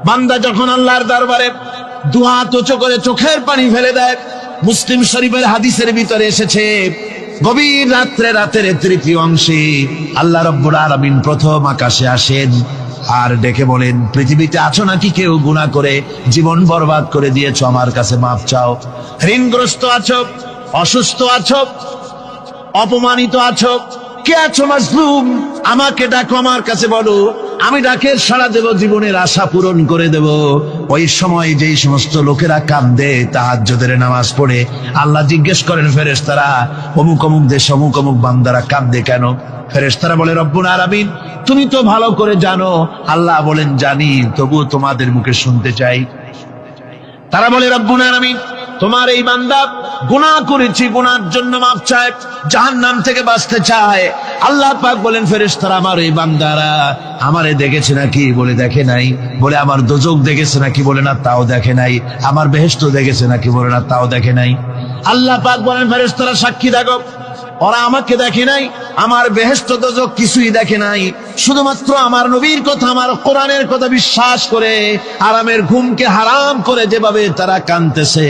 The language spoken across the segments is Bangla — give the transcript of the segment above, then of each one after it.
বান্দা যখন আল্লাহর দরবারে দুহাত উঁচু করে চোখের পানি ফেলে দেয়, মুসলিম শরীফের হাদিসের ভিতরে এসেছে, গভীর রাত্রে রাতের তৃতীয় অংশে আল্লাহ রাব্বুল আলামিন প্রথম আকাশে আসেন আর ডেকে বলেন, পৃথিবীতে আছো নাকি কেউ গুনাহ করে জীবন বরবাদ করে দিয়েছো, আমার কাছে মাফ চাও। ঋণগ্রস্ত আছো, অসুস্থ আছো, অপমানিত আছো, কে আছো মাজলুম, আমাকে ডাকো, আমার কাছে বলো, আমি ডাকের সাড়া দেব, জীবনের আশা পূরণ করে দেব। ওই সময় যেই সমস্ত লোকেরা কাঁদে তাহাজ্জুদের নামাজ পড়ে, আল্লাহ জিজ্ঞেস করেন ফেরেশতারা, অমুক অমুক দেশ অমুক অমুক বান্দারা কাঁদে কেন? ফেরেশতারা বলে, রব্বুল আলামিন তুমি তো ভালো করে জানো। আল্লাহ বলেন, জানি, তবুও তোমাদের মুখে শুনতে চাই। তারা বলে, রব্বুল আলামিন তোমার এই বান্দা গুনাহ করেছি, গুনার জন্য মাফ চায়, জাহান্নাম থেকে বাঁচতে চায়। আল্লাহ পাক বলেন, ফেরেশতারা আমার এই বান্দারা আমারে দেখেছে নাকি? বলে দেখে নাই। বলে আমার দোজখ দেখেছে নাকি? বলে না, তাও দেখে নাই। আমার বেহেশত দেখেছে নাকি? বলে না, তাও দেখে নাই। আল্লাহ পাক বলেন, ফেরেশতারা সাক্ষী থাকো, ওরা আমাকে দেখে নাই, আমার বেহেশত দোজখ কিছুই দেখে নাই, শুধুমাত্র আমার নবীর কথা, আমার কোরআনের কথা বিশ্বাস করে আরামের ঘুমকে হারাম করে যেভাবে তারা কাঁদতেছে,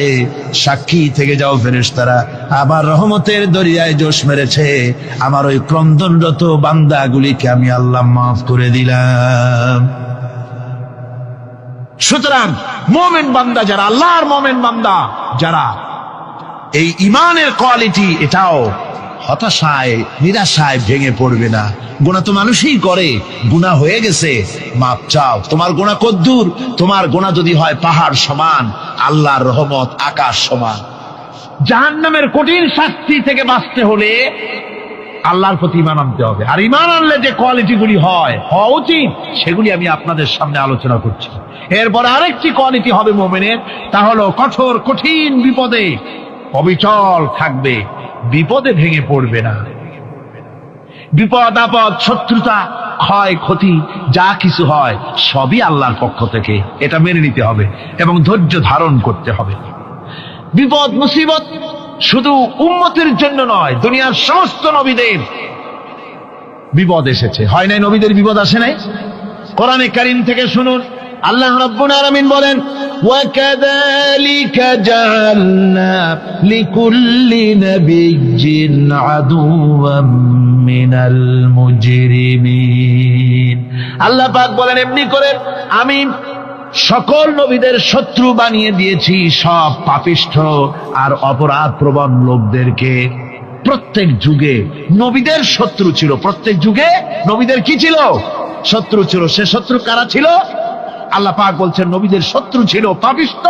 সাক্ষী থেকে যাও ফেরেশতারা, আমার রহমতের দরিয়ায় জোশ মেরেছে, আমার ওই ক্রন্দনরত বান্দাগুলিকে আমি আল্লাহ মাফ করে দিলাম। সুতরাং মুমিন বান্দা যারা, আল্লাহর মুমিন বান্দা যারা, এই ঈমানের কোয়ালিটি, এটাও হতাশায় নিরাশায় ভেঙে পড়বে না। গুনাহ তো মানুষই করে, গুনাহ হয়ে গেছে, মাপ চাও। তোমার গুনাহ কদ্দুর? তোমার গুনাহ যদি হয় পাহাড় সমান, আল্লাহর রহমত আকাশ সমান। জাহান্নামের কঠিন শাস্তি থেকে বাঁচতে হলে আল্লাহর প্রতি ঈমান আনতে হবে। আর ঈমান আনলে যে কোয়ালিটিগুলি হওয়া উচিত, সেগুলি আমি আপনাদের সামনে আলোচনা করছি। এরপর আরেকটি কোয়ালিটি হবে মুমিনের, তা হলো কঠোর কঠিন বিপদে অবিচল থাকবে, বিপদে ভেঙে পড়বে না। বিপদ আপদ, শত্রুতা, ক্ষয় ক্ষতি যা কিছু হয় সবই আল্লাহর পক্ষ থেকে, এটা মেনে নিতে হবে এবং ধৈর্য ধারণ করতে হবে। বিপদ মুসিবত শুধু উম্মতের জন্য নয়, দুনিয়ার সমস্ত নবীদের বিপদ এসেছে, হয় নাই? নবীদের বিপদ আসে নাই? কোরআনে কারীম থেকে শুনুন, আল্লাহ রাব্বুল আলামিন বলেন, ওয়াকাযালিকা জাআলনা লিকুল্লি নাবিয়্যিন আদুওয়াম মিনাল মুজরিমিন। আল্লাহ পাক বলেন, এমনি করে আমি সকল নবীদের শত্রু বানিয়ে দিয়েছি, সব পাপিষ্ঠ আর অপরাধ প্রবণ লোকদেরকে। প্রত্যেক যুগে নবীদের শত্রু ছিল, প্রত্যেক যুগে নবীদের কি ছিল? শত্রু ছিল। সে শত্রু কারা ছিল? আল্লাহ পাক বলছেন, নবীদের শত্রু ছিল পাপিষ্ঠ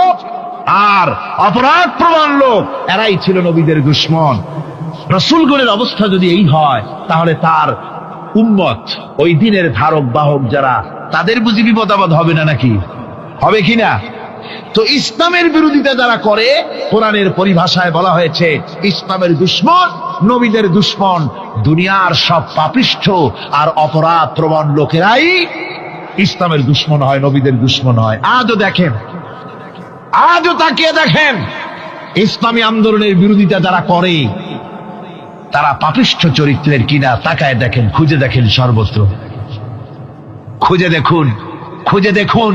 আর অপরাধ প্রবণ লোক, এরাই ছিল নবীদের দুশমন। রাসূলগণের অবস্থা যদি এই হয়, তাহলে তার উম্মত, ওই দিনের ধারক বাহক যারা, তাদের বুঝি বিপদ আপদ হবে না? নাকি হবে কিনা? তো ইসলামের বিরোধিতা যারা করে, কোরআনের পরিভাষায় বলা হয়েছে ইসলামের দুশমন, নবীদের দুশমন। দুনিয়ার সব পাপিষ্ঠ আর অপরাধ প্রবণ লোকেরাই ইসলামের দুশমন হয়, নবীদের দুশমন হয়। আজও দেখেন, আজও তাকিয়ে দেখেন, ইসলামী আন্দোলনের বিরোধিতা যারা করে তারা পাপিষ্ঠ চরিত্রের কিনা, তাকায় দেখেন, খুঁজে দেখেন, সর্বত্র খুঁজে দেখুন, খুঁজে দেখুন।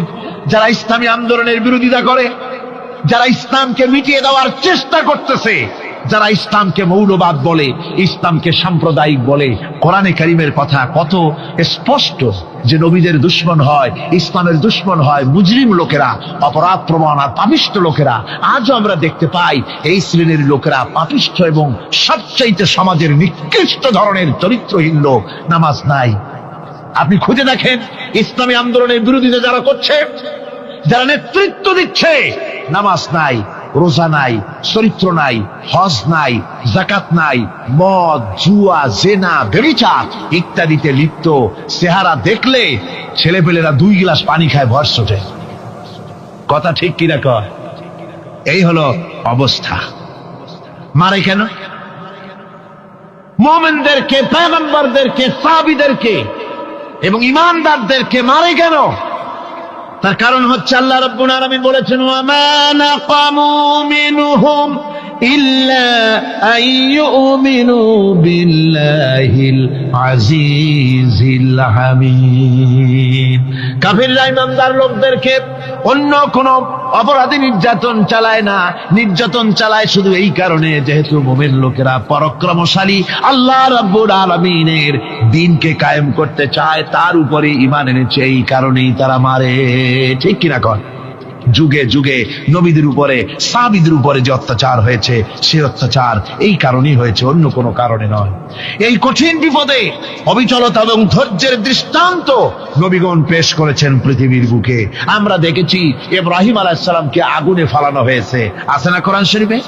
যারা ইসলামী আন্দোলনের বিরোধিতা করে, যারা ইসলামকে মিটিয়ে দেওয়ার চেষ্টা করতেছে, যারা ইসলামকে মৌলবাদ বলে, ইসলামকে সাম্প্রদায়িক বলে, কোরআনে কারীমের কথা কত স্পষ্ট যে নবীদের দুশমন হয়, ইসলামের দুশমন হয় মুজরিম লোকেরা, অপরাধ প্রবণ আর পাপিষ্ঠ লোকেরা। আজও আমরা দেখতে পাই এই শ্রেণীর লোকেরা পাপিষ্ঠ এবং সবচাইতে সমাজের নিকৃষ্ট ধরনের চরিত্রহীন লোক। নামাজ নাই। আপনি খুঁজে দেখেন, ইসলামী আন্দোলনের বিরোধিতা যারা করছে, যারা নেতৃত্ব দিচ্ছে, নামাজ নাই, রোজা নাই, চরিত্র নাই, হজ নাই, যাকাত নাই, মদ, জুয়া, জেনা, ব্যভিচার ইত্যাদিতে লিপ্ত। চেহারা দেখলে ছেলেপেলেরা 2 গ্লাস পানি খায়, ভরস ওঠে। কথা ঠিক কিনা কয়? এই হলো অবস্থা। মারে কেন? মুমিনদেরকে, পয়গম্বরদেরকে, সাহাবীদেরকে এবং ঈমানদারদেরকে মারে কেন? তার কারণ হচ্ছে আল্লাহ রাব্বুল আলামিন বলেছেন, ওয়া মা নাকামু মিনহুম ইল্লা আইয়ুমিনু বিল্লাহিল আজিজিল হামিদ। কাফিররা ঈমানদার লোকদেরকে অন্য কোন অপরাধী নির্যাতন চালায় না, নির্যাতন চালায় শুধু এই কারণে যেহেতু মুমিন লোকেরা পরাক্রমশালী, আল্লাহ রাব্বুল আলামিনের দ্বীনকে কায়েম করতে চায়, তার উপরে ঈমান এনেছে, এই কারণেই তারা মারে। ঠিক কিনা কর? যুগে যুগে নবীদের উপরে, সাহাবীদের উপরে যে অত্যাচার হয়েছে, সে অত্যাচার এই কারণেই হয়েছে, অন্য কোনো কারণে নয়। এই কঠিন বিপদে অবিচলতা এবং ধৈর্যের দৃষ্টান্ত নবীগণ পেশ করেছেন পৃথিবীর বুকে। আমরা দেখেছি ইব্রাহিম আলাইহিস সালামকে আগুনে ফালানো হয়েছে, আছে না কোরআন শরীফে?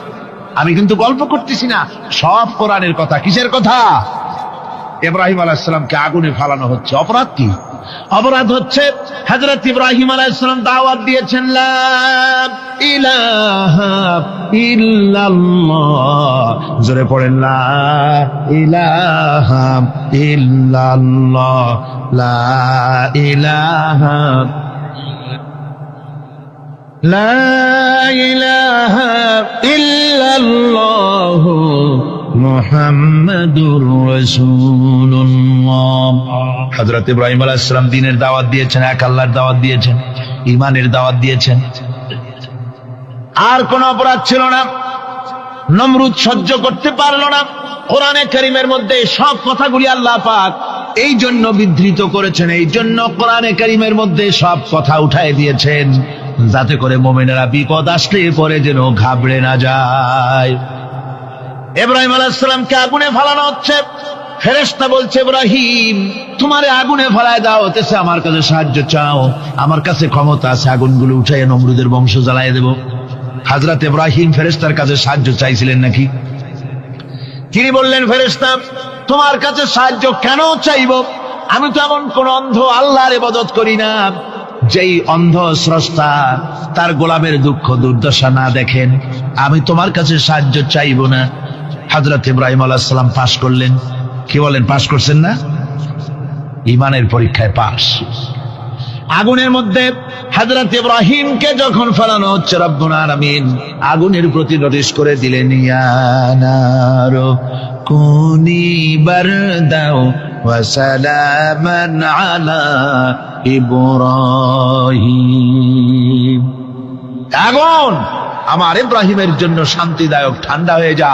আমি কিন্তু গল্প করতেছি না, সব কোরআনের কথা। কিসের কথা? ইব্রাহিম আলাইহিস সালামকে আগুনে ফালানো হচ্ছে। অপরাধ কি? অপরাধ হচ্ছে হযরত ইব্রাহিম আলাইহিস সালাম দাওয়াত দিয়েছেন লা ইলাহা ইল্লাল্লাহ। জোরে পড়েন লা ইলাহা ইল্লাল্লাহ, লা ইলাহা লা ইলাহা ইল্লাল্লাহ মুহাম্মাদুর রাসূলুল্লাহ। হযরত ইব্রাহিম আলাইহিস সালাম দ্বীনের দাওয়াত দিয়েছেন, এক আল্লাহর দাওয়াত দিয়েছেন, ঈমানের দাওয়াত দিয়েছেন। আর কোন অপরাধ ছিল না। নমরুদ সহ্য করতে পারলো না। কোরআনে কারীমের মধ্যে সব কথাগুলি আল্লাহ পাক এই জন্য বিধৃত করেছেন, এই জন্য কোরআনে কারীমের মধ্যে সব কথা উঠায় দিয়েছেন, যাতে করে মুমিনেরা বিপদ আসলে পরে যেন ঘাবড়ে না যায়। ইব্রাহিম আলাইহিস সালামকে আগুনে ফালানো হচ্ছে। ফেরেশতা বলছে, ইব্রাহিম তোমারে আগুনে ফালায় দাও, হতেছে আমার কাছে সাহায্য চাও, আমার কাছে ক্ষমতা আছে, আগুনগুলো উঠাইয়ে নমরুদের বংশ জ্বালায় দেব। হযরত ইব্রাহিম ফেরেশতার কাছে সাহায্য চাইছিলেন নাকি? তিনি বললেন, ফেরেশতা তোমার কাছে সাহায্য কেন চাইব? আমি তো এমন কোন অন্ধ আল্লাহর ইবাদত করি না যেই অন্ধ স্রষ্টা তার গোলামের দুঃখ দুর্দশা না দেখেন। আমি তোমার কাছে সাহায্য চাইব না। হযরত ইব্রাহিম আলাইহিস সালাম পাশ করলেন। কি বলেন, পাশ করছেন না? ঈমানের পরীক্ষায় পাশ। আগুনের মধ্যে হযরত ইব্রাহিমকে যখন ফেলানো হচ্ছে, রব্বুল আলামিন আগুনের প্রতি নোটিশ করে দিলেন, ইয়া নারু কুনি বারদাও ওয়া সালামান আলা ইব্রাহিম। আগুন আমার ইব্রাহিমের জন্য শান্তিদায়ক, ঠান্ডা হয়ে যা।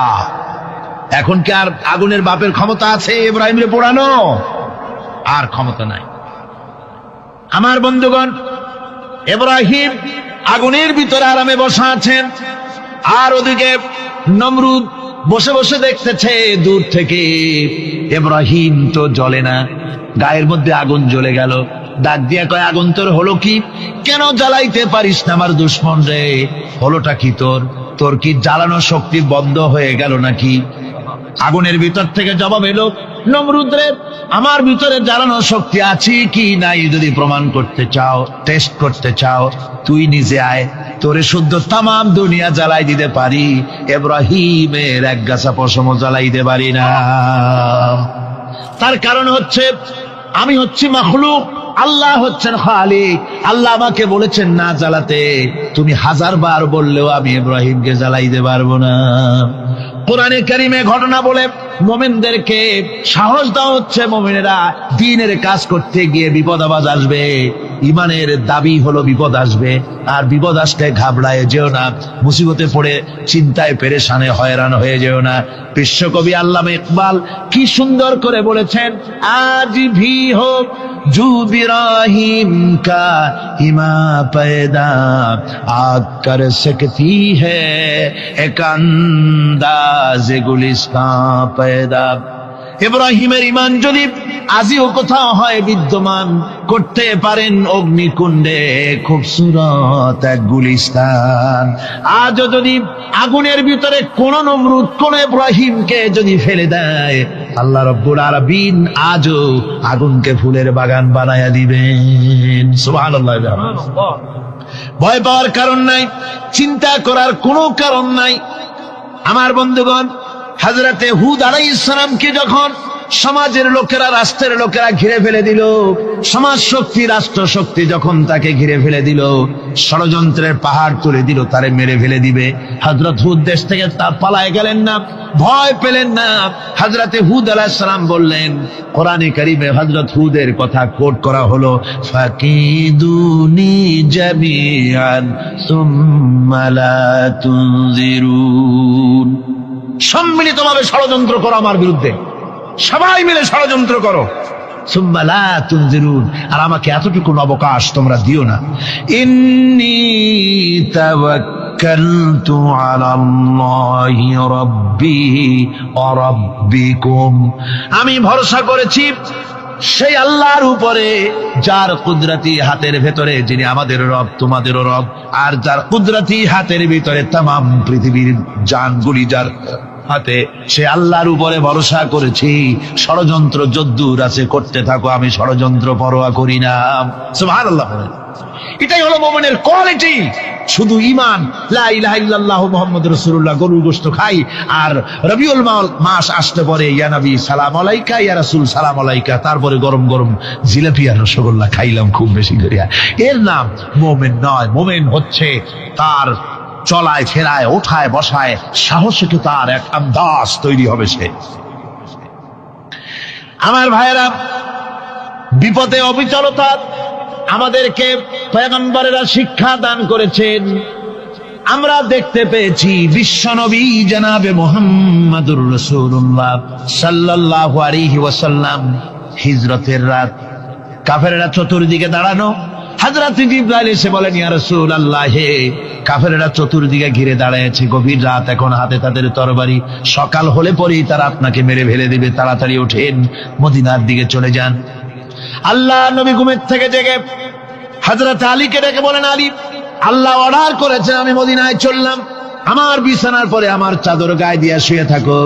এখন কি আর আগুনের বাপের ক্ষমতা আছে ইব্রাহিমরে পোড়ানো? আর ক্ষমতা নাই। আমার বন্ধুগণ, ইব্রাহিম আগুনের ভিতরে আরামে বসা আছেন, আর ওদিকে নমরুদ বসে বসে দেখতেছে দূর থেকে। ইব্রাহিম তো জ্বলে না, গায়ের মধ্যে আগুন জ্বলে গেল। ডাক দিয়া কয়, আগুন তোর হলো কি? কেন জ্বালাইতে পারিস না আমার দুশমন রে? হলোটা কি তোর? তোর কি জ্বালানো শক্তি বন্ধ হয়ে গেল নাকি? আগুনের ভিতর থেকে জবাব এলো, নমরুদ রে, আমার ভিতরে জ্বালানো শক্তি আছে কি নাই যদি প্রমাণ করতে চাও, টেস্ট করতে চাও, তুই নিজে আয়, তোরে শুদ্ধ তামাম দুনিয়া জ্বালাই দিতে পারি, ইব্রাহিমের এক গাছা পশমও জ্বালাই দিতে পারি না। তার কারণ হচ্ছে আমি হচ্ছি মাখলুক, আল্লাহ হচ্ছেন খালিক। আল্লাহ আমাকে বলেছেন না জ্বালাতে, তুমি 1000 বার বললেও আমি ইব্রাহিমকে জ্বালাইতে পারবো না। কোরআনে কারীমে ঘটনা বলে মুমিনদেরকে সাহস দেওয়া হচ্ছে, মুমিনেরা দ্বীনের কাজ করতে গিয়ে বিপদ আবাজ আসবে, ঈমানের দাবি হলো বিপদ আসবে, আর বিপদ আসলে ঘাবড়ায় যেও না, মুসিবতে পড়ে চিন্তায় পেরেশানে হয়রান হয়ে যেও না। বিশ্বকবি আল্লামা ইকবাল কি সুন্দর করে বলেছেন, আজ ভি হোক জু ইব্রাহিম কা ইমা पैदा आग कर सकती है एक अंदाज गुलिस्तां पैदा। ইব্রাহিমের ঈমান যদি আজিও কোথাও হয় বিদ্যমান, করতে পারেন অগ্নিকুণ্ডে খুবসুরত এক গুলিস্তান। আজও যদি আগুনের ভিতরে কোন নমরুদ কোন ইব্রাহিমকে যদি ফেলে দেয়, আল্লাহ রাব্বুল আলামিন আজও আগুনকে ফুলের বাগান বানায়া দিবেন। সুবহানাল্লাহ। ভয় পাওয়ার কারণ নাই, চিন্তা করার কোনো কারণ নাই। আমার বন্ধুগণ, হযরতে হুদ আলাইহিস সালামকে যখন সমাজের লোকেরা, রাষ্ট্রের লোকেরা ঘিরে ফেলে দিল। সমাজ শক্তি, রাষ্ট্র শক্তি যখন তাকে ঘিরে ফেলে দিল, ষড়যন্ত্রের পাহাড় তুলে দিল, তারে মেরে ফেলে দিবে। হযরত হুদ দেশ থেকে তা পালায় গেলেন না, ভয় পেলেন না। হযরতে হুদ আলাইহিস সালাম বললেন, কোরআনে কারীমে হযরত হুদের কথা কোট করা হলো, ফাকিদুনি জামিআন সুম্মা লা তুনজিরুন। সম্মিলিতভাবে ষড়যন্ত্র করো আমার বিরুদ্ধে, সবাই মিলে ষড়যন্ত্র করো, সুম্মা লা তুনজিরুন, আর আমাকে এতটুকু অবকাশ তোমরা দিও না। ইন্নী তাওয়াক্কালতু আলাল্লাহি রাব্বি ওয়া রাব্বিকুম, আমি ভরসা করেছি সেই আল্লাহর উপরে, যার কুদরতি হাতের ভেতরে, যিনি আমাদের রব তোমাদেরও রব, আর যার কুদরতি হাতের ভিতরে তামাম পৃথিবীর জানগুলি যার হাতে, সে আল্লাহর উপরে ভরসা করেছি। ষড়যন্ত্র যদ্দূর আছে করতে থাকো, আমি ষড়যন্ত্র পরোয়া করি না। সুবহানাল্লাহ। এটাই হলো মুমিনের কোয়ালিটি। শুধু ঈমান, লা ইলাহা ইল্লাল্লাহু মুহাম্মাদুর রাসূলুল্লাহ, গরুর গোশত খাই, আর রবিউল মাস আসতে পরে ইয়া নবী সালাম আলাইকা, ইয়া রাসূল সালাম আলাইকা, তারপরে গরম গরম জিলাপি আর রসগোল্লা খাইলাম খুব বেশি করিয়া, এর নাম মুমিন নয়। মুমিন হচ্ছে তার চলায় ফেরায়, ওঠায় বসায় সাহসে তার এক আন্দাজ তৈরি হবে সে। আমার ভাইয়েরা, বিপদে অবিচলতা আমাদেরকে পয়গম্বরেরা শিক্ষা দান করেছেন। আমরা দেখতে পেয়েছি বিশ্বনবী জনাবে মুহাম্মাদুর রাসূলুল্লাহ সাল্লাল্লাহু আলাইহি ওয়াসাল্লাম হিজরতের রাত, কাফেররা চতুর্দিকে দাঁড়ানো। হযরত জিবরাইল এসে বলেন, ইয়া রাসূলুল্লাহ, হে কাফেররা চতুর্দিকে ঘিরে দাঁড়িয়েছে, গভীর রাত, এখন হাতে তাদের তরবারি, সকাল হলে পরেই তারা আপনাকে মেরে ফেলে দেবে, তাড়াতাড়ি ওঠেন, মদিনার দিকে চলে যান। আল্লাহ নবী ঘুমের থেকে জেগে হযরত আলীকে ডেকে বলেন, আলী, আল্লাহ অর্ডার করেছেন আমি মদিনায় চললাম, আমার বিছানার পরে আমার চাদর গায়ে দিয়ে শুয়ে থাকো।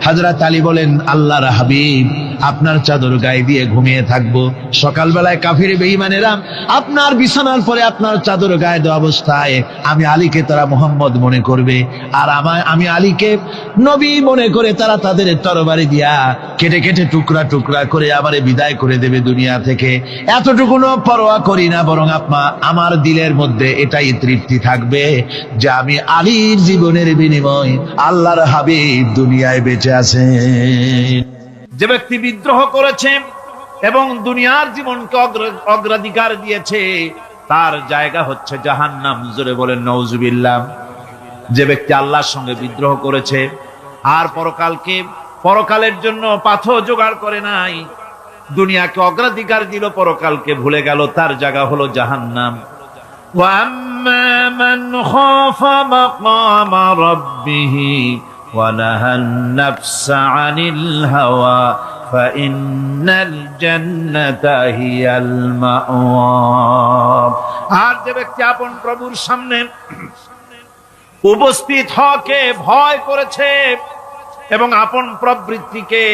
হযরত আলী বলেন, আল্লাহর হাবিব, আপনার চাদর গায়ে দিয়ে ঘুমিয়ে থাকবো, সকালবেলায় কাফির বেঈমানেরা আপনার বিছানার পরে আপনার চাদর গায়ে দেওয়া অবস্থায় আমি আলীকে তারা মুহাম্মদ মনে করবে, আর আমি আলীকে নবী মনে করে তারা তাদের তরবারি দিয়া কেটে কেটে টুকরা টুকরা করে আমারে বিদায় করে দেবে দুনিয়া থেকে। এতটুকুনো পরোয়া করি না, বরং আমার দিলের মধ্যে এটাই তৃপ্তি থাকবে যে আমি আলীর জীবনের বিনিময় আল্লাহর হাবিব দুনিয়ায় বেঁচে আছেন। যে ব্যক্তি বিদ্রোহ করেছে এবং দুনিয়ার জীবনকে অগ্রাধিকার দিয়েছে, তার জায়গা হচ্ছে জাহান্নাম। জোরে বলেন নাউজুবিল্লাহ। যে ব্যক্তি আল্লাহর সঙ্গে বিদ্রোহ করেছে আর পরকালের জন্য পাথর জোগাড় করে নাই, দুনিয়াকে অগ্রাধিকার দিল, পরকালকে ভুলে গেল, তার জায়গা হলো জাহান্নাম। وَأَمَّا مَنْ خَافَ مَقَامَ رَبِّهِ وَنَهَى النَّفْسَ عَنِ الْهَوَى فَإِنَّ الْجَنَّةَ هِيَ الْمَأْوَى। আর যে ব্যক্তি আপন প্রভুর সামনে উপস্থিত হওয়াকে ভয় করেছে এবং আপন প্রবৃত্তিকে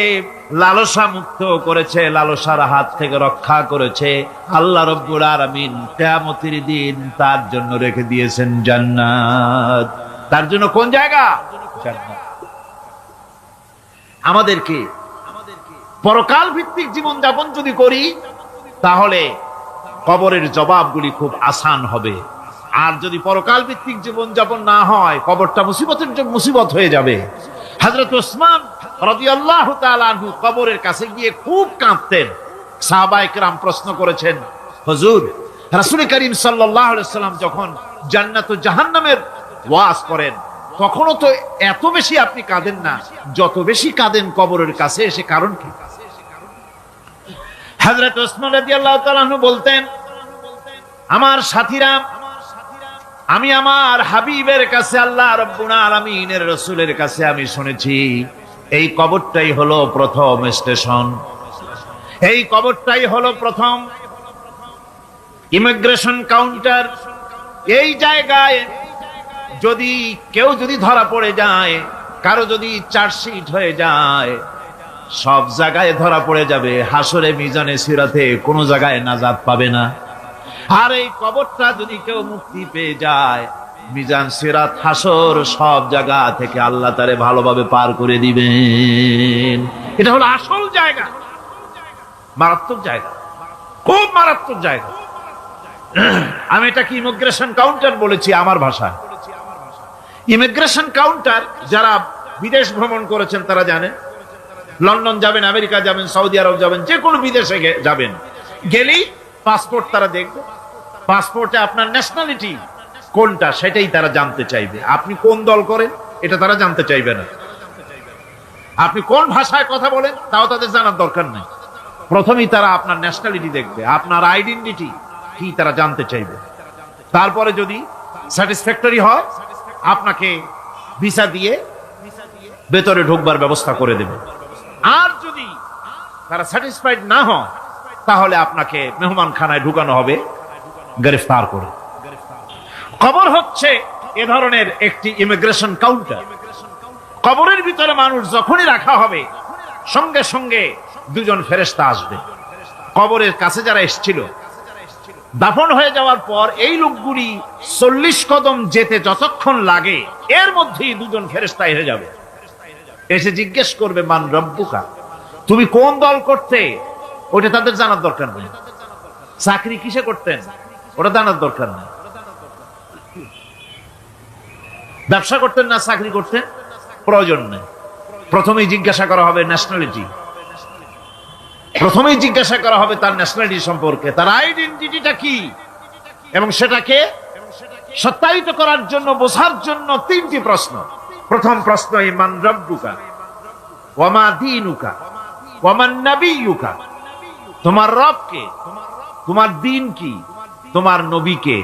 লালসা মুক্ত করেছে, লালসার হাত থেকে রক্ষা করেছে, আল্লাহ রাব্বুল আলামিন কিয়ামতের দিন তার জন্য রেখে দিয়েছেন জান্নাত। তার জন্য কোন জায়গা? জান্নাত। আমাদেরকে পরকাল ভিত্তিক জীবন যাপন যদি করি, তাহলে কবরের জবাবগুলি খুব আসান হবে। আর যদি পরকাল ভিত্তিক জীবন যাপন না হয়, কবরটা মুসিবত হয়ে যাবে। হযরত ওসমান রাদিয়াল্লাহু তাআলা আনহু কবরের কাছে গিয়ে খুব কাঁদতেন। সাহাবায়ে কেরাম প্রশ্ন করেছেন, হুজুর, রাসূল করিম সাল্লাল্লাহু আলাইহি ওয়াসাল্লাম যখন জান্নাত ও জাহান্নামের ওয়াজ করেন, তখনও তো এত বেশি আপনি কাঁদেন না, যত বেশি কাঁদেন কবরের কাছে এসে, কারণ কি? হযরত ওসমান রাদিয়াল্লাহু তাআলা আনহু বলতেন, আমার সাথীরা, আমি আমার হাবিবের কাছে, আল্লাহ রাব্বুল আলামিনের রাসূলের কাছে আমি শুনেছি, এই কবরটাই হলো প্রথম স্টেশন, এই কবরটাই হলো প্রথম ইমিগ্রেশন কাউন্টার। এই জায়গায় যদি কেউ ধরা পড়ে যায়, কারো যদি চার্জশিট হয়ে যায়, সব জায়গায় ধরা পড়ে যাবে, হাসরে মিজানে সিরাতে কোনো জায়গায় নাজাত পাবে না। আর এই কবরটা যদি কেউ মুক্তি পেয়ে যায়, মিজান সিরাত হাসর সব জায়গা থেকে আল্লাহ তারে ভালোভাবে পার করে দিবেন। এটা হলো আসল জায়গা, মারাত্মক জায়গা, খুব মারাত্মক জায়গা। আমি এটাকে ইমিগ্রেশন কাউন্টার বলেছি আমার ভাষায়। ইমিগ্রেশন কাউন্টার যারা বিদেশ ভ্রমণ করেছেন তারা জানেন। লন্ডন যাবেন, আমেরিকা যাবেন, সৌদি আরব যাবেন, যে কোনো বিদেশে যাবেন, গেলেই পাসপোর্ট তারা দেখবে। পাসপোর্টে আপনার ন্যাশনালিটি কোনটা সেটাই তারা জানতে চাইবে। আপনি কোন দল করেন এটা তারা জানতে চাইবে না। আপনি কোন ভাষায় কথা বলেন তাও তাদের জানার দরকার নেই। প্রথমেই তারা আপনার ন্যাশনালিটি দেখবে, আপনার আইডেন্টিটি কি তারা জানতে চাইবে। তারপরে যদি স্যাটিসফ্যাক্টরি হয় আপনাকে ভিসা দিয়ে ভেতরে ঢুকবার ব্যবস্থা করে দেবে। আর যদি তারা স্যাটিসফাইড না হয় তাহলে আপনাকে মেহমানখানায় ঢুকানো হবে গ্রেফতার করে। কবর হচ্ছে এ ধরনের একটি ইমিগ্রেশন কাউন্টার। কবরের ভিতরে মানুষ যখনই রাখা হবে সঙ্গে সঙ্গে দুজন ফেরেশতা আসবে। কবরের কাছে যারা এসেছিল দাফন হয়ে যাওয়ার পর এই লোকগুলি 40 কদম যেতে যতক্ষণ লাগে এর মধ্যেই দুজন ফেরেশতা এসে যাবে। এসে জিজ্ঞেস করবে, মান রব্বুকা, তুমি কোন দল করতে? ওটা তাদের জানার দরকার নেই। চাকরি কিসে করতেন ওটা জানার দরকার নেই। ব্যবসা করতেন না চাকরি করতেন প্রয়োজন নেই। প্রথমেই জিজ্ঞাসা করা হবে ন্যাশনালিটি, প্রথমেই জিজ্ঞাসা করা হবে তার ন্যাশনালিটি সম্পর্কে, তার আইডেন্টিটিটা কি, এবং সেটাকে সত্যায়িত করার জন্য, বোঝার জন্য 3টি প্রশ্ন। প্রথম প্রশ্ন, মান রব্বুকা ওয়া মা দীনুকা ওয়া মান নাবিয়্যুকা, তোমার রব কে, তোমার দ্বীন কি, তোমার নবী কে।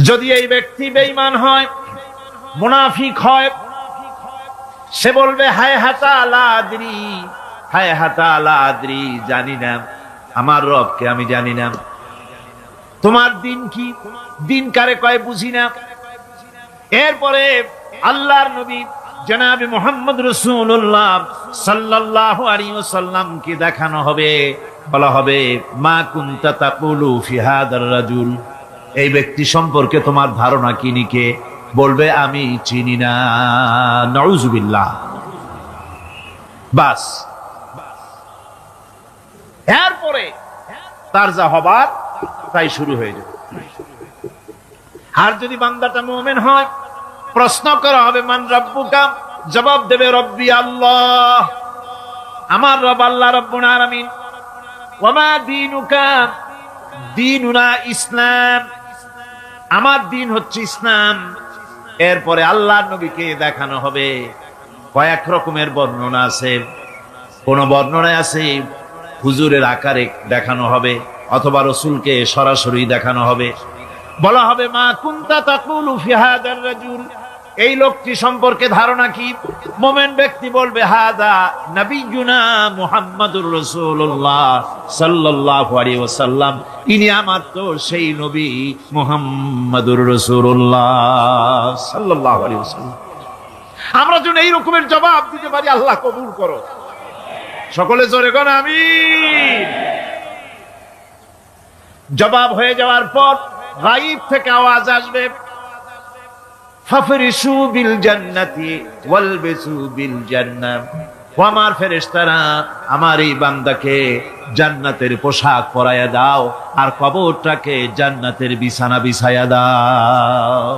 যদি এই ব্যক্তি বেঈমান হয়, মুনাফিক হয়, সে বলবে হায় হাতা লা আদরি, হায় হাতা লা আদরি, জানি না আমার রবকে, আমি জানি না। তোমার দিন কি, দিন কারে কয় বুঝি না। এরপরে আল্লাহর নবী জনাবে মুহাম্মদ রাসূলুল্লাহ সাল্লাল্লাহু আলাইহি ওয়াসাল্লাম কে দেখানো হবে, বলা হবে মা কুনতা তাকুলু ফি হাদার রাজুল, এই ব্যক্তি সম্পর্কে তোমার ধারণা কি নিকে? বলবে আমি চিনি না। নাউযুবিল্লাহ। বাস, এরপরে তার যা হবার তাই শুরু হয়ে যাবে। আর যদি বান্দাটা মুমিন হয়, প্রশ্ন করা হবে মান রব্বুকা, জবাব দেবে রব্বি আল্লাহ, আমার রব আল্লাহ রাব্বুল আলামিন। ওয়া মা দীনুকা, দীনুনা ইসলাম, আমার দিন হচ্ছে ইসলাম। এরপরে আল্লাহর নবীকে দেখানো হবে। কয়েক রকমের বর্ণনা আছে। কোন বর্ণনায় আছে হুজুরের আকারে দেখানো হবে, অথবা রাসূলকে সরাসরি দেখানো হবে। বলা হবে মা কুনতা তাকুলু ফি হাদার রাজুল, এই লোকটি সম্পর্কে ধারণা কি? মুমিন ব্যক্তি বলবে হাদা নবিয়ুনা মুহাম্মাদুর রাসূলুল্লাহ সাল্লাল্লাহু আলাইহি ওয়াসাল্লাম, ইনি আমার তো সেই নবী মুহাম্মাদুর রাসূলুল্লাহ সাল্লাল্লাহু আলাইহি ওয়াসাল্লাম। আমরা যেন এই রকমের জবাব দিতে পারি, আল্লাহ কবুল করো। সকলে জোরে কোন আমিন। জবাব হয়ে যাওয়ার পর গায়ব থেকে আওয়াজ আসবে, ফাফরিশু বিল জান্নাতি ওয়ালবিসু বিল জান্নাহ, ও আমার ফেরেশতারা আমার এই বান্দাকে জান্নাতের পোশাক পরাইয়া দাও আর কবরটাকে জান্নাতের বিছানা বিছাইয়া দাও।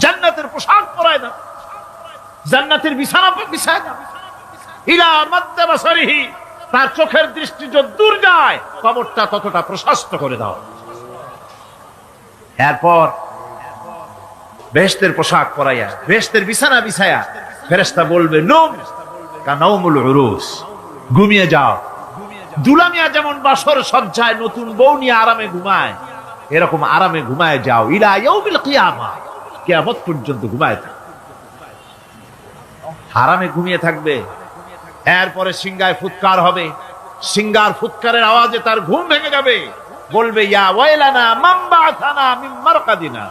জান্নাতের পোশাক পরাইয়া দাও, জান্নাতের বিছানা বিছাইয়া দাও। ইলা মাদ্দা বাসারিহি, তার চোখের দৃষ্টি যত দূর যায় কবরটা ততটা প্রশস্ত করে দাও। এরপর বেহেশতের পোশাক পরাইয়া, বেহেশতের বিছানা বিছায়া ফেরেশতা বলবে নূম কানাউমুল উরুস, ঘুমিয়ে যাও। দুলামিয়া যেমন বাসর সজ্জায় নতুন বউ নিয়ে আরামে ঘুমায়, এরকম আরামে ঘুমায় যাও। ইলা ইয়াউমিল কিয়ামা, কিয়ামত পর্যন্ত ঘুমায় থাকবে, আরামে ঘুমিয়ে থাকবে। এরপরে সিংহায় ফুৎকার হবে, সিংহার ফুৎকারের আওয়াজে তার ঘুম ভেঙে যাবে। বলবে ইয়া ওয়াইলানা মান বা'আথানা মিন মারকাদিনা,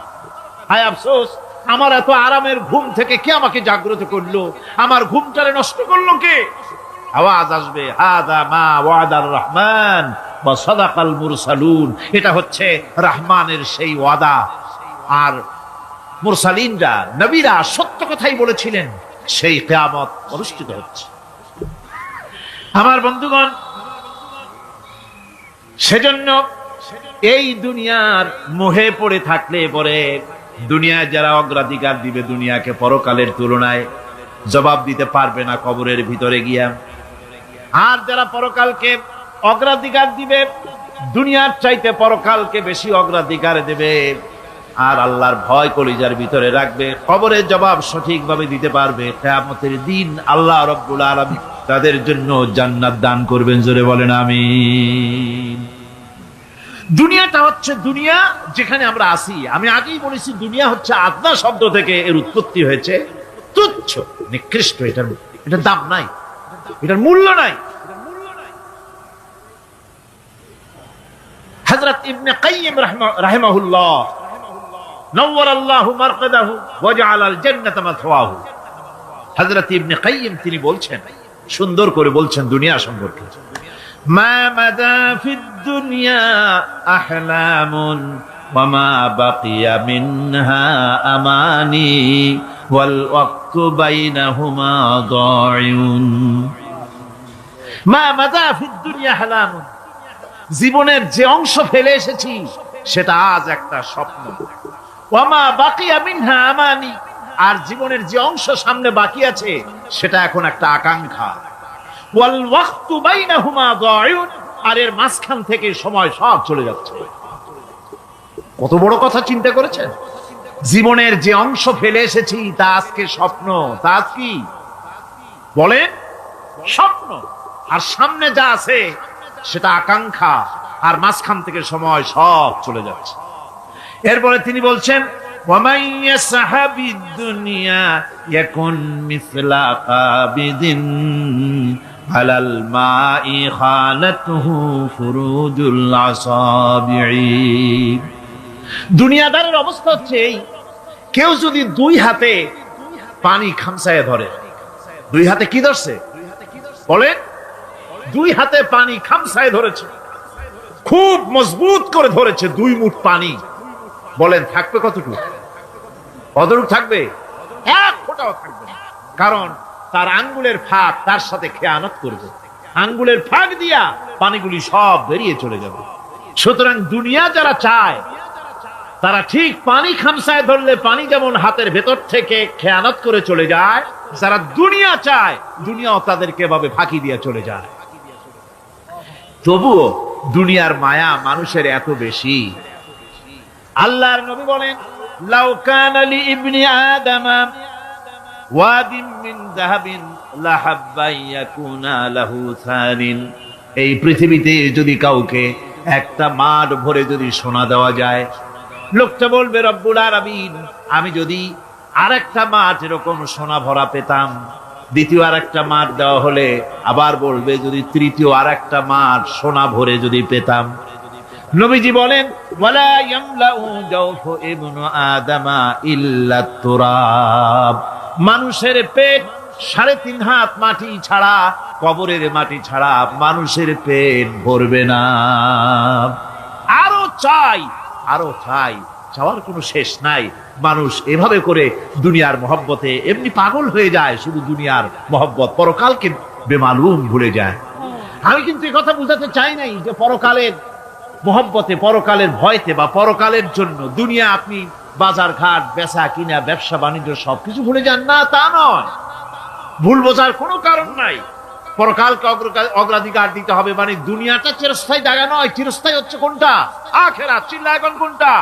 হায় আফসোস, আমার এত আরামের ঘুম থেকে কে আমাকে জাগ্রত করলো, আমার ঘুমটারে নষ্ট করলো কে? আওয়াজ আসবে হাদা মা ওয়াদার রহমান ওয়া সাদাকাল মুরসালুন, এটা হচ্ছে রহমানের সেই ওয়াদা, আর মুরসালিনরা নবীরা সত্য কথাই বলেছিলেন, সেই কিয়ামত অনুষ্ঠিত হচ্ছে। আমার বন্ধুগণ, সেজন্য এই দুনিয়ার মোহে পড়ে থাকলে পরে দুনিয়ায় যারা অগ্রাধিকার দিবে দুনিয়াকে পরকালের তুলনায়, জবাব দিতে পারবে না কবরের ভিতরে গিয়া। আর যারা পরকালকে অগ্রাধিকার দিবে, দুনিয়ার চাইতে পরকালকে বেশি অগ্রাধিকার দেবে, আর আল্লাহর ভয় কলিজার ভিতরে রাখবে, কবরের জবাব সঠিকভাবে দিতে পারবে, কিয়ামতের দিন আল্লাহ রাব্বুল আলামিন তাদের জন্য জান্নাত দান করবেন। জোরে বলেন আমিন। দুনিয়াটা হচ্ছে দুনিয়া যেখানে আমরা আসি। আমি আগেই বলেছি, দুনিয়া হচ্ছে আদনা শব্দ থেকে এর উৎপত্তি হয়েছে। তুচ্ছ, নিকৃষ্ট, এটার দাম নাই, এটার মূল্য নাই। হযরত ইবনে কাইয়িম রাহিমাহুল্লাহ, নওয়ারাল্লাহু মারকাদাহু ওয়া জাআলাল জান্নাতা মাথওয়াহু, হযরত ইবনে কাইয়িম তিনি বলছেন, সুন্দর করে বলছেন দুনিয়া সম্পর্কে, মা মাদা ফিদ দুনিয়া আহলামুন ওয়া মা বাকিয়া মিনহা আমানি ওয়াল ওয়াক্তু বাইনাহুমা দাইউন। মা মাদা ফিদ দুনিয়া আহলামুন, জীবনের যে অংশ ফেলে এসেছি সেটা আজ একটা স্বপ্ন। ওয়া মা বাকিয়া মিনহা আমানি, আর জীবনের যে অংশ সামনে বাকি আছে সেটা এখন একটা আকাঙ্ক্ষা। ওয়াল ওয়াক্তু বাইনাহুমা দাইউন, আর এর মাঝখান থেকে সময় সব চলে যাচ্ছে। কত বড় কথা চিন্তা করেছেন? জীবনের যে অংশ ফেলে এসেছি তা আজকে স্বপ্ন, তা আজ কি বলেন? স্বপ্ন। আর সামনে যা আছে সেটা আকাঙ্ক্ষা, আর মাঝখান থেকে সময় সব চলে যাচ্ছে। এরপরে তিনি বলছেন, وَمَنْ يَسْحَبِ الدُّنْيَا يَكُنْ مِثْلَ قَابِضٍ عَلَى الْمَاءِ خَانَتْهُ فُرُوجُ الْأَصَابِعِ। দুনিয়াদারের অবস্থা হচ্ছে এই, কেউ যদি দুই হাতে পানি খামসায় ধরে, দুই হাতে কি ধরছে বলেন? দুই হাতে পানি খামসায় ধরেছে, খুব মজবুত করে ধরেছে, 2 মুঠ পানি। বলেন থাকবে কতটুকু? কতটুকু থাকবে? 1 ফোঁটাও থাকবে না। কারণ তার আঙ্গুলের ফাঁক তার সাথে খেয়ানত করবে, আঙ্গুলের ফাঁক দিয়া পানিগুলি সব বেরিয়ে চলে যাবে। সুতরাং দুনিয়া যারা চায় তারা ঠিক পানি খামসায় ধরলে পানি যেমন হাতের ভেতর থেকে খেয়ানত করে চলে যায়, যারা দুনিয়া চায় দুনিয়াও তাদেরকে এভাবে ফাঁকি দিয়ে চলে যায়। তবুও দুনিয়ার মায়া মানুষের এত বেশি। আল্লাহর নবী বলেন, লাউ কানা লি ইবনি আদামা ওয়াদিন মিন যাহাবিন লাহাব্বা ইয়াকুনা লাহু সানিন। এই পৃথিবীতে যদি কাউকে একটা মাঠ ভরে যদি সোনা দেওয়া যায়, লোকটা বলবে, রব্বুল আলামিন, আমি যদি আরেকটা মাঠ এরকম সোনা ভরা পেতাম। দ্বিতীয় আরেকটা মাঠ দেওয়া হলে আবার বলবে, যদি তৃতীয় আরেকটা মাঠ সোনা ভরে যদি পেতাম। নবীজি বলেন, ওয়ালা ইয়ামলাউ জাওফু ইবনু আদামা ইল্লা তুরাব। মানুষের পেট 3.5 হাত মাটি ছাড়া, কবরের মাটি ছাড়া মানুষের পেট ভরবে না। আরো চাই, আরো চাই, চাওয়ার কোনো শেষ নাই। মানুষ এভাবে করে দুনিয়ার মহব্বতে এমনি পাগল হয়ে যায়, শুধু দুনিয়ার মহব্বত, পরকালকে বেমালুম ভুলে যায়। আমি কিন্তু এই কথা বুঝাতে চাই নাই যে পরকালের মহব্বতে, পরকালের ভয়তে বা পরকালের জন্য দুনিয়া আপনি বাজার ঘাট, বেচা কিনা, ব্যবসা বাণিজ্য সবকিছু ভুলে যান না, তা নয়। ভুল বোঝার কোনো কারণ নাই। পরকালকে অগ্রাধিকার দিতে হবে, মানে দুনিয়াটা চিরস্থায়ী জায়গা নয়। চিরস্থায়ী হচ্ছে কোনটা? আখিরাত। চিল্লা এখন কোনটা?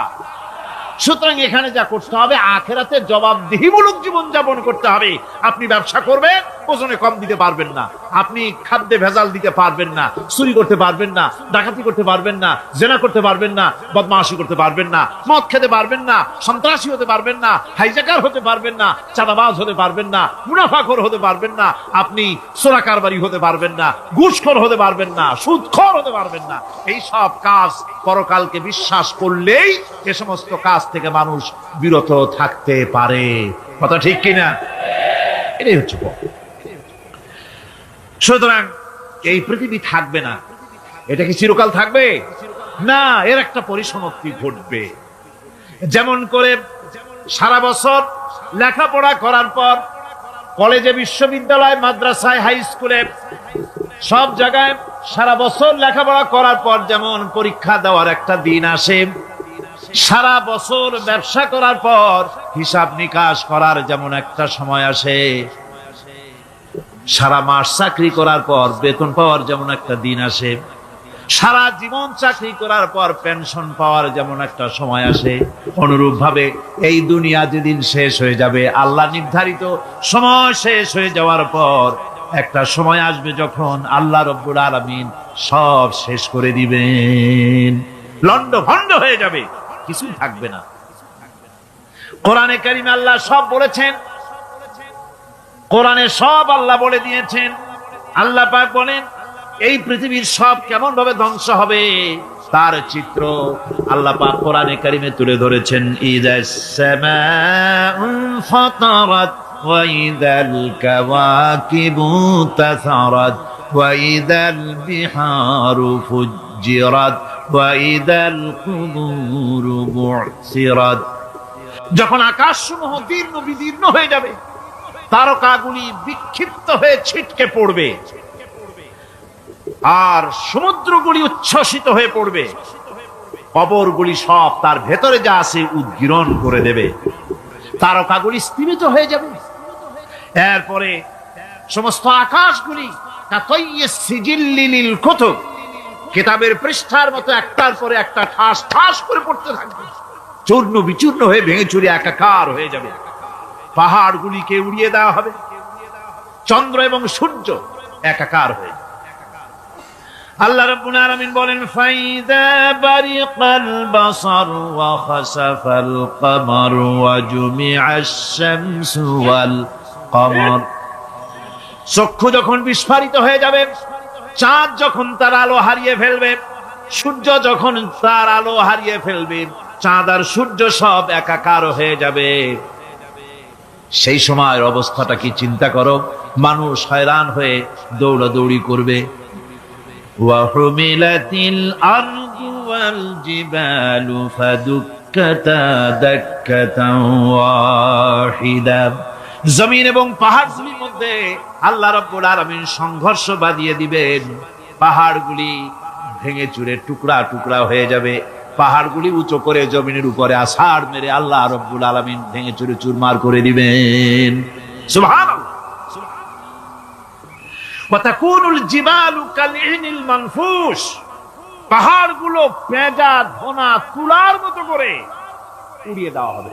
সুতরাং এখানে যা করতে হবে, আখিরাতের জবাবদিহিমূলক জীবন যাপন করতে হবে। আপনি ব্যবসা করবেন, ওজনে কম দিতে পারবেন না, আপনি খাদ্যে ভেজাল দিতে পারবেন না, চুরি করতে পারবেন না, ডাকাতি করতে পারবেন না, জেনা করতে পারবেন না, বদমাশি করতে পারবেন না, মদ খেতে পারবেন না, সন্ত্রাসী হতে পারবেন না, হাইজ্যাকার হতে পারবেন না, চাঁদাবাজ হতে পারবেন না, মুনাফাখোর হতে পারবেন না, আপনি চোরা কারবারি হতে পারবেন না, ঘুষখোর হতে পারবেন না, সুদখোর হতে পারবেন না। এই সব কাজ পরকালকে বিশ্বাস করলেই এ সমস্ত কাজ থেকে মানুষ বিরত থাকতে পারে। কথা ঠিক কিনা? এটাই হচ্ছে। সুতরাং এই পৃথিবী থাকবে না, এটা কি চিরকাল থাকবে না? এর একটা পরিসমাপ্তি ঘটবে। যেমন করে সারা বছর লেখাপড়া করার পর কলেজে, বিশ্ববিদ্যালয়, মাদ্রাসায়, হাই স্কুলে সব জায়গায় সারা বছর লেখাপড়া করার পর যেমন পরীক্ষা দেওয়ার একটা দিন আসে, সারা বছর ব্যবসা করার পর হিসাব নিকাশ করার যেমন একটা সময় আসে, সারা মাস চাকরি করার পর বেতন পাওয়ার যেমন একটা দিন আসে, সারা জীবন চাকরি করার পর পেনশন পাওয়ার যেমন একটা সময় আসে, অনুরূপ ভাবে এই দুনিয়া যেদিন শেষ হয়ে যাবে, আল্লাহ নির্ধারিত সময় শেষ হয়ে যাওয়ার পর একটা সময় আসবে যখন আল্লাহ রব্বুল আলামিন সব শেষ করে দিবেন, লন্ড ভন্ড হয়ে যাবে, কিছুই থাকবে না। কোরআনে কারিমে আল্লাহ সব বলেছেন, কোরআনে সব আল্লাহ বলে দিয়েছেন। আল্লাহ পাক বলেন এই পৃথিবীর সব কেমন ভাবে ধ্বংস হবে তার চিত্র আল্লাহ পাক কোরআনে কারিমে তুলে ধরেছেন। ইযাস সামাউ ফাতারাত ওয়া ইযাল কাওয়াকিবু তাসারাত ওয়া ইযাল বিহারু ফুজ্জিরাত ওয়া ইযাল কুবুরু বু'সিরাত। যখন আকাশসমূহ দীর্ণ বিদীর্ণ হয়ে যাবে, তারকাগুলি বিক্ষিপ্ত হয়ে ছিটকে পড়বে, আর সমুদ্রগুলি উচ্ছ্বসিত হয়ে পড়বে, কবরগুলি সব তার ভেতরে যা আছে উদ্গীরণ করে দেবে, তারকাগুলি স্থিমিত হয়ে যাবে। এরপরে সমস্ত আকাশগুলি কাতাইয়িস সিজিল্লি লিল কুতুব, কিতাবের পৃষ্ঠার মতো একটার পরে একটা ঠাস ঠাস করে পড়তে থাকবে, চূর্ণ বিচূর্ণ হয়ে ভেঙে চুরে একাকার হয়ে যাবে। পাহাড়গুলিকে উড়িয়ে দেওয়া হবে, চন্দ্র এবং সূর্য একাকার হয়ে। আল্লাহ রাব্বুল আলামিন বলেন ফাইদা বারিকাল বাসার ওয়া খাসাফাল কমার ওয়া জুমিআশ শামসু ওয়াল কমার। চক্ষু যখন বিস্ফারিত হয়ে যাবে, চাঁদ যখন তার আলো হারিয়ে ফেলবে, সূর্য যখন তার আলো হারিয়ে ফেলবে, চাঁদ আর সূর্য সব একাকার হয়ে যাবে, সেই সময়ের অবস্থাটা কি চিন্তা করো। মানুষ হয়রান হয়ে দৌড়াদৌড়ি করবে। ওয়াহুমিলাতিল আরদু ওয়াল জিবালু ফাদুক্কাতা দাক্কাতান ওয়াহিদা। জমিন এবং পাহাড়গুলির মধ্যে আল্লাহ রাব্বুল আলামিন সংঘর্ষ বাঁধিয়ে দিবেন, পাহাড়গুলি ভেঙে চুরে টুকরা টুকরা হয়ে যাবে, পাহাড়গুলি উঁচু করে জমিনের উপরে আছাড় মেরে আল্লাহ রাব্বুল আলামিন ভেঙে চুরে চুরমার করে দিবেন। সুবহানাল্লাহ। ওয়া তাকুনুল জিবালু কালইনিল মানফুস, পাহাড়গুলো পেঁজা ধোনা তুলার মতো করে উড়িয়ে দেওয়া হবে,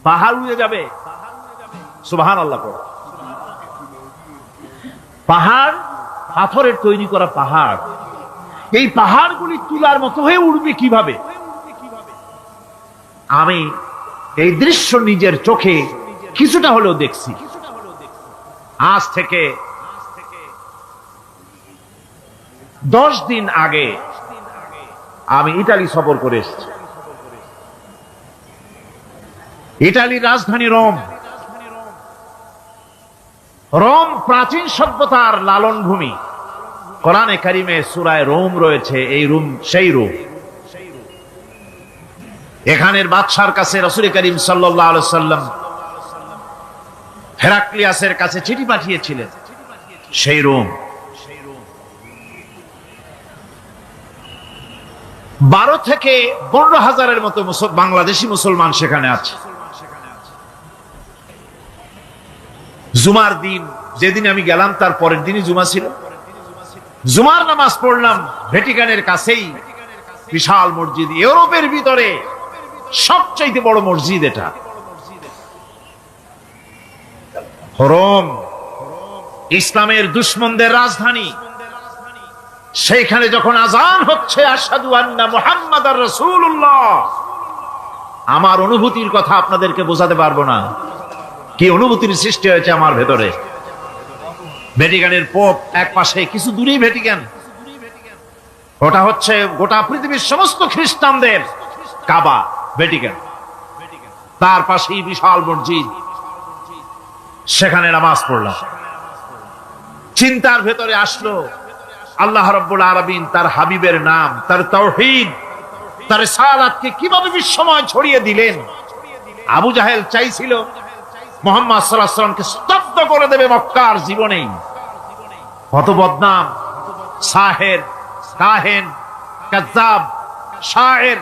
পাহাড় উড়ে যাবে। সুবহানাল্লাহ। পাহাড় পাথরের তৈরি করা পাহাড়, এই পাহাড়গুলি তুলার মতো হয়ে উড়বে কিভাবে? আমি এই দৃশ্য নিজের চোখে কিছুটা হলেও দেখছি। আজ থেকে 10 দিন আগে আমি ইতালি সফর করে এসেছি। ইতালির রাজধানী রোম। রোম প্রাচীন সভ্যতার লালন ভূমি। কোরআনে কারিমে সূরায়ে রোম রয়েছে, এই রোম সেই রোম। এখানের বাদশার কাছে রাসূল করিম সাল্লাল্লাহু আলাইহি সাল্লাম হেরাক্লিয়াসের কাছে চিঠি পাঠিয়েছিলেন, সেই রোম। 12 থেকে 15 হাজারের মতো বাংলাদেশি মুসলমান সেখানে আছে। জুমার দিন, যেদিন আমি গেলাম তার পরের দিনই জুমা ছিল। জুমার নামাজ পড়লাম ভ্যাটিকানের কাছেই, বিশাল মসজিদ, ইউরোপের ভিতরে সবচেয়ে বড় মসজিদ এটা। রোম ইসলামের দুশমনদের রাজধানী। সেইখানে যখন আযান হচ্ছে আশহাদু আন্না মুহাম্মাদার রাসূলুল্লাহ, আমার অনুভূতির কথা আপনাদেরকে বোঝাতে পারবো না, কি অনুভূতির সৃষ্টি হয়েছে আমার ভেতরে। ভ্যাটিকানের পোপ এক পাশে, কিছু দূরেই ভ্যাটিকান, ওটা হচ্ছে গোটা পৃথিবীর সমস্ত খ্রিস্টানদের কাবা, ভ্যাটিকান। তার পাশেই বিশাল মসজিদ, সেখানে নামাজ পড়লাম। চিন্তার ভেতরে আসলো আল্লাহ রাব্বুল আলামিন তার হাবিবের নাম, তার তাওহীদ, তার রিসালাতকে কিভাবে বিশ্বময় ছড়িয়ে দিলেন। আবু জাহেল চাইছিল মুহাম্মদ সাল্লাল্লাহু আলাইহি ওয়াসাল্লামকে স্তব্ধ করে দেবে মক্কার জীবনেই, কত বদনাম, সাহের, কাহেন, কাজ্জাব, শায়ের,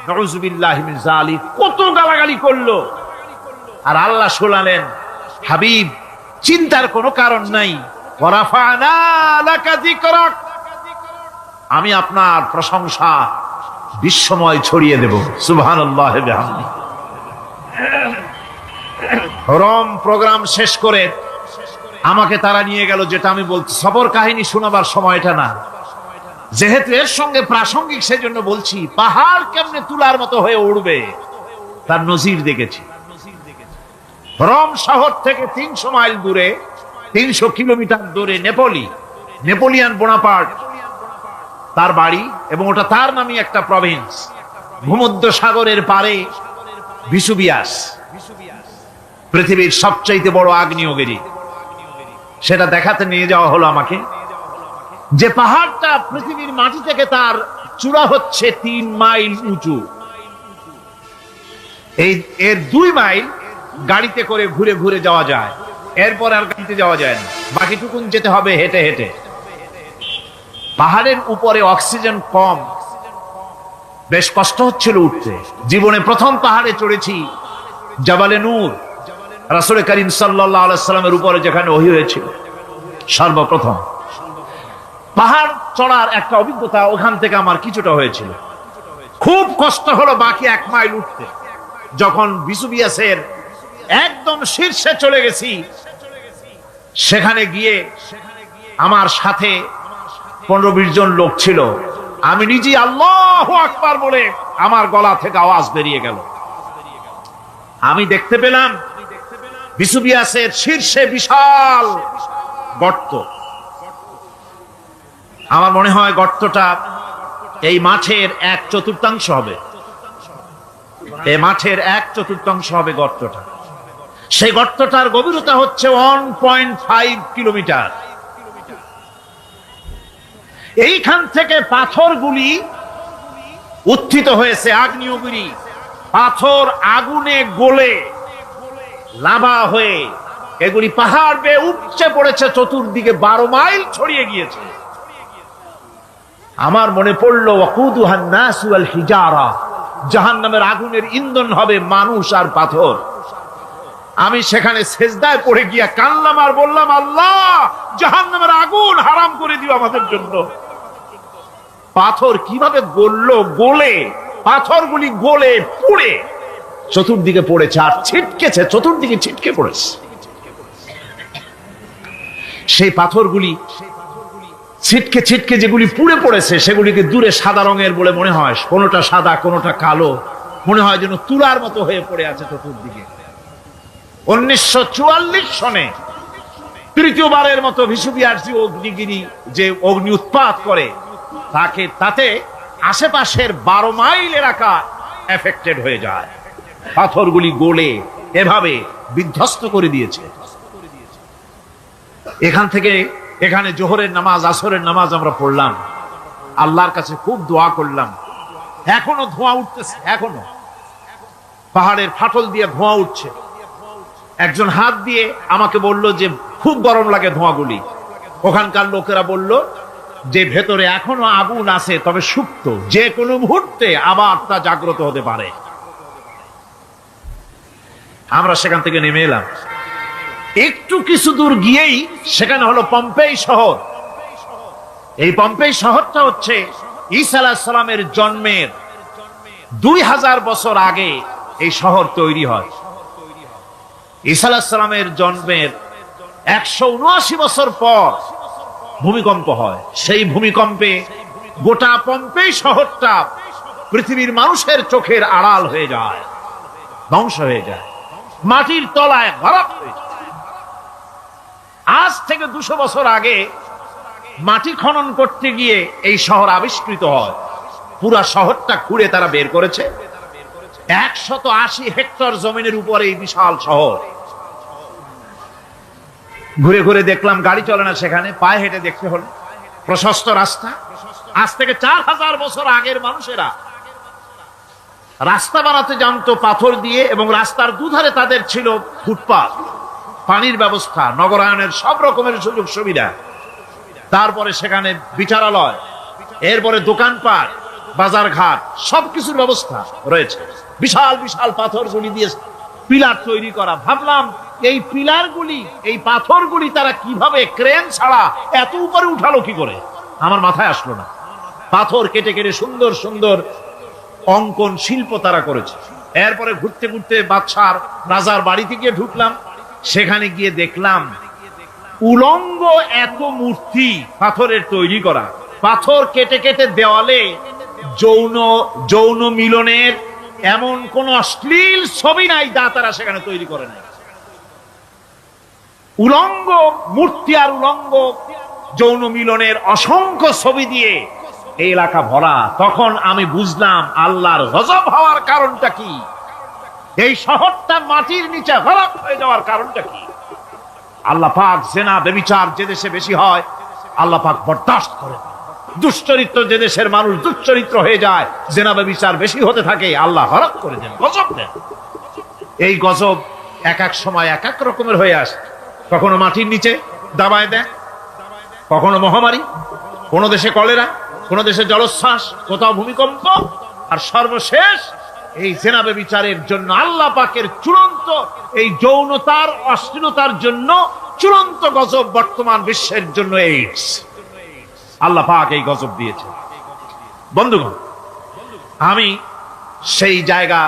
নাউযুবিল্লাহি মিন যালিক, কত গালাগালি করলো। আর আল্লাহ শোনালেন, হাবিব চিন্তার কোনো কারণ নাই, ওয়া রাফা'না লাকা যিকরাক, আমি আপনার প্রশংসা বিশ্বময় ছড়িয়ে দেব। সুবহানাল্লাহি ওয়া বিহামদিহি। রম প্রোগ্রাম শেষ করে আমাকে তারা নিয়ে গেল, যেটা আমি বলছি সফর কাহিনী শোনাবার সময়টা না, যেহেতু এর সঙ্গে প্রাসঙ্গিক সেজন্য বলছি। পাহাড় কেমনে তুলার মতো হয়ে উঠবে তার নজির দেখেছি। রোম শহর থেকে 300 মাইল দূরে, 300 কিলোমিটার দূরে নেপোলিয়ান বোনাপার্ট তার বাড়ি, এবং ওটা তার নামই একটা প্রভিন্স। ভূমধ্য সাগরের পারে ভিসুভিয়াস, পৃথিবীর সবচাইতে বড় আগ্নেয়গিরি। সেটা দেখাতে নিয়ে যাওয়া হলো আমাকে, যে পাহাড়টা পৃথিবীর মাটি থেকে তার চূড়া হচ্ছে 3 মাইল উঁচু। এর 2 মাইল গাড়িতে করে ঘুরে ঘুরে যাওয়া যায়, এরপর আর গাড়িতে যাওয়া যায় না, বাকিটুকুন যেতে হবে হেঁটে হেঁটে। পাহাড়ের উপরে অক্সিজেন কম, বেশ কষ্ট হচ্ছিল উঠতে। জীবনে প্রথম পাহাড়ে চড়েছি, জাবালে নূর, রাসূল করিম সাল্লাল্লাহু আলাইহি সাল্লামের উপরে যেখানে ওহী হয়েছিল সর্বপ্রথম। পাহাড় চড়ার একটা অভিজ্ঞতা ওখান থেকে আমার কিছুটা হয়েছিল। খুব কষ্ট হলো বাকি 1 মাইল উঠতে। যখন ভিসুভিয়াসের একদম শীর্ষে চলে গেছি, সেখানে গিয়ে আমার সাথে 15-20 জন লোক ছিল। আমি নিজে আল্লাহু আকবার বলে আমার গলা থেকে আওয়াজ বেরিয়ে গেল। আমি দেখতে পেলাম ভিসুভিয়াসের শীর্ষে বিশাল গর্ত। আমার মনে হয় গর্তটা এই মাঠের 1/4 হবে। এই মাঠের 1/4 হবে গর্তটা। সেই গর্তটার গভীরতা হচ্ছে 1.5 কিলোমিটার। এইখান থেকে পাথরগুলি উত্থিত হয়েছে, আগ্নেয়গিরি পাথর আগুনে গলে লাভা হয়ে এগুলি পাহাড় বেয়ে উপচে পড়েছে, চতুর্দিকে 12 মাইল ছড়িয়ে গিয়েছে। আমার মনে পড়লো, ওয়াকুদুহান নাস ওয়াল হিজারা, জাহান্নামের আগুনের ইন্ধন হবে মানুষ আর পাথর। আমি সেখানে সেজদায় পড়ে গিয়া কানলাম আর বললাম, আল্লাহ জাহান্নামের আগুন হারাম করে দিও আমাদের জন্য। পাথর কিভাবে গললো, গলে পাথরগুলি গলে পুড়ে চতুর্দিকে পড়েছে, আর ছিটকেছে, চতুর্দিকে ছিটকে পড়েছে। সেই পাথরগুলি ছিটকে ছিটকে যেগুলি পুড়ে পড়েছে, সেগুলিকে দূরে সাদা রঙের বলে মনে হয়, কোনোটা সাদা কোনোটা কালো, মনে হয় যেন তুলার মতো হয়ে পড়ে আছে চতুর্দিকে। 1944 সনে তৃতীয়বারের মতো ভিসুভিয়াস অগ্নিগিরি যে অগ্নি উৎপাত করে, তাতে আশেপাশের 12 মাইল এলাকা এফেক্টেড হয়ে যায়। পাথরগুলি গলে এভাবে বিধ্বস্ত করে দিয়েছে। এখান থেকে এখানে জোহরের নামাজ, আসরের নামাজ আমরা পড়লাম, আল্লাহর কাছে খুব দোয়া করলাম। এখনো ধোঁয়া উঠতেছে, এখনো পাহাড়ের ফাটল দিয়ে ধোঁয়া উঠছে। একজন হাত দিয়ে আমাকে বলল যে খুব গরম লাগে ধোঁয়াগুলি। ওখানকার লোকেরা বলল যে ভেতরে এখনো আগুন আছে, তবে সুপ্ত, যে কোনো মুহূর্তে আবার তা জাগ্রত হতে পারে। আমরা সেখান থেকে নেমে এলাম। একটু কিছু দূর গিয়েই সেখানে হলো পম্পেই শহর। এই পম্পেই শহরটা হচ্ছে ঈসা আলাইহিস সালামের জন্মের 2000 বছর আগে এই শহর তৈরি হয়। ঈসা আলাইহিস সালামের জন্মের 179 বছর পর ভূমিকম্প হয়। সেই ভূমিকম্পে গোটা পম্পেই শহরটা পৃথিবীর মানুষের চোখের আড়াল হয়ে যায়, ধ্বংস হয়ে যায়, মাটির তলায় গরক হয়ে যায়। আজ থেকে 200 বছর আগে মাটি খনন করতে গিয়ে এই শহর আবিষ্কৃত হয়। পুরা শহরটা খুঁড়ে তারা বের করেছে। 180 হেক্টর জমিনের উপরে এই বিশাল শহর। ঘুরে ঘুরে দেখলাম, গাড়ি চলে না সেখানে, পায়ে হেঁটে দেখতে হলো। প্রশস্ত রাস্তা। আজ থেকে 4000 বছর আগের মানুষেরা রাস্তা বানাতে জানতো পাথর দিয়ে, এবং রাস্তার দুধারে তাদের ছিল ফুটপাত, পানির ব্যবস্থা, নগরায়নের সব রকমের সুযোগ সুবিধা। তারপরে সেখানে বিচারালয়, এরপরে দোকানপাট, বাজার ঘাট, সবকিছুর ব্যবস্থা রয়েছে। বিশাল বিশাল পাথরগুলি দিয়ে পিলার তৈরি করা। ভাবলাম এই পিলারগুলি, এই পাথরগুলি তারা কিভাবে ক্রেন ছাড়া এত উপরে উঠালো কি করে, আমার মাথায় আসলো না। পাথর কেটে কেটে সুন্দর সুন্দর অঙ্কন শিল্প তারা করেছে। এরপরে ঘুরতে ঘুরতে বাদশার রাজার বাড়িতে গিয়ে ঢুকলাম। সেখানে গিয়ে দেখলাম উলঙ্গ এত মূর্তি পাথরের তৈরি করা, পাথর কেটে কেটে দেওয়ালে যৌন মিলনের এমন কোন অশ্লীল ছবি নাই যা তারা সেখানে তৈরি করে নাই। উলঙ্গ মূর্তি আর উলঙ্গ যৌন মিলনের অসংখ্য ছবি দিয়ে এই এলাকা ভরা। তখন আমি বুঝলাম আল্লাহর গজব হওয়ার কারণটা কি, এই শহরটা মাটির নিচে গরক হয়ে যাওয়ার কারণটা কি। আল্লাহ পাক জেনা ব্যভিচার যে দেশে বেশি হয় আল্লাহ পাক বরদাস্ত করে। দুশ্চরিত্র যে দেশের মানুষ দুশ্চরিত্র হয়ে যায়, জেনা ব্যভিচার বেশি হতে থাকে, আল্লাহ গজব করে দেন, গজব দেন। এই গজব এক এক সময় এক এক রকমের হয়ে আসে। কখনো মাটির নিচে দাবায় দেয়, কখনো মহামারী, কোন দেশে কলেরা, কোন দেশে জলোচ্ছ্বাস, কোথাও ভূমিকম্প, আর সর্বশেষ এই জেনা ব্যভিচারের জন্য আল্লাহ পাকের চূড়ান্ত এই যৌনতার অশ্লীলতার জন্য চূড়ান্ত গজব বর্তমান বিশ্বের জন্য এইডস। আল্লাহ পাক এই গজব দিয়েছে। বন্ধুগণ, আমি সেই জায়গা,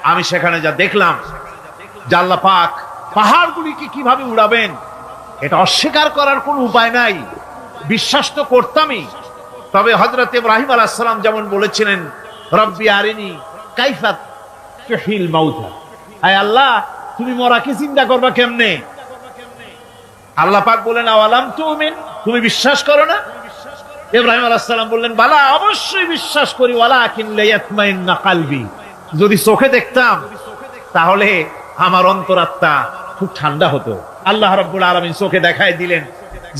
আমি সেখানে যা দেখলাম যে আল্লাহ পাক পাহাড়গুলিকে কিভাবে উড়াবেন, এটা অস্বীকার করার কোনো উপায় নাই। বিশ্বাস তো করতামই, তবে হযরত ইব্রাহিম আলাইহিস সালাম যেমন বলেছিলেন, রব্বি আরিনি কাইফা তুহিল মাউতা, আয় আল্লাহ তুমি মরাকে জিন্দা করবা কেমনে? আল্লাহ পাক বলেন আওয়ালাম তুমিন, তুমি বিশ্বাস করো না? ইব্রাহিম আলাইহিস সালাম বললেন বালা, অবশ্যই বিশ্বাস করি, ওয়ালাকিন লিয়াতমাইন্না কলবি, যদি চোখে দেখতাম তাহলে আমার অন্তরাত্মা খুব ঠান্ডা হতো। আল্লাহ রাব্বুল আলামিন চোখে দেখায় দিলেন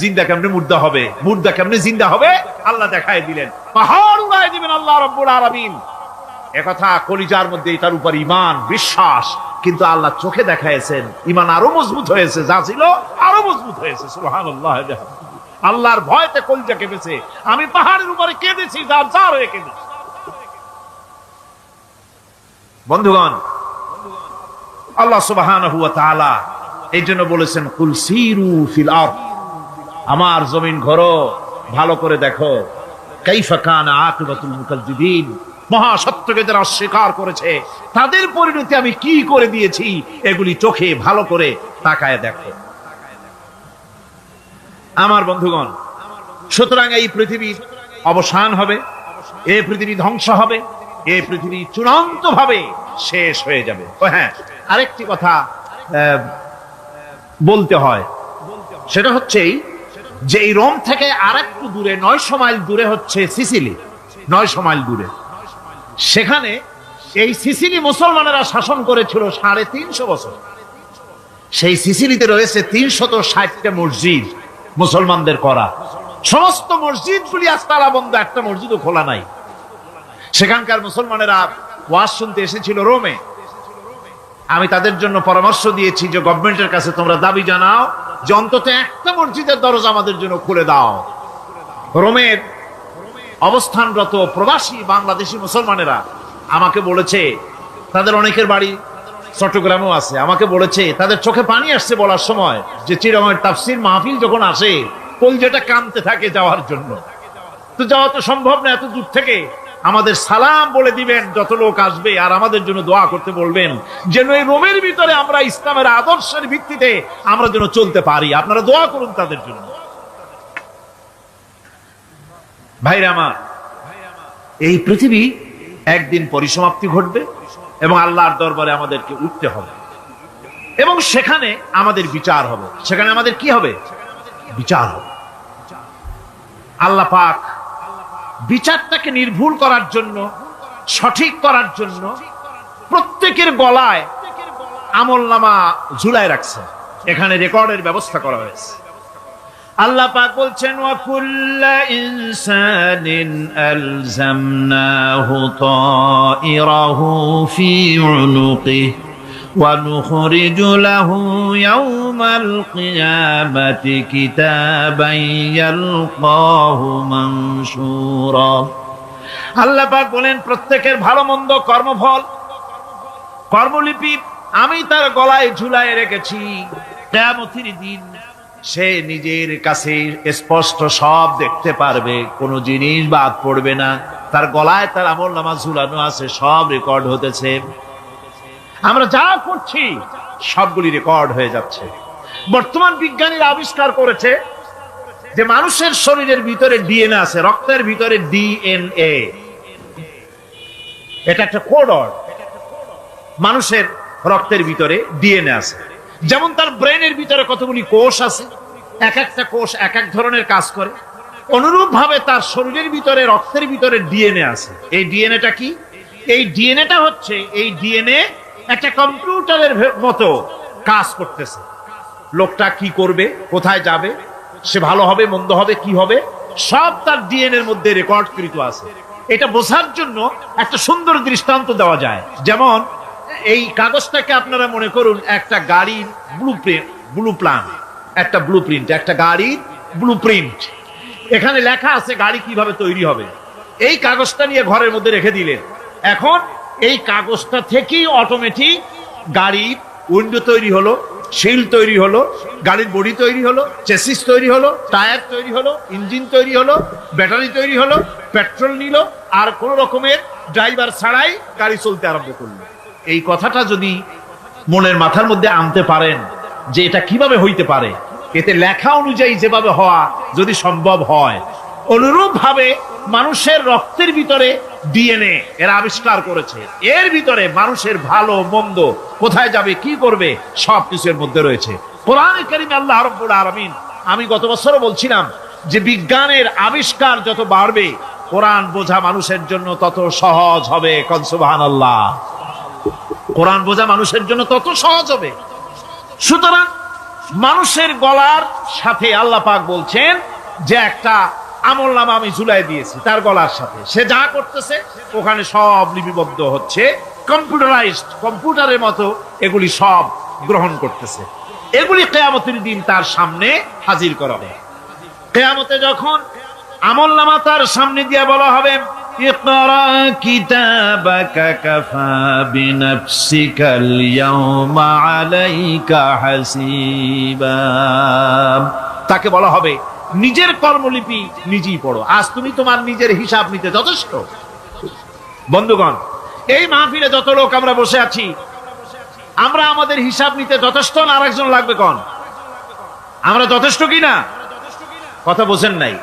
জিন্দা কেমনে মুর্দা হবে, মুর্দা কেমনে জিন্দা হবে, আল্লাহ দেখায় দিলেন। পাহাড় উড়ায় দিবেন আল্লাহ রাব্বুল আলামিন। একথা কলিজার মধ্যে এটার উপর ঈমান বিশ্বাস, কিন্তু আল্লাহ চোখে দেখাইছেন, ঈমান আরো মজবুত হয়েছে, যা ছিল আরো মজবুত হয়েছে। সুবহানাল্লাহ। আল্লাহর ভয়তে কলিজা কেঁপেছে। আমি পাহাড়ের উপরে কেঁদেছি, যার যার হয়ে কেঁদেছি। বন্ধুগণ, আল্লাহ সুবহানাহু ওয়া তাআলা এই জন্য বলেছেন কুল সিরু ফিল আরদ, আমার জমিন ঘোরো, ভালো করে দেখো, কাইফা কানা আকিবাতুল মুকাজ্জিবিন, মহাসত্যকে যারা অস্বীকার করেছে তাদের পরিণতি আমি কি করে দিয়েছি, এগুলি চোখে ভালো করে তাকায় দেখো। আমার বন্ধুগণ, সুতরাং এই পৃথিবীর অবসান হবে, এই পৃথিবী ধ্বংস হবে, এই পৃথিবী চূড়ান্ত ভাবে শেষ হয়ে যাবে। ও হ্যাঁ, আরেকটি কথা বলতে হয়, সেটা হচ্ছে যে এই রোম থেকে আরেকটু দূরে 900 মাইল দূরে হচ্ছে সিসিলি। 900 মাইল দূরে, সেখানে এই সিসিলি মুসলমানেরা শাসন করেছিল 350 বছর। সেই সিসিলিতে রয়েছে 360টা মসজিদ মুসলমানদের করা। সমস্ত মসজিদগুলি আজ তালা বন্ধ, একটা মসজিদও খোলা নাই। সেখানকার মুসলমানেরা ওয়াজ শুনতে এসেছিল রোমে। আমি তাদের জন্য পরামর্শ দিয়েছি যে গভর্নমেন্টের কাছে তোমরা দাবি জানাও যে অন্তত একটা মসজিদের দরজা আমাদের জন্য খুলে দাও। রোমের অবস্থানরত প্রবাসী বাংলাদেশি মুসলমানেরা আমাকে বলেছে, তাদের অনেকের বাড়ি চট্টগ্রামেও আছে, আমাকে বলেছে তাদের চোখে পানি আসছে বলার সময় যে চিরঙের তাফসীর মাহফিল যখন আসে কলজেটা কাঁদতে থাকে যাওয়ার জন্য। তো যাওয়া তো সম্ভব না এত দূর থেকে, আমাদের সালাম বলে দিবেন যত লোক আসবে, আর আমাদের জন্য দোয়া করতে বলবেন যেন এই রোমের ভিতরে আমরা ইসলামের আদর্শের ভিত্তিতে আমরা যেন চলতে পারি। আপনারা দোয়া করুন তাদের জন্য। ভাইরা আমার, এই পৃথিবী একদিন পরিসমাপ্তি ঘটবে এবং আল্লাহর দরবারে আমাদেরকে উঠতে হবে এবং সেখানে আমাদের বিচার হবে। সেখানে আমাদের কি হবে? বিচার হবে। আল্লাহ পাক বিচারটাকে নির্ভুল করার জন্য, সঠিক করার জন্য প্রত্যেকের গলায় আমলনামা ঝুলায় রাখছে, এখানে রেকর্ডের ব্যবস্থা করা হয়েছে। আল্লাহ পাক বলছেন ওয়া কুল্লা ইনসানিন আলজামনাহু তাইরাহু ফি উনুকিহি ওয়া নুখরিজু লাহু ইয়াউম ইয়াউমাল কিয়ামাতি কিতাবান ইয়ালকাহু মানশুরা। আল্লাহ পাক বলেন প্রত্যেকের ভালো মন্দ কর্মফল, কর্মলিপি আমি তার গলায় ঝুলায় রেখেছি। কিয়ামতের দিন সে নিজের কাছে স্পষ্ট সব দেখতে পারবে, কোনো জিনিস বাদ পড়বে না। তার গলায় তার আমলনামা ঝুলানো আছে, সব রেকর্ড হতেছে। আমরা যা করছি সবগুলি রেকর্ড হয়ে যাচ্ছে। বর্তমান বিজ্ঞানীরা আবিষ্কার করেছে যে মানুষের শরীরের ভিতরে ডিএনএ আছে, রক্তের ভিতরে ডিএনএ, এটা একটা কোডর। মানুষের রক্তের ভিতরে ডিএনএ আছে। যেমন তার ব্রেনের ভিতরে কতগুলি কোষ আছে, এক একটা কোষ এক এক ধরনের কাজ করে, অনুরূপ ভাবে তার শরীরের ভিতরে রক্তের ভিতরে ডিএনএ আছে। এই ডিএনএটা কি? এই ডিএনএটা হচ্ছে, এই ডিএনএ একটা কম্পিউটারের মতো কাজ করতেছে। লোকটা কি করবে, কোথায় যাবে, সে ভালো হবে মন্দ হবে কি হবে, সব তার ডিএনএ এর মধ্যে রেকর্ডকৃত আছে। এটা বোঝার জন্য একটা সুন্দর দৃষ্টান্ত দেওয়া যায়। যেমন এই কাগজটাকে আপনারা মনে করুন একটা গাড়ির একটা ব্লুপ্রিন্ট, একটা গাড়ির ব্লুপ্রিন্ট। এখানে লেখা আছে গাড়ি কিভাবে তৈরি হবে। এই কাগজটা নিয়ে ঘরের মধ্যে রেখে দিলেন। এখন এই কাগজটা থেকেই অটোমেটিক গাড়ির উইন্ডো তৈরি হলো, শিল তৈরি হলো, গাড়ির বডি তৈরি হলো, চেসিস তৈরি হলো, টায়ার তৈরি হলো, ইঞ্জিন তৈরি হলো, ব্যাটারি তৈরি হলো, পেট্রোল নিল, আর কোন রকমের ড্রাইভার ছাড়াই গাড়ি চলতে আরম্ভ করলো। এই কথাটা যদি মনের মাথার মধ্যে আনতে পারেন যে এটা কিভাবে হইতে পারে, এতে লেখা অনুযায়ী যেভাবে হওয়া যদি সম্ভব হয়, অনুরূপ ভাবে মানুষের রক্তের ভিতরে ডিএনএ এরা আবিষ্কার করেছে। এর ভিতরে মানুষের ভালো মন্দ, কোথায় যাবে কি করবে, সবকিছু এর মধ্যে রয়েছে। কোরআনে কারীমে আল্লাহ রাব্বুল আলামিন, আমি গত বছরও বলছিলাম যে বিজ্ঞানের আবিষ্কার যত বাড়বে কোরআন বোঝা মানুষের জন্য তত সহজ হবে। কোন সুবহানাল্লাহ। কোরআন বোঝা মানুষের জন্য তত সহজ হবে। সুতরাং মানুষের গলার সাথে আল্লাহ পাক বলছেন যে একটা আমলনামা আমি ঝুলাই দিয়েছি তার গলার সাথে, সে যা করতেছে ওখানে সব লিপিবদ্ধ হচ্ছে, কম্পিউটারাইজড, কম্পিউটারের মতো এগুলি সব গ্রহণ করতেছে। এগুলি কিয়ামতের দিন তার সামনে হাজির করা হবে। কিয়ামতে যখন আমলনামা তার সামনে দিয়ে বলা হবে, ইকরা কিতাবাকা কাফা বিনাফসিকাল ইয়াওমা আলাইকা হাসিবা, তাকে বলা হবে নিজের কর্মলিপি নিজেই পড়ো, আজ তুমি তোমার নিজের হিসাব নিতে যথেষ্ট। বন্ধুগণ, এই মাহফিলে যত লোক আমরা বসে আছি, আমরা আমাদের হিসাব নিতে যথেষ্ট না আরেকজন লাগবে? কোন আমরা যথেষ্ট কিনা? কথা বোঝেন নাই।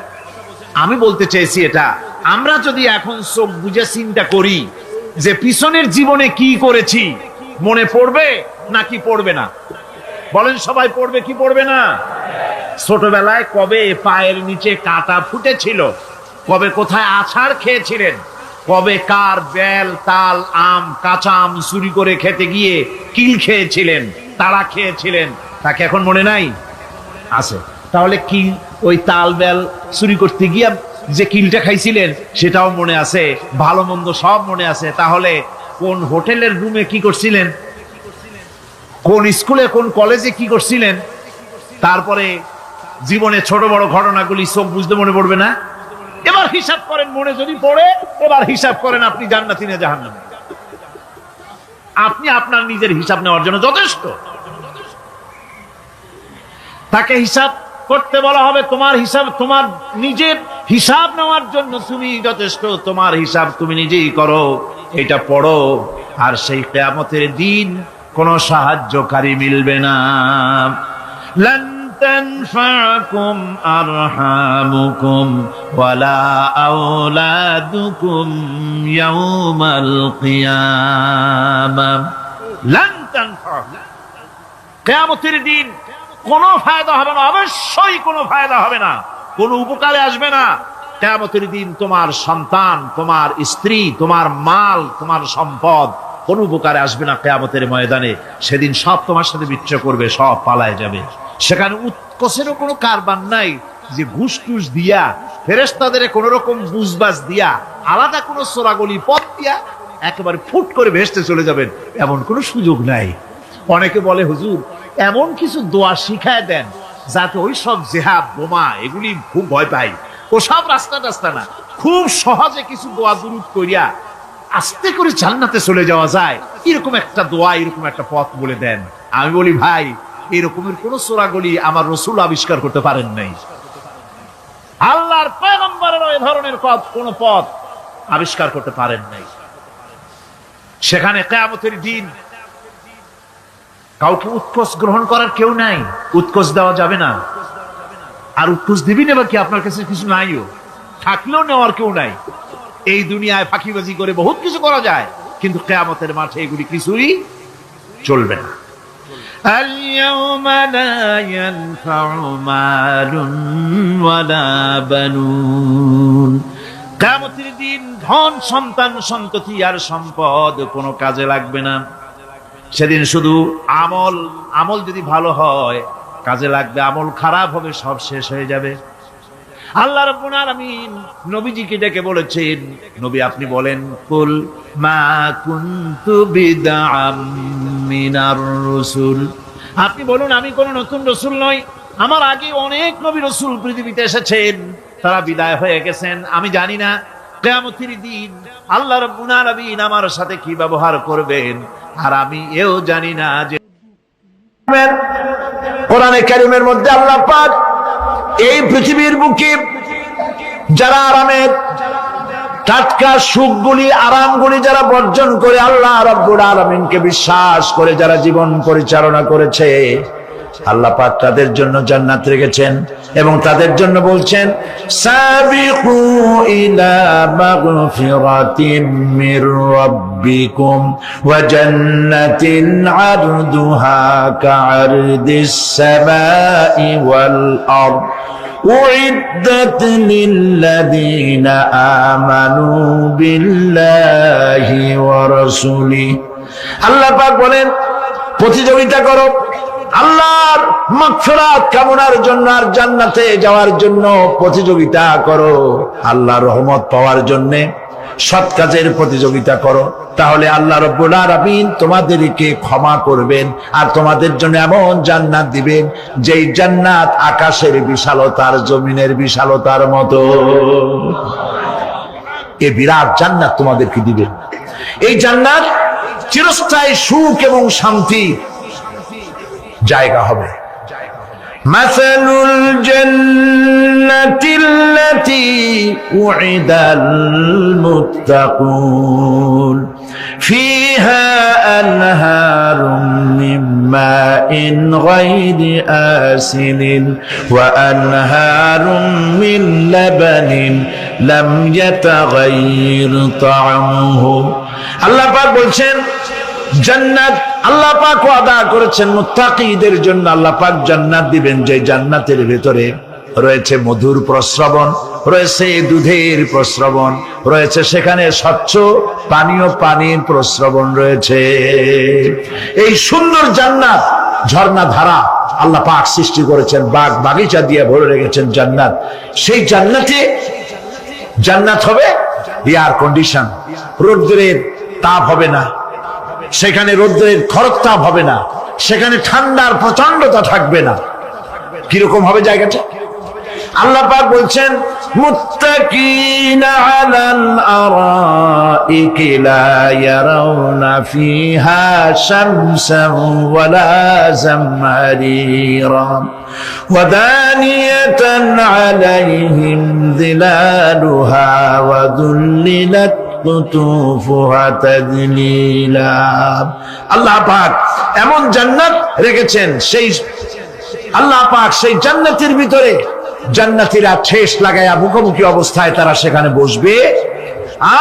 আমি বলতে চেয়েছি এটা, আমরা যদি এখন চোখ বুঝে চিন্তা করি যে পিছনের জীবনে কি করেছি, মনে পড়বে নাকি পড়বে না? বলেন সবাই, পড়বে কি পড়বে না? ছোটবেলায় কবে পায়ের নিচে কাঁটা ফুটেছিল, কবে কোথায় আছাড় খেয়েছিলেন, কবে কার বেল তাল আম কাঁচা আম চুরি করে খেতে গিয়ে কিল খেয়েছিলেন, তাড়া খেয়েছিলেন, তাকে এখন মনে নাই? আছে। তাহলে কিল, ওই তাল বেল চুরি করতে গিয়ে যে কিলটা খাইছিলেন সেটাও মনে আছে, ভালো মন্দ সব মনে আছে। তাহলে কোন হোটেলের রুমে কি করছিলেন, কোন স্কুলে কোন কলেজে কি করছিলেন, তারপরে জীবনে ছোট বড় ঘটনাগুলি সব বুঝতে মনে পড়বে না? এবার হিসাব করেন, মনে যদি পড়ে এবার হিসাব করেন আপনি জান্নাতি না জাহান্নামী। আপনি আপনার নিজের হিসাব নেওয়ার জন্য যথেষ্ট। তাকে হিসাব করতে বলা হবে, তোমার হিসাব, তোমার নিজের হিসাব নেওয়ার জন্য তুমি যথেষ্ট, তোমার হিসাব তুমি নিজেই করো, এটা পড়ো। আর সেই কিয়ামতের দিন কোন সাহায্যকারী মিলবে না। লান তানফাকুম আরহামুকুম ওয়ালা আওলাদুকুম ইয়াউমাল কিয়ামাহ। লান তানফাকুম, কিয়ামতের দিন কোনো ফায়দা হবে না, অবশ্যই কোনো ফায়দা হবে না, কোনো উপকারে আসবে না। কিয়ামতের দিন তোমার সন্তান, তোমার স্ত্রী, তোমার মাল, তোমার সম্পদ কোনো উপকারে আসবে না। কিয়ামতের ময়দানে সেদিন সব তোমার সাথে বিচ্ছেদ করবে, সব পালায় যাবে। সেখানে উৎকোষেরও কোনো কারবার নাই যে ঘুষ টুস দিয়া, ফেরেশতাদের কোন রকম বুঝবাজ দিয়া, আলাদা কোনো চোরাগলি পথ দিয়া একেবারে ফুট করে ভেসতে চলে যাবেন, এমন কোনো সুযোগ নাই। অনেকে বলে হুজুর এমন কিছু দোয়া শিখায় দেন যাতে ওই সব জেহাদ বোমা এগুলি খুব ভয় পাই, ওসব রাস্তা টাস্তা না, খুব সহজে কিছু দোয়া দুরূদ করিয়া আস্তে করে জান্নাতে চলে যাওয়া যায়, এরকম একটা দোয়া, এরকম একটা পথ বলে দেন। আমি বলি ভাই, এরকমের কোন সূরাগুলি আমার রাসূল আবিষ্কার করতে পারেন নাই। আল্লাহর পয়গম্বরের ওই ধরনের কোন পথ আবিষ্কার করতে পারেন নাই। সেখানে কিয়ামতের দিন কাউকে উৎকোচ গ্রহণ করার কেউ নাই, উৎকোচ দেওয়া যাবে না। আর উৎকোচ দিবি নেবা কি? আপনার কাছে কিছু নাইও, থাকলেও নেওয়ার কেউ নাই। এই দুনিয়ায় ফাঁকিবাজি করে বহুত কিছু করা যায়, কিন্তু কিয়ামতের মাঠে এগুলি কিছুই চলবে না। اليوم لا ينفع مال ولا بنون। কিয়ামতের দিন ধন সন্তান সন্ততি আর সম্পদ কোনো কাজে লাগবে না। সেদিন শুধু আমল যদি ভালো হয় কাজে লাগবে, আমল খারাপ হবে সব শেষ হয়ে যাবে। আল্লাহ রাব্বুল আলামিন নবীজিকে ডেকে বলেছেন, নবী আপনি বলেন, কুল মা কুনতু বিদআম মিনার রাসূল, আপনি বলুন আমি কোন নতুন রাসূল নই, আমার আগে অনেক নবী রাসূল পৃথিবীতে এসেছেন, তারা বিদায় হয়ে গেছেন। আমি জানি না কিয়ামতের দিন আল্লাহ রাব্বুল আলামিন আমার সাথে কি ব্যবহার করবেন, আর আমি এও জানি না যে কোরআনে কারীমের মধ্যে আল্লাহ পাক এই পৃথিবীর বুকে যারা আরামের টাটকা সুখগুলি আরামগুলি যারা বর্জন করে আল্লাহ রাব্বুল আলামিনকে বিশ্বাস করে যারা জীবন পরিচালনা করেছে, আল্লাহ পাক তাদের জন্য জান্নাত রেখেছেন এবং তাদের জন্য বলছেন, সাবিকু ইলা মাগফিরাতিম মির রাব্বিকুম ওয়া জান্নাতিন আরদুহা কাআরদিস সামাই ওয়াল আরদ উইদ্দাত লিল্লাযীনা আমানু বিল্লাহি ওয়া রাসূলিহি। আল্লাহ পাক বলেন, প্রতিযোগিতা করো আল্লাহর মাগফিরাত কামনার জন্য আর জান্নাতে যাওয়ার জন্য প্রতিযোগিতা করো, আল্লাহর রহমত পাওয়ার জন্য সৎ কাজের প্রতিযোগিতা করো, তাহলে আল্লাহ রাব্বুল আলামিন তোমাদেরকে ক্ষমা করবেন আর তোমাদের জন্য এমন জান্নাত দিবেন যেই জান্নাত আকাশের বিশালতার জমিনের বিশালতার মতো। এই বিরাট জান্নাত তোমাদেরকে দিবেন। এই জান্নাত চিরস্থায়ী সুখ এবং শান্তি জায়গা হবে। মাসালুল জান্নাতিল্লাতী উইদাল মুত্তাকুন ফিহা আনহারুম মিন মাইন গায়রি আসিনিন ওয়া আনহারুম মিন লাবানিন লাম ইয়াতাগায়্যার তা'আমুহু। আল্লাহ পাক বলছেন, জান্নাত আল্লাহ পাক ওয়াদা করেছেন মুত্তাকিদের জন্য। আল্লাহ পাক জান্নাত দিবেন যে জান্নাতের ভিতরে রয়েছে মধুর প্রস্রবণ, রয়েছে দুধের প্রস্রবণ, রয়েছে সেখানে স্বচ্ছ পানীয় পানির প্রস্রবণ রয়েছে। এই সুন্দর জান্নাত ঝর্ণা ধারা আল্লাহ পাক সৃষ্টি করেছেন, বাগ বাগিচা দিয়ে ভরে রেখেছেন জান্নাত। সেই জান্নাতে জান্নাত হবে এয়ার কন্ডিশন, রৌদ্রের তাপ হবে না, সেখানে রৌদ্রের খরতাপ হবে না, সেখানে ঠান্ডার প্রচন্ডতা থাকবে না। কিরকম হবে জায়গাটা? আল্লাহ পাক বলছেন, মুত্তাকিনা আলাল আরাইকি লা ইয়ারাউনা ফিহা শামসান ওয়ালা জামহারিরা ওয়া দানিয়াতান আলাইহিম যিলালুহা ওয়া যুল্লিলাত কুতুফুহা তাযলিলা। আল্লাহ পাক এমন জান্নাত রেখেছেন, সেই আল্লাহ পাক সেই জান্নাতের ভিতরে জান্নাতীরা ঠেস লাগায়া মুখোমুখি অবস্থায় তারা সেখানে বসবে,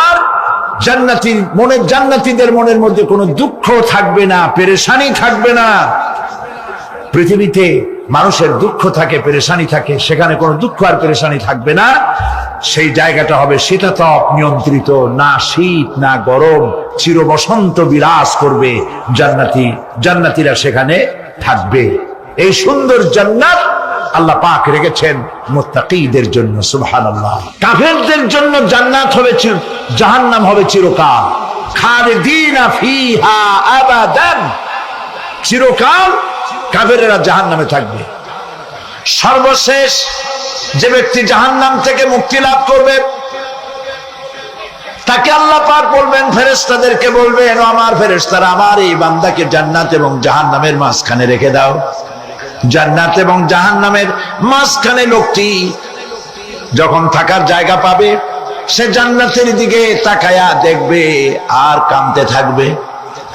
আর জান্নাতীদের মনের মধ্যে কোনো দুঃখ থাকবে না, পেরেশানি থাকবে না। পৃথিবীতে মানুষের দুঃখ থাকে, পেরেশানি থাকে, সেখানে কোনো দুঃখ আর পেরেশানি থাকবে না। সেই জায়গাটা হবে শীতাতপ নিয়ন্ত্রিত, না শীত না গরম, চির বসন্ত বিরাজ করবে। জান্নাতীরা সেখানে থাকবে। এই সুন্দর জান্নাত আল্লাহ পাক রেখেছেন মুত্তাকিদের জন্য। সুবহানাল্লাহ। কাফেরদের জন্য জান্নাত হবে, জাহান্নাম হবে চিরকাল। খালিদিনা ফিহা আবাদান। চিরকাল কাফেরেরা জাহান্নামে থাকবে। সর্বশেষ যে ব্যক্তি জাহান্নাম থেকে মুক্তি লাভ করবে তাকে আল্লাহ পাক বলবেন, ফেরেশতাদেরকে বলবেন, ও আমার ফেরেশতারা, আমার এই বান্দাকে জান্নাত এবং জাহান্নামের মাঝখানে রেখে দাও। জান্নাত এবং জাহান্নামের মাঝখানে লোকটি যখন থাকার জায়গা পাবে, সে জান্নাতের দিকে তাকায়া দেখবে আর কাঁদতে থাকবে।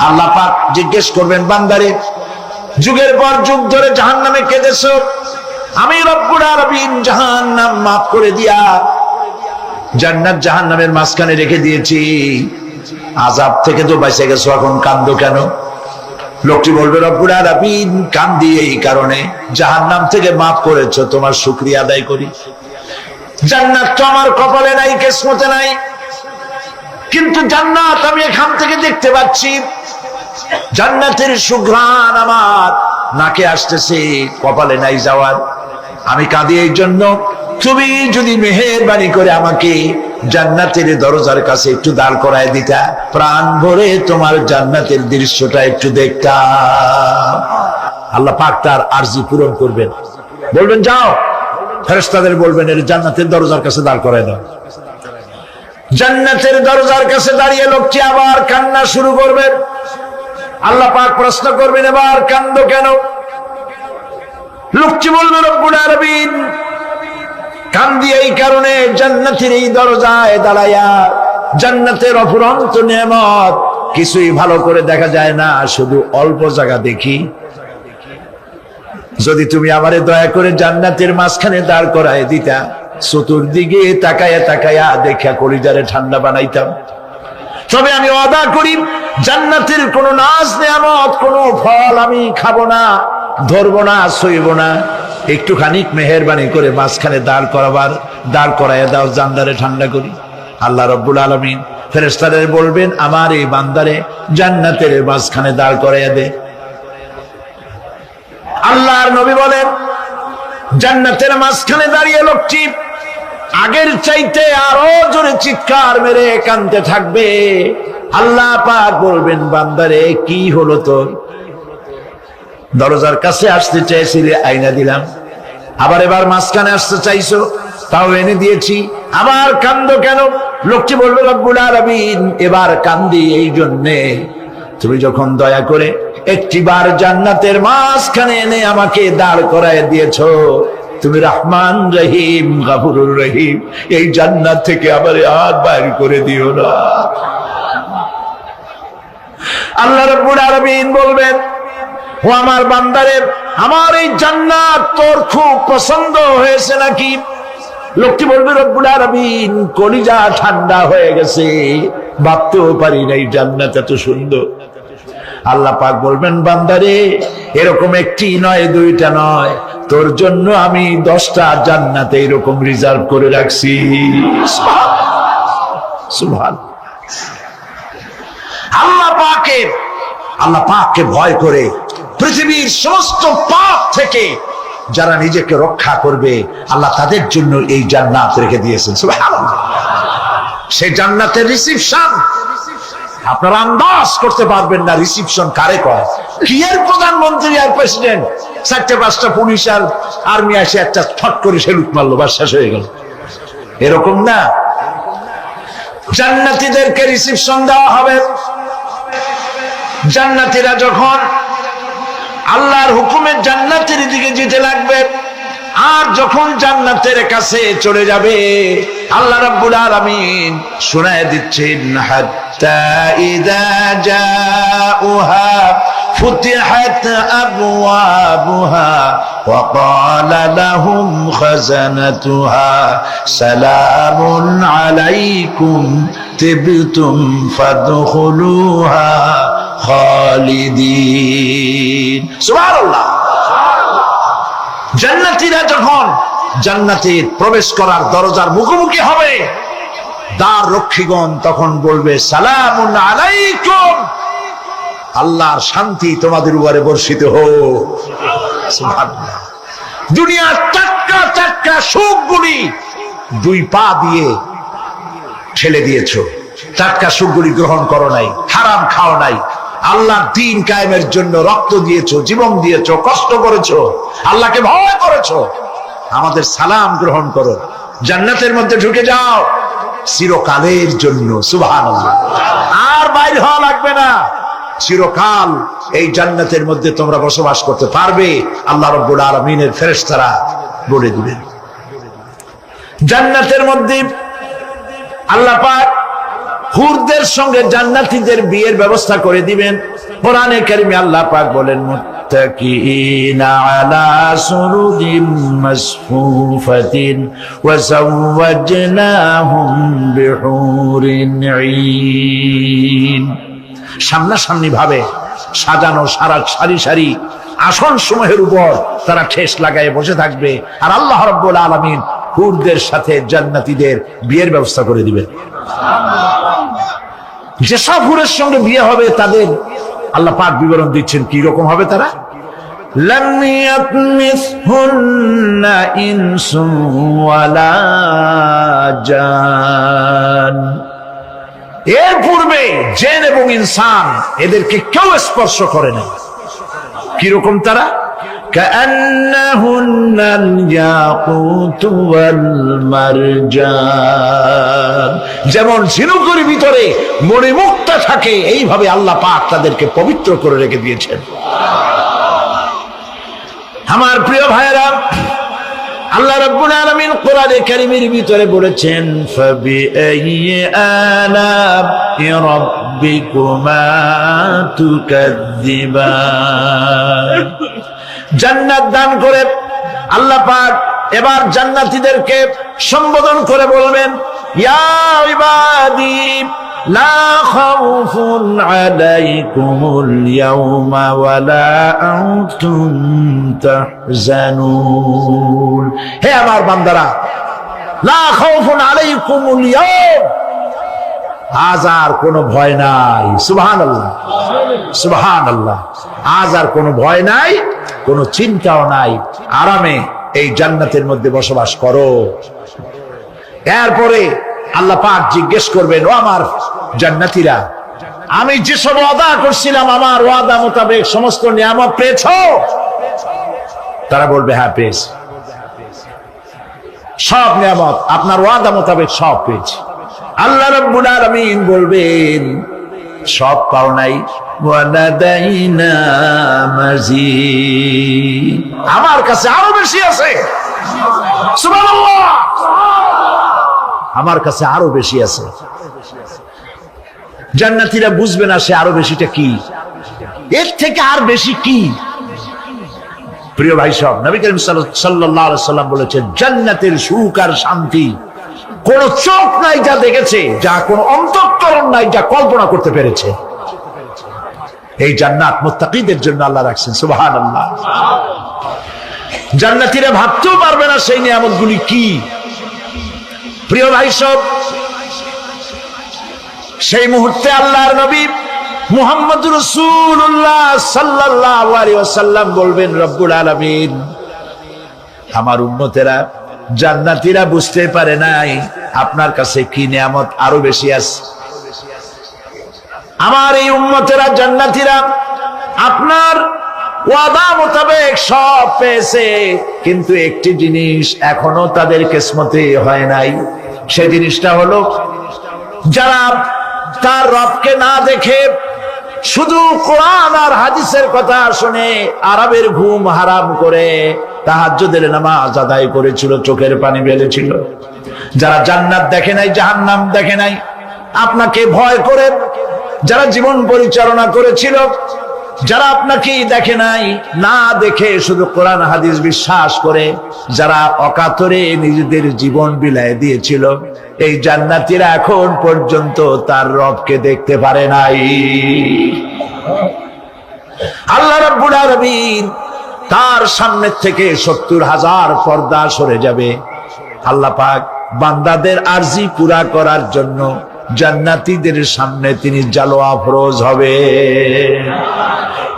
আল্লাহ পাক জিজ্ঞেস করবেন, বান্দারে, যুগের পর যুগ ধরে জাহান্নামে কেঁদেছো, আমি রব্বুল আলামিন জাহান্নাম মাফ করে দিয়া জান্নাত জাহান্নামের মাঝখানে রেখে দিয়েছি, আযাব থেকে তো বেঁচে গেছো, এখন কান্দো কেন? লোকটি বলবে, রব্বুল আলামিন কান্দি এই কারণে, জাহান্নাম থেকে মাফ করেছো, তোমার শুকরিয়া আদায় করি। জান্নাত তো আমার কপালে নাই, কিসমতে নাই, কিন্তু জান্নাত আমি এখান থেকে দেখতে পাচ্ছি, জান্নাতের সুঘ্রাণ আমার নাকে আসতেছে, কপালে নাই যাওয়ার। আমি কাঁদি এই জন্য, তুমি যদি মেহেরবানি করে আমাকে জান্নাতের দরজার কাছে একটু দাঁড় করায় দিতা, প্রাণ ভরে তোমার জান্নাতের দৃশ্যটা একটু দেখতাম। আল্লাহ পাক তার আরজি পূরণ করবেন, বলবেন যাও, ফেরেশতাদের বলবেন এর জান্নাতের দরজার কাছে দাঁড় করায় দাও। জান্নাতের দরজার কাছে দাঁড়িয়ে লোকটি আবার কান্না শুরু করবেন। আল্লাহ পাক প্রশ্ন করবেন, এবার কান্দো কেন? লোকটি বলবে, রব্বুল আলামিন কান্দি এই কারণে, জান্নাতের এই দরজায় দাঁড়ায়া জান্নাতের অফুরন্ত নেয়ামত কিছুই ভালো করে দেখা যায় না, শুধু অল্প জায়গা দেখি। যদি তুমি আমারে দয়া করে জান্নাতের মাঝখানে দাঁড় করায় দিতা, চতুর্দিকে তাকায়া তাকায়া দেখা কলিজারে ঠান্ডা বানাইতাম। তবে আমি ওয়াদা করি, জান্নাতের কোনো নাজ নেয়ামত, কোনো ফল আমি খাবো না, ধরবো না, সইব না। একটুখানি মেহেরবানি করে মাঝখানে দাঁড় করাইয়া দাও, জান্নারে ঠান্ডা করি। আল্লাহ রব্বুল আলামিন ফেরেশতাদের বলবেন, আমার এই বান্দারে জান্নাতের মাঝখানে দাঁড় করাইয়া দে। আল্লাহর নবী বলেন, জান্নাতের মাঝখানে দাঁড়িয়ে লোকটি আগের চাইতে আরো জোরে চিৎকার মেরে কাঁদতে থাকবে। আল্লাহ পাক বলবেন, বান্দারে কি হলো তোর? দরজার কাছে আসতে চাইছিলে, আইনা দিলাম। আবার এবার মাঝখানে আসতে চাইছো, তাও এনে দিয়েছি, আবার কান্দো কেন? লোকটি বলবে, রব্বুল আলামিন এবার কান্দি এই জন্যে, তুমি যখন দয়া করে একটিবার জান্নাতের মাঝখানে এনে আমাকে দাঁড় করায় দিয়েছো, তুমি রহমান রহিম গফুরুর রহিম, এই জান্নাত থেকে আবার আর বাইর করে দিও না। আল্লাহ রাব্বুল আলামিন বলবেন, ও আমার বান্দারে, আমার এই জান্নাত তোর খুব পছন্দ হয়েছে নাকি? লোকটি বলবে, রব্বুল আলামিন কলিজা ঠান্ডা হয়ে গেছে, ভাবতেও পারি নাই জান্নাত এত সুন্দর। আল্লাহ পাক বলবেন, বান্দারে এরকম একটি নয়, দুইটা নয়, তোর জন্য আমি 10টা জান্নাতে এরকম রিজার্ভ করে রাখছি। সুবহানাল্লাহ। আল্লাহ পাককে ভয় করে পৃথিবীর সমস্ত পাপ থেকে যারা নিজেকে রক্ষা করবে, আল্লাহ তাদের জন্য এই জান্নাত রেখে দিয়েছেন। সুবহানাল্লাহ। সেই জান্নাতের রিসিপশন আপনারা আন্দাজ করতে পারবেন না, রিসিপশন কারে কয়? কি এর প্রধানমন্ত্রী আর প্রেসিডেন্ট, 4-5টা পুলিশ আর আর্মি আসে একটা ফট করে সেলুট মারলো, বাস শেষ হয়ে গেল, এরকম না। জান্নাতীদেরকে রিসিপশন দেওয়া হবে। জান্নাতীরা যখন আল্লাহর হুকুমে জান্নাতের দিকে যেতে লাগবে, আর যখন জান্নাতের কাছে চলে যাবে, আল্লাহ রাব্বুল আলামিন শোনায় দিচ্ছেন, হাত্তা ইযা জাউহা ফুতিহাত আবওয়াবুহা ওয়া ক্বালা লাহুম খাযানাতুহা সালামুন আলাইকুম তিবতুম ফাদখুলুহা খালিদিন। সুবহানাল্লাহ। জান্নাতীরা যখন জান্নাতে প্রবেশ করার দরজার মুখোমুখি হবে, দ্বার রক্ষীগণ তখন বলবে, সালামুন আলাইকুম, আল্লাহর শান্তি তোমাদের উপরে বর্ষিত হোক। সুবহানাল্লাহ। দুনিয়ার টাটকা টাটকা সুখগুলি 2 পা দিয়ে ঠেলে দিয়েছো, টাটকা সুখগুলি গ্রহণ করো নাই, হারাম খাও নাই, আল্লাহ দ্বীন কায়েমের জন্য রক্ত দিয়েছো, জীবন দিয়েছো, কষ্ট করেছো, আল্লাহকে ভয় করেছো, আমাদের সালাম গ্রহণ করো, জান্নাতের মধ্যে ঢুকে যাও চিরকালের জন্য। সুবহানাল্লাহ। আর বাইরে হওয়া লাগবে না, চিরকাল এই জান্নাতের মধ্যে তোমরা বসবাস করতে পারবে, আল্লাহ রাব্বুল আলামিনের ফেরেশতারা বলে দিবেন। জান্নাতের মধ্যে আল্লাহ পাক হুরদের সঙ্গে জান্নাতীদের বিয়ের ব্যবস্থা করে দিবেন। কোরআনে কারিমে আল্লাহ পাক বলেন, মুত্তাকিনা আলা সুরুদিন মাসফুফাতিন ওয়া যাওয়াজনাহুম বিহুরিন ঈন। সামনাসামনি ভাবে সাজানো সারি সারি আসন সমূহের উপর তারা ঠেস লাগায় বসে থাকবে, আর আল্লাহ রাব্বুল আলামিন হুরদের সাথে জান্নাতীদের বিয়ের ব্যবস্থা করে দিবেন। যেসব হুরের সঙ্গে বিয়ে হবে তাদের আল্লাহ পাক বিবরণ দিচ্ছেন কি রকম হবে তারা। লাম ইয়াতমিসহুন্না ইনসুন ওয়ালা জান। এর পূর্বে জিন এবং ইনসান এদেরকে কেউ স্পর্শ করে না। কি রকম তারা? কাআন্নাহুন্নাল ইয়াকুতু ওয়াল মারজান। যেমন ঝিনুকের ভিতরে মণিমুক্তা থাকে, এইভাবে আল্লাহ পাক তাদেরকে পবিত্র করে রেখে দিয়েছেন। আমার প্রিয় ভাইরা, আল্লাহ রাব্বুল আলামিন কোরআনে কারীমের ভিতরে বলেছেন, ফাবিআইয়ি আলা'i রাব্বিকুমা তুকাযযিবান। জান্নাত দান করে আল্লাহ পাক এবার জান্নাতীদেরকে সম্বোধন করে বলবেন, ইয়া ইবাদি লা খাউফুন আলাইকুমুল ইয়াওমা ওয়ালা আনতুম তাহজানুন। হে আমার বান্দারা, লা খাউফুন আলাইকুমুল ইয়াওম, আজ আর কোনো ভয় নাই। সুবহানাল্লাহ, সুবহানাল্লাহ। আজ আর কোনো ভয় নাই, কোনো চিন্তাও নাই, আরামে এই জান্নাতের মধ্যে বসবাস করো। এরপরে আল্লাহ পাক জিজ্ঞেস করবেন, ও আমার জান্নাতীরা, আমি যেসব ওয়াদা করছিলাম আমার ওয়াদা মোতাবেক সমস্ত নিয়ামত পেয়েছো? তারা বলবে, হ্যাঁ পেয়েছি, সব নিয়ামত আপনার ওয়াদা মোতাবেক সব পেয়েছি। আল্লাহ রাব্বুল আলামিন বলবেন, সব পাও নাই, ওয়ালাদাইনা মাজিদ, আমার কাছে আরো বেশি আছে। সুবহানাল্লাহ, আমার কাছে আরো বেশি আছে। জান্নাতীরা বুঝবে না সে আরো বেশিটা কি, এর থেকে আর বেশি কি। প্রিয় ভাই সব, নবী করিম সাল্লাল্লাহু আলাইহি সাল্লাম বলেছেন, জান্নাতের সুখ আর শান্তি কোন চোখ নাই যা দেখেছে, যা কোন অন্তঃকরণ নাই যা কল্পনা করতে পেরেছে। এই জান্নাত মুত্তাকিদের জন্য আল্লাহ রাখছেন। সুবহানাল্লাহ। জান্নাতীরা ভাবতেও পারবে না সেই নিয়ামতগুলি কি। প্রিয় ভাই সব, সেই মুহূর্তে আল্লাহর নবী মুহাম্মদুর রাসূলুল্লাহ সাল্লাল্লাহু আলাইহি ওয়াসাল্লাম বলবেন, রব্বুল আলামিন, আমার উম্মতেরা জান্নাতীরা বুঝতে পারে নাই আপনার কাছে কি নিয়ামত আরো বেশি আছে। আমার এই উম্মতেরা জান্নাতীরা আপনার ওয়াদা মোতাবেক সব পেয়েছে, কিন্তু একটি জিনিস এখনো তাদের কিসমতে হয় নাই। সেই জিনিসটা হলো, যারা তার রবকে না দেখে শুধু কোরআন আর হাদিসের কথা শুনে আরবের ঘুম হারাম করে তাহাজ্জুদের নামাজ আদায় করেছিল, চোখের পানি ফেলেছিল, যারা জান্নাত দেখে নাই, জাহান্নাম দেখে নাই, আপনাকে ভয় করে যারা জীবন পরিচালনা করেছিল, যারা আপনাকে দেখে নাই, না দেখে শুধু কোরআন হাদিস বিশ্বাস করে যারা অকাতরে নিজেদের জীবন বিলায় দিয়েছিল, এই জান্নাতীরা এখন পর্যন্ত তার রবকে দেখতে পারে নাই। আল্লাহ রাব্বুল আলামিন তার সামনে থেকে ৭০,০০০ পর্দা সরে যাবে। আল্লাহ পাক বান্দাদের আরজি পুরা করার জন্য জান্নাতীদের সামনে তিনি জালোয়া ফরোজ হবে।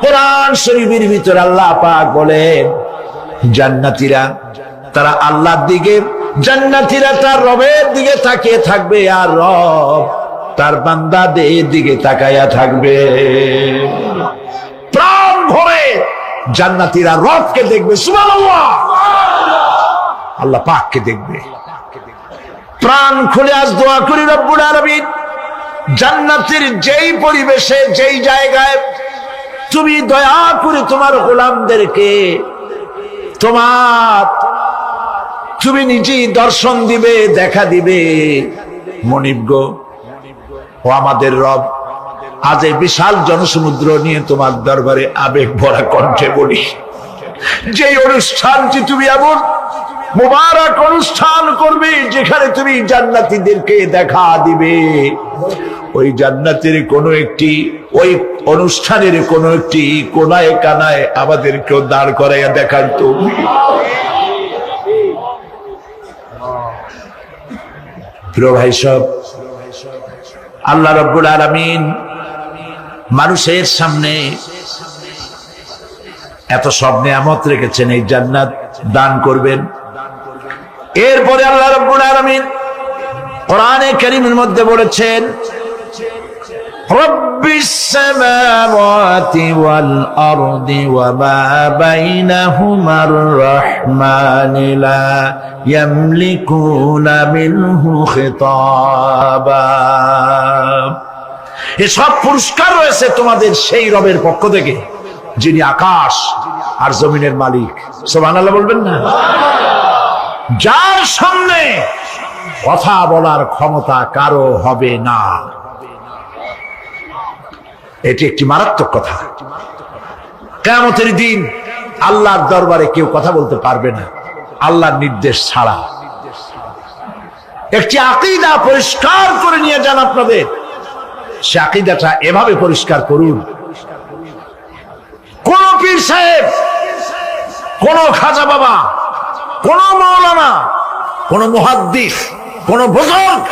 কোরআন শরীফের ভিতরে আল্লাহ পাক বলেন, জান্নাতীরা তারা আল্লাহর দিকে, জান্নাতীরা তার রবের দিকে তাকিয়ে থাকবে, আর রব তার বান্দা এর দিকে তাকাইয়া থাকবে। প্রাণ ভরে জান্নাতীরা রবকে দেখবে, সুবহানাল্লাহ, আল্লাহ পাককে দেখবে। প্রাণ খুলে আজ দোয়া করি রব্বুল আলামিন, জান্নাতের যেই পরিবেশে যেই জায়গায় তুমি দয়া করে তোমার গোলামদেরকে তুমি নিজেই দর্শন দিবে, দেখা দিবে। মনিব গো, ও আমাদের রব, আজ এই বিশাল জনসমুদ্র নিয়ে তোমার দরবারে আবেগ ভরা কণ্ঠে বলি, যে অনুষ্ঠানটি তুমি এমন মুবারক অনুষ্ঠান করবে যেখানে তুমি জান্নাতীদেরকে দেখা দিবে, ওই জান্নাতের কোনো একটি, ওই অনুষ্ঠানের কোনো একটি কোনায় কানায় আমাদেরকেও দাঁড় করাইয়া দেখান তুমি। প্রিয় ভাই সব, আল্লাহ রাব্বুল আলামিন মানুষের সামনে এত সব নিয়ামত রেখেছেন, এই জান্নাত দান করবেন। এরপরে আল্লাহ রাব্বুল আলামিন কোরআনে কারীমের মধ্যে বলেছেন, রব্বিস সামাওয়াতি ওয়াল আরদি ওয়া মা বাইনাহুমার রাহমানি লা ইয়ামলিকুনা মিনহু খিতাবা। এসব পুরস্কার রয়েছে তোমাদের সেই রবের পক্ষ থেকে যিনি আকাশ আর জমিনের মালিক। সুবহানাল্লাহ বলবেন না? যার সামনে কথা বলার ক্ষমতা কারো হবে না। এটি একটি মারাত্মক কথা। কিয়ামতের দিন আল্লাহর দরবারে কেউ কথা বলতে পারবে না আল্লাহর নির্দেশ ছাড়া। একটি আকীদা পরিষ্কার করে নিয়ে যান আপনাদের। সে আকীদাটা এভাবে পরিষ্কার করুন, কোন পীর সাহেব, কোন খাজা বাবা, কোন মাওলানা, কোন মুহাদ্দিস, কোন বুজুর্গ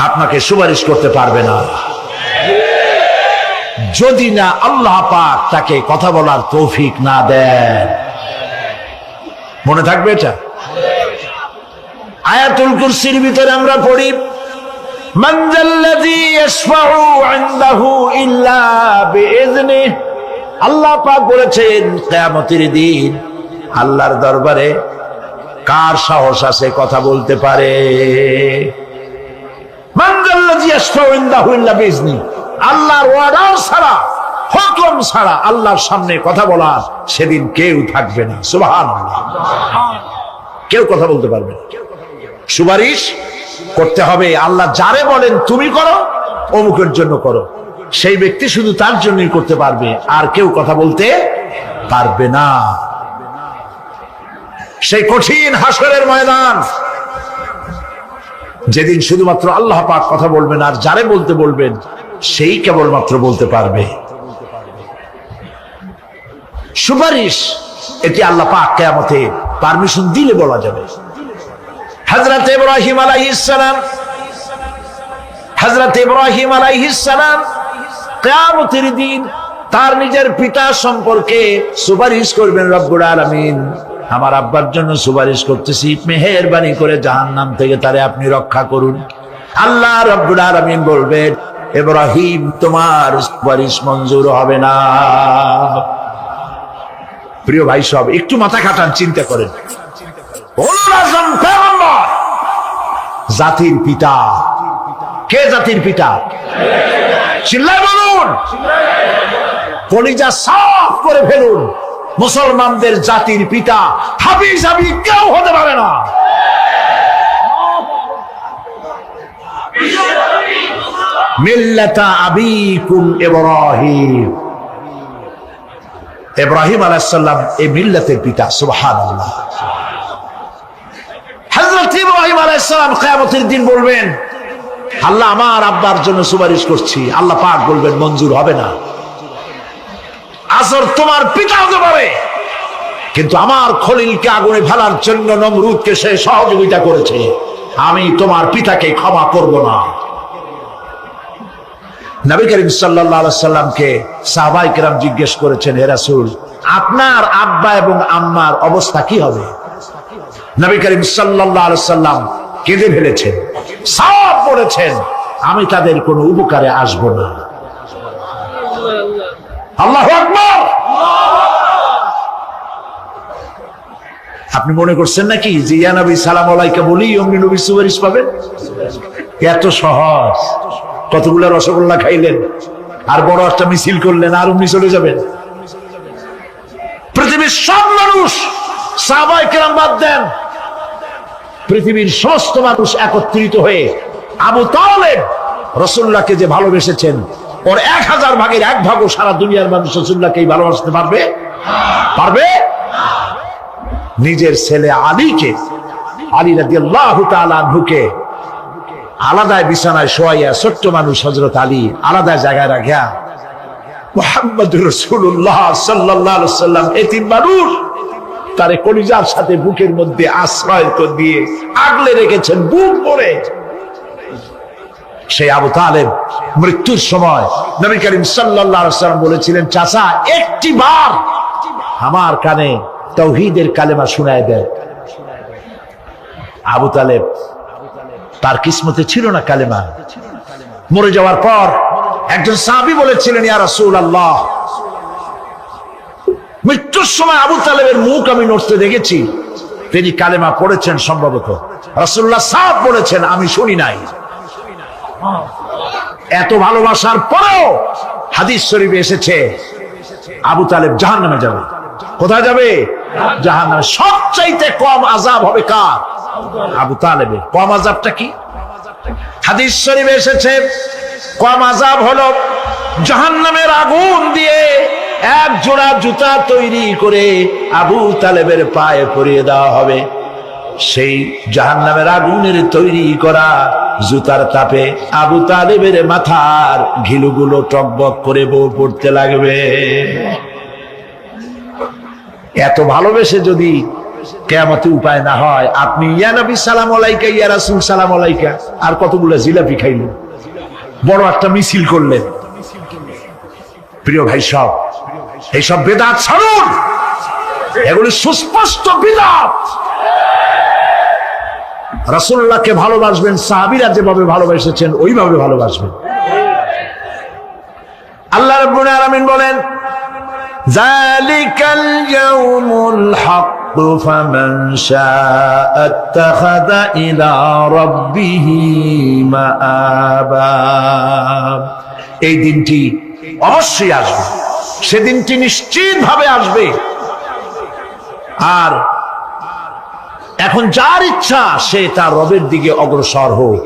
আপনাকে সুপারিশ করতে পারবে না যদি না আল্লাহ পাক তাকে কথা বলার তৌফিক না দেন। মনে থাকবে এটা। আয়াতুল কুরসির ভিতরে আমরা পড়ি, মান যাল্লাযী ইয়াশফাউ ইনদাহু ইল্লা বিইযনিহি। আল্লাহ পাক বলেছেন কিয়ামতের দিন আল্লাহর দরবারে কার সাহস আছে কথা বলতে পারে? মান যাল্লাযী ইয়াশফাউ ইনদাহু ইল্লা বিইযনিহি। আল্লাহর অর্ডার ছাড়া, হুকুম ছাড়া আল্লাহর সামনে কথা বলার সেদিন কেউ থাকবে না। সুবহানাল্লাহ। কেউ কথা বলতে পারবে না। সুপারিশ করতে হবে আল্লাহ যারে বলেন তুমি করো, অমুকের জন্য করো, সেই ব্যক্তি শুধু তার জন্যই করতে পারবে, আর কেউ কথা বলতে পারবে না। সেই কঠিন হাসরের ময়দান, যেদিন শুধুমাত্র আল্লাহ পাক কথা বলবেন, আর যারে বলতে বলবেন সেই কেবলমাত্র বলতে পারবে। সুপারিশ এটি আল্লাহ পাক কিয়ামতে পারমিশন দিলে বলা যাবে। হযরত ইব্রাহিম আলাইহিস সালাম কিয়ামতের দিন তার নিজের পিতা সম্পর্কে সুপারিশ করবেন। রব্বুল আলামিন, আমার আব্বার জন্য সুপারিশ করতেছি, মেহেরবানি করে জাহান্নাম থেকে তারে আপনি রক্ষা করুন। আল্লাহ রব্বুল আলামিন বলবেন, ইব্রাহিম তোমার সুপারিশ মঞ্জুর হবে না। প্রিয় ভাই সব, একটু মাথা খাটান, চিন্তা করেন। জাতির পিতা কে? জাতির পিতা চিল্লায় বলুন, কলিজা সাফ করে ফেলুন। মুসলমানদের জাতির পিতা হাবিজ হাবি কেউ হতে পারে না। মিল্লাতা আবিকুম ইব্রাহিম। ইব্রাহিম আলাইহিস সালাম এই মিল্লাতের পিতা। সুবহানাল্লাহ। হযরত ইব্রাহিম আলাইহিস সালাম কিয়ামতের দিন বলবেন, আল্লাহ আমার আব্বার জন্য সুপারিশ করছি। আল্লাহ পাক বলবেন মঞ্জুর হবে না। আসর তোমার পিতা হতে পারে, কিন্তু আমার খলিলকে আগুনে ফেলার জন্য নমরুদকে সে সহযোগিতা করেছে, আমি তোমার পিতাকে ক্ষমা করব না। নবী করিম সাল্লাল্লাহু আলাইহি সাল্লামকে সাহাবায়ে কেরাম জিজ্ঞেস করেছেন, হে রাসূল, আপনার আব্বা এবং আম্মার অবস্থা কি হবে? নবী করিম সাল্লাল্লাহু আলাইহি সাল্লাম কেঁদে ফেলেছেন, সব করেছেন, আমি তাদের কোনো উপকারে আসব না। আল্লাহু আকবার। আপনি মনে করছেন নাকি যে ইয়া নবী সালাম আলাইকা বলি অমনি নবী সুপারিশ পাবেন? এত সহজ। কতগুলা রসগোল্লা খাইলেন আর বড় একটা মিছিল করলেন আর অমনি চলে যাবেন? পৃথিবীর সব মানুষ, সাহাবায়ে কেরাম বাদ দেন, পৃথিবীর সমস্ত মানুষ একত্রিত হয়ে আবু তালেব রাসূলুল্লাহকে যে ভালোবেসেছেন, ওর 1000 ভাগের 1 ভাগও সারা দুনিয়ার মানুষ রাসূলুল্লাহকেই ভালোবাসতে পারবে? পারবে? নিজের ছেলে আলীকে, আলী রাদিয়াল্লাহু তাআলা আনহুকে আলাদা বিছানায় শোয়াইয়া, ছোট্ট মানুষ হযরত আলী আলাদা জায়গায় রাখিয়া মুহাম্মদুর রাসূলুল্লাহ সাল্লাল্লাহু আলাইহি ওয়াসাল্লাম এতিম মানুষ তারে কলিজার সাথে বুকের মধ্যে আশ্রয় দিয়ে আগলে রেখেছেন বুক ভরে। সেই আবু তালেব মৃত্যুর সময় নবী করিম সাল্লাল্লাহু আলাইহি ওয়াসাল্লাম বলেছিলেন, চাচা একটি বার আমার কানে তাওহীদের কালেমা শোনায় দেন। আবু তালেব, তার কিসমতে ছিল না কালেমা। মরে যাওয়ার পর একজন সাহাবী বলেছিলেন, ইয়া রাসূলুল্লাহ, মৃত্যুর সময় আবু তালেবের মুখ আমি নড়তে দেখেছি, তিনি কালেমা পড়েছেন সম্ভবত। রাসূলুল্লাহ সাফ বলেছেন, আমি শুনি নাই। এত ভালোবাসার পরেও হাদিস শরীফে এসেছে আবু তালেব জাহান্নামে যাবে। কোথায় যাবে? জাহান্নামে। সবচাইতে কম আযাব হবে কার? আবু তালেবের। কম আযাবটা কি? হাদিস শরীফে এসেছে কম আযাব হলো জাহান্নামের আগুন দিয়ে এক জোড়া জুতা তৈরি করে আবু তালেবের পায়ে পরিয়ে দেওয়া হবে। সেই জাহান্নামের আগুনের তৈরি করা জুতার তাপে আবু তালেবের মাথার ঘিলুগুলো টকবক করে বউ পড়তে লাগবে। এত ভালোবেসে যদি কিয়ামতে উপায় না হয়, আপনি ইয়া নবী সালাম আলাইকা, ইয়া রাসূল সালাম আলাইকা, আর কতগুলো জিলাপি খাইলেন, বড় একটা মিছিল করলেন। প্রিয় ভাই সব, এইসব বেদাত ছাড়ুন, এগুলি সুস্পষ্ট বিদআত। রাসূলুল্লাহকে ভালোবাসবেন, সাহাবীরা যেভাবে ভালোবেসেছেন ওইভাবে ভালোবাসবেন। আল্লাহ রাব্বুল আলামিন বলেন, যালিকাল ইয়াউমুল হক ফামান শাআ আত্তাখাযা ইলা রাব্বিহি মাআবা। এই দিনটি অবশ্যই আসবে, সেদিনটি নিশ্চিতভাবে আসবে। আর এখন যার ইচ্ছা সে তার রবের দিকে অগ্রসর হোক।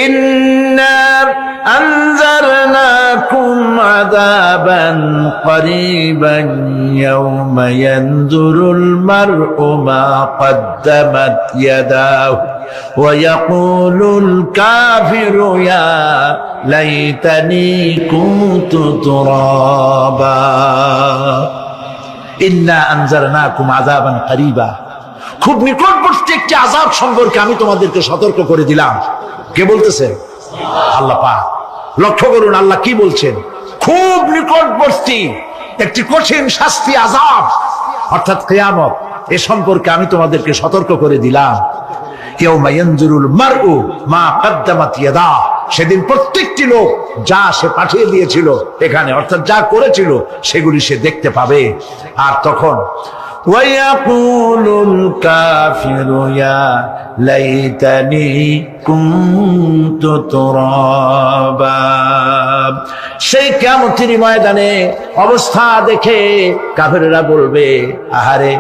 ইন্না আনজারনাকুম আযাবান করিবান ইয়াওমা ইয়ানজুরুল মার'উ মা কদ্দামাত ইয়াদাহু ওয়া ইয়াকুলুল কাফিরু ইয়া লাইতানি কুনতু তুরাবা। ইন্না আনজারনাকুম আযাবান করিবা, খুব নিকটবর্তী একটি আযাব সম্পর্কে আমি তোমাদেরকে সতর্ক করে দিলাম। কে বলতেছে? আল্লাহ পাক। লক্ষ্য করুন আল্লাহ কি বলছেন, খুব নিকটবর্তী একটি কঠিন শাস্তি, আযাব অর্থাৎ কিয়ামত, এ সম্পর্কে আমি তোমাদেরকে সতর্ক করে দিলাম। ইয়াউমা ইয়ানজুরুল মার'উ মা কদ্দামাত ইয়াদা, সেদিন প্রত্যেকটি লোক যা সে পাঠিয়ে দিয়েছিল এখানে, অর্থাৎ যা করেছিল সেগুলি সে দেখতে পাবে। আর তখন ওয়ায়াকুলুল কাফিরু ইয়া লাইতানি কুনতু তুরাবা। সেই কিয়ামতের ময়দানে অবস্থা দেখে কাফেররা বলবে, আহারে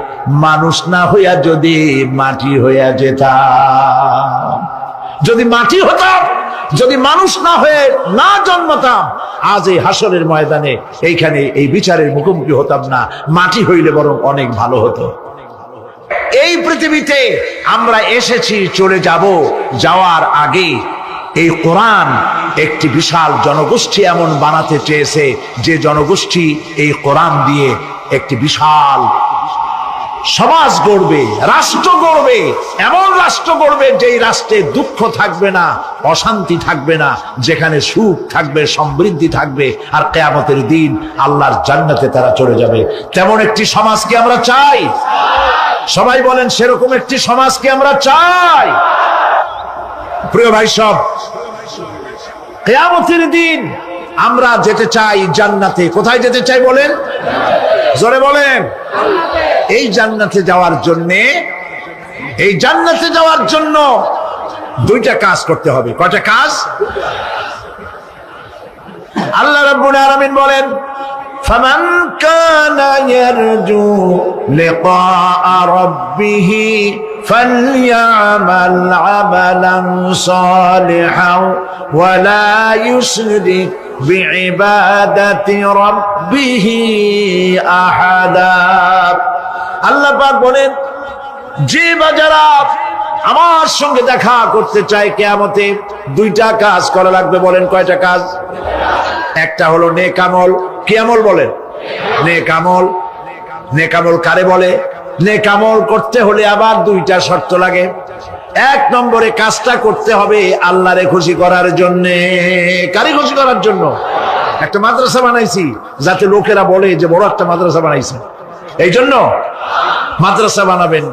মানুষ না হইয়া যদি মাটি হইয়া যেতাম, যদি মাটি হতাম, যদি মানুষ না হয়ে না জন্মতাম, আজ এই হাসরের ময়দানে এইখানে এই বিচারের মুখোমুখি হতাম না, মাটি হইলে বরং অনেক ভালো হতো। এই পৃথিবীতে আমরা এসেছি, চলে যাব, যাওয়ার আগে এই কোরআন একটি বিশাল জনগোষ্ঠী এমন বানাতে চেয়েছে যে জনগোষ্ঠী এই কোরআন দিয়ে একটি বিশাল সমাজ গড়বে, রাষ্ট্র গড়বে, এমন রাষ্ট্র গড়বে যেই রাষ্ট্রে দুঃখ থাকবে না, অশান্তি থাকবে না, যেখানে সুখ থাকবে, সমৃদ্ধি থাকবে, আর কিয়ামতের দিন আল্লাহর জান্নাতে তারা চলে যাবে। তেমন একটি সমাজ কি আমরা চাই? সবাই বলেন সেরকম একটি সমাজকে আমরা চাই। প্রিয় ভাই, সব কিয়ামতের দিন আমরা যেতে চাই জান্নাতে। কোথায় যেতে চাই বলেন? জোরে বলেন। এই জান্নাতে যাওয়ার জন্য দুইটা কাজ করতে হবে। কয়টা কাজ? আল্লাহ রাব্বুল আলামিন বলেন, ফামান কানা ইয়ারজু লিকাআ রাব্বিহি ফালইয়ামাল আমালান সালিহান ওয়া লা ইউশরিক বিইবাদাতি রাব্বিহি আহাদা। আল্লাহ পাক বলেন, যে বাজারা আমার সঙ্গে দেখা করতে চায় কিয়ামতে, দুইটা কাজ করা লাগবে। বলেন কয়টা কাজ? একটা হলো নেক আমল। কি আমল বলেন? নেক আমল। নেক আমল কারে বলে? নেক আমল করতে হলে আবার দুইটা শর্ত লাগে। এক নম্বরে কাজটা করতে হবে আল্লাহরে খুশি করার জন্য। কারে খুশি করার জন্য? একটা মাদ্রাসা বানাইছি যাতে লোকেরা বলে যে বড় একটা মাদ্রাসা বানাইছে, এই জন্য মাদ্রাসা বানাবেন,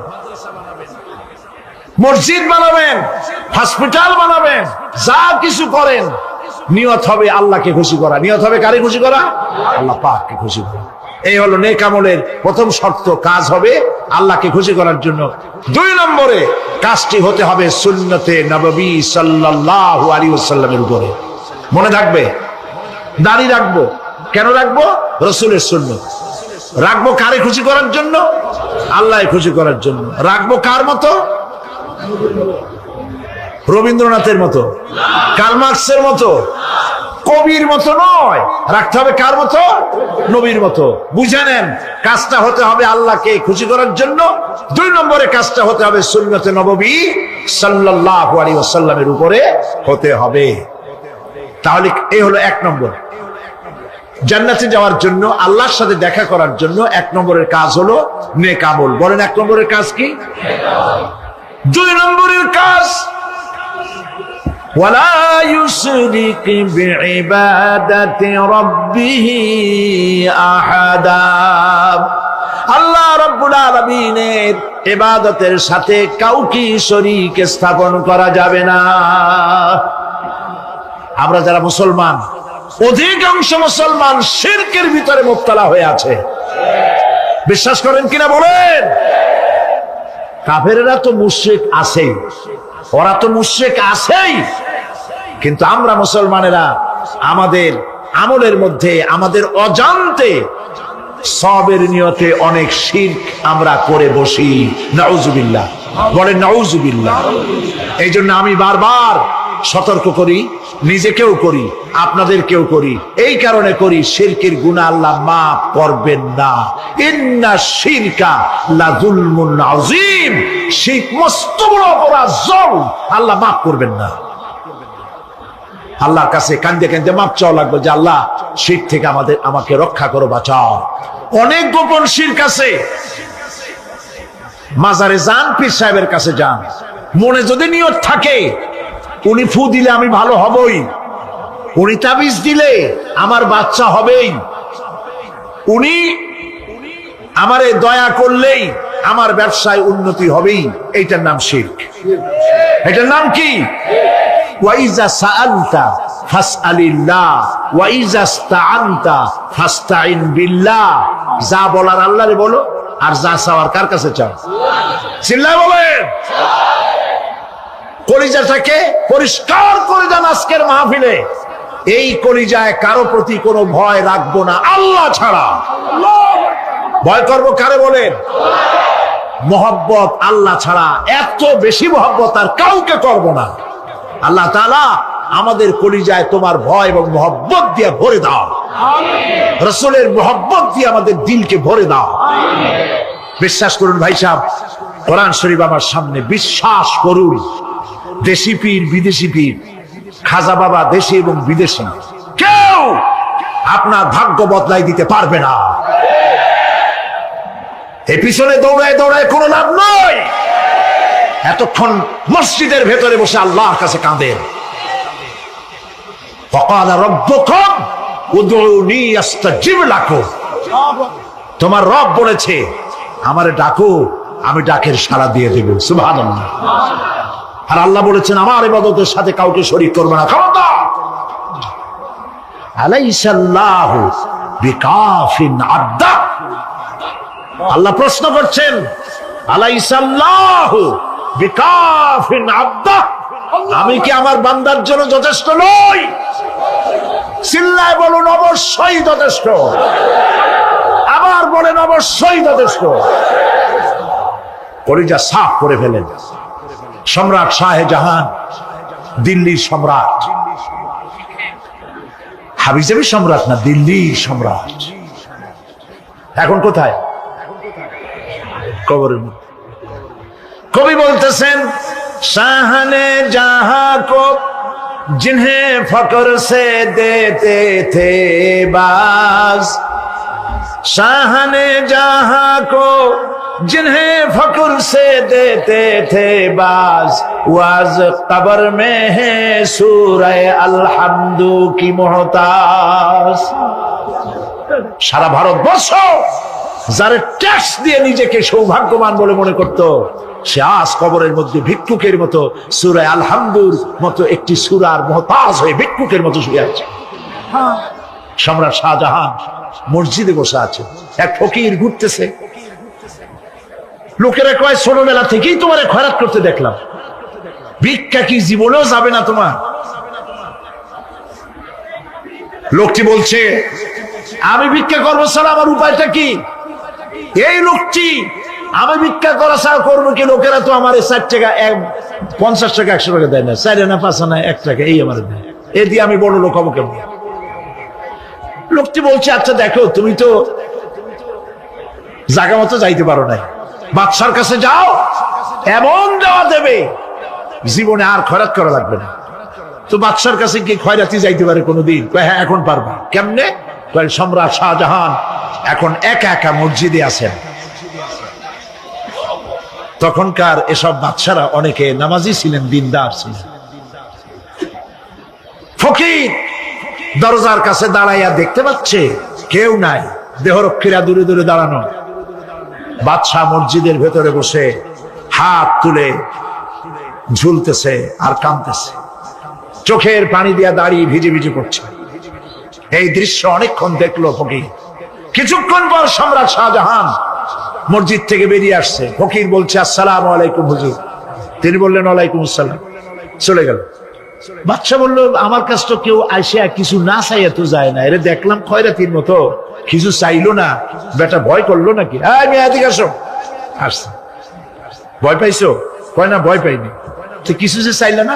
মসজিদ বানাবেন, হসপিটাল বানাবেন, যা কিছু করেন নিয়ত হবে আল্লাহকে খুশি করা। নিয়ত হবে কারে খুশি করা? আল্লাহ পাককে খুশি করা। এই হলো নেক আমলের প্রথম শর্ত। কাজ হবে আল্লাহকে খুশি করার জন্য। দুই নম্বরে কাজটি হতে হবে সুন্নতে নববী সাল্লাল্লাহু আলাইহি ওয়াসাল্লামের উপরে। মনে থাকবে, দাড়ি রাখবো। কেন রাখবো? রাসূলের সুন্নাত। রাখবো কারে খুশি করার জন্য? আল্লাহকে খুশি করার জন্য। রাখবো কার মতো? রবীন্দ্রনাথের মতো, কার্ল মার্কসের মতো, কবির মতো নয়। রাখতে হবে কার মতো? নবীর মতো। বুঝে নেন, কাজটা হতে হবে আল্লাহকে খুশি করার জন্য। দুই নম্বরে কাজটা হতে হবে সুন্নতে নববী সাল্লাল্লাহু আলাইহি ওয়াসাল্লামের উপরে হতে হবে। তাহলে এই হলো এক নম্বর। জান্নাতে যাওয়ার জন্য, আল্লাহর সাথে দেখা করার জন্য এক নম্বরের কাজ হলো নেক আমল। বলেন এক নম্বরের কাজ কি? দুই নম্বরের কাজ ওয়ালা ইউশরিক বিইবাদাতি রাব্বিহি আহাদা। আল্লাহ রাব্বুল আলামিনের ইবাদতের সাথে কাউকে শরীক স্থাপন করা যাবে না। আমরা যারা মুসলমান, অধিকাংশ মুসলমান শিরকের ভিতরে মুবতালা হয়ে আছে। বিশ্বাস করেন কিনা বলেন? কাফেরেরা তো মুশরিক আছেই, ওরা তো মুশরিক আছেই, কিন্তু আমরা মুসলমানেরা আমাদের আমলের মধ্যে, আমাদের অজান্তে সবের নিয়তে অনেক শিরক আমরা করে বসি। নাউজুবিল্লাহ। বলেন নাউজুবিল্লাহ। এই জন্য আমি বারবার সতর্ক করি, নিজেকেও করি, আপনাদেরকেও করি। এই কারণে করি, শিরকের গুনাহ আল্লাহ মাফ করবেন না। ইন্না শিরকা লাযুলমুন আযীম। শিরক মস্ত বড় অপরাধ, জুলম, আল্লাহ মাফ করবেন না। আল্লাহর কাছে কান্দে কান্দে মাফ চাওয়া লাগবে যে আল্লাহ শিরক থেকে আমাকে রক্ষা করো, বাঁচাও। অনেক গোপন শিরক আছে। মাজারে যান, পীর সাহেবের কাছে যান, মনে যদি নিয়ত থাকে উনি ফু দিলে আমি ভালো হবই, উনি তাবিজ দিলে আমার বাচ্চা হবেই, উনি আমারে দয়া করলেই আমার ব্যবসায় উন্নতি হবেই, এইটার নাম শিরক। এটার নাম কি? ওয়াইজা সাআলতা ফাসআলিল্লাহ ওয়াইজা ইসতাআনতা ফাসতাইন বিল্লাহ। যা বলার আল্লাহরে বলো, আর যা চাওয়ার কার কাছে চাও? চিল্লায় বলেন। কলিজাটাকে পরিষ্কার করে যান আজকের মাহফিলে। এই কলিজায় কারো প্রতি কোনো ভয় রাখবো না আল্লাহ ছাড়া। ভয় করবো কারে বলেন? মহব্বত আল্লাহ ছাড়া, এত বেশি মহব্বত আর কাউকে করবো না। আল্লাহ তাআলা আমাদের কলিজায় তোমার ভয় এবং মহব্বত দিয়ে ভরে দাও। রাসূলের মহব্বত দিয়ে আমাদের দিলকে ভরে দাও। বিশ্বাস করুন ভাই সাহেব, কোরআন শরীফ আমার সামনে, বিশ্বাস করুন, দেশি পীর বিদেশি পীর, খাজা বাবা দেশি এবং বিদেশি, কেউ আপনার ভাগ্য বদলাই দিতে পারবে না। এ পিছনে দৌড়ায় দৌড়ায় কোনো লাভ নয়। এতক্ষণ মসজিদের ভেতরে বসে আল্লাহর কাছে কাঁদেন। ফাকালা রাব্বুকুম উদউনি আস্তাজিব লাকুম। তোমার রব বলেছে আমারে ডাকো, আমি ডাকের সাড়া দিয়ে দেব। সুবহানাল্লাহ। আর আল্লাহ বলেছেন আমার ইবাদতের সাথে কাউকে শরীক করবে না। খবরদার। আলাইসাল্লাহু বিকাফিন আবদা। আল্লাহ প্রশ্ন করছেন, আলাইসাল্লাহু বিকাফিন আবদা, আমি কি আমার বান্দার জন্য যথেষ্ট নই? চিল্লায় বলুন অবশ্যই যথেষ্ট। আবার বলেন অবশ্যই যথেষ্ট। কলিজা সাফ করে ফেলেন। সম্রাট শাহজাহান, দিল্লির সম্রাট, হাবিজাবি সম্রাট না, দিল্লির সম্রাট। এখন কোথায়? কবরের মধ্যে। কবি বলতেছেন, শাহনে জাহাঁ কো जिन्हें फकर से देते थे बाज, शाहने जहां को जिन्हें फकर से देते थे बाज, वाज कब्र में है सूरह अलहम्दु की मोहताज। সারা ভারতবর্ষ যারা ট্যাক্স দিয়ে নিজেকে সৌভাগ্যবান বলে মনে করত, সে আজ কবরের মধ্যে ভিক্ষুকের মতো সূরা আলহামদুর মতো একটি সূরার মুহতাজ হয়ে ভিক্ষুকের মতো শুয়ে আছে। সম্রাট শাহজাহান মসজিদে বসে আছে, এক ফকির ঘুরতেছে। লোকেরা কয় ছোটবেলা থেকেই তোমার খয়রাত করতে দেখলাম, ভিক্ষা কি জীবনেও যাবে না তোমার? লোকটি বলছে, আমি ভিক্ষা করবো ছাড়া আমার উপায়টা কি? এই লোকটি আমি ভিক্ষা করা ছাড়া করবো কি? লোকেরা তো আমার 60 টাকা 50 টাকা 100 টাকা দেয় না, 4 আনা 5 আনা 1 টাকা এই আমার দেয়, এ দিয়ে আমি বড় লোক হবো কেমন? লোকটি বলছে, আচ্ছা দেখো তুমি তো জায়গা মতো যাইতে পারো নাই, বাদশার কাছে যাও, এমন দেওয়া দেবে জীবনে আর খয়রাত করা লাগবে না। তো বাদশার কাছে কি খয়রাতি যাইতে পারে কোনোদিন? হ্যাঁ এখন পারবা। কেমনে? সম্রাট শাহজাহান এখন একা একা মসজিদে আছেন। তখনকার এসব বাদশারা অনেকে নামাজি ছিলেন, দিনদার ছিলেন। ফকির দরজার কাছে দাঁড়াইয়া দেখতে পাচ্ছে কেউ নাই, দেহরক্ষীরা দূরে দূরে দাঁড়ানো। বাদশাহ মসজিদের ভেতরে বসে হাত তুলে ঝুলতেছে আর কাঁদতেছে, চোখের পানি দিয়া দাঁড়িয়ে ভিজে ভিজে পড়ছে। এই দৃশ্য অনেকক্ষণ দেখলো ফকির। কিছুক্ষণ পর সম্রাট শাহজাহান মসজিদ থেকে বেরিয়ে আসছে। ফকির বলছে, আসসালামু আলাইকুম হুজুর। তিনি বললেন, ওয়ালাইকুম আসসালাম। চলে গেল। বাদশা বলল, আমার কাছে তো কেউ আইসা কিছু না চাইয়া তো যায় না, এরে দেখলাম খয়রাতির মতো কিছু চাইলো না, বেটা ভয় করলো নাকি? এদিকে আসো। আসছে। ভয় পাইছো? কয় না ভয় পাইনি। তো কিছু যে চাইলে না?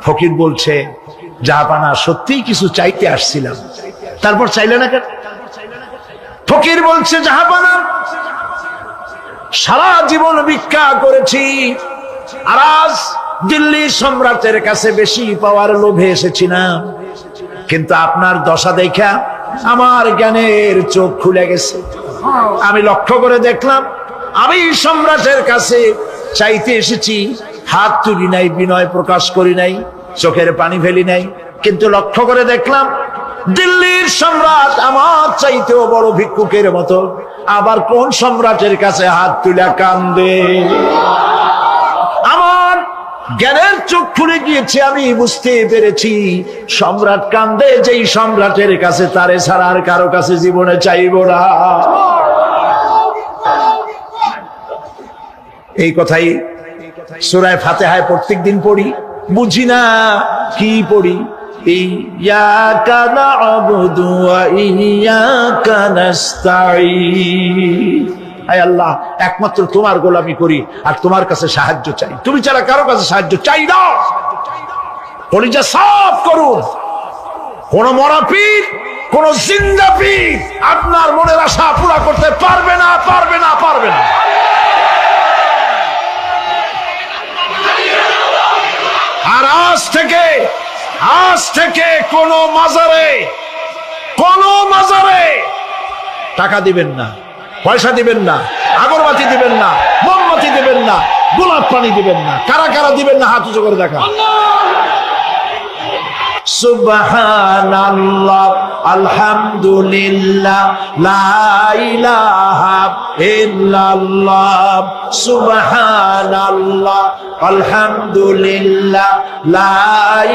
ফকির বলছে, জাহাপানা সত্যিই কিছু চাইতে আসছিলাম, তারপর চাইলে না কেন? ফকির বলছে, জাহাপানা সারা জীবন ভিক্ষা করেছি, আর আজ দিল্লি সম্রাটের কাছে বেশি পাওয়ার লোভে এসেছি না, কিন্তু আপনার দশা দেখা আমার জ্ঞানের চোখ খুলে গেছে। আমি লক্ষ্য করে দেখলাম, আমি সম্রাটের কাছে চাইতে এসেছি, হাত তুলি নাই, বিনয় প্রকাশ করি নাই, চোখের পানি ফেলি নাই, কিন্তু লক্ষ্য করে দেখলাম দিল্লির সম্রাট আমার চাইতেও বড় ভিক্ষুকের মতো। আবার কোন সম্রাটের কাছে হাত তুলে কান্দে? আমার জ্ঞানের চোখ খুলে গিয়েছে, আমি বুঝতে পেরেছি সম্রাট কান্দে যেই সম্রাটের কাছে, তারে ছাড়া আর কারো কাছে জীবনে চাইব না। এই কথাই সূরা ফাতিহায় প্রত্যেকদিন পড়ি, বুঝি না কি পড়ি। ইয়াকা না'বুদু ওয়া ইয়াকা নাস্তাঈন। আয় আল্লাহ, একমাত্র তোমার গোলামি করি আর তোমার কাছে সাহায্য চাই, তুমি ছাড়া কারো কাছে সাহায্য চাই না। কলিজা সাফ করুন। কোন মরা পীর, কোন জিন্দা পীর আপনার মনের আশা পুরা করতে পারবে না, পারবে না, পারবে না। আর আজ থেকে কোন মাজারে টাকা দিবেন না, পয়সা দিবেন না, আগরবাতি দিবেন না, মোমবাতি দিবেন না, গোলাপ পানি দিবেন না। কারা কারা দিবেন না হাত উঁচু করে দেখা। সুবহানাল্লাহ, আলহামদুলিল্লাহ, লা ইলাহা ইল্লাল্লাহ, সুবহানাল্লাহ, আলহামদুলিল্লাহ, লা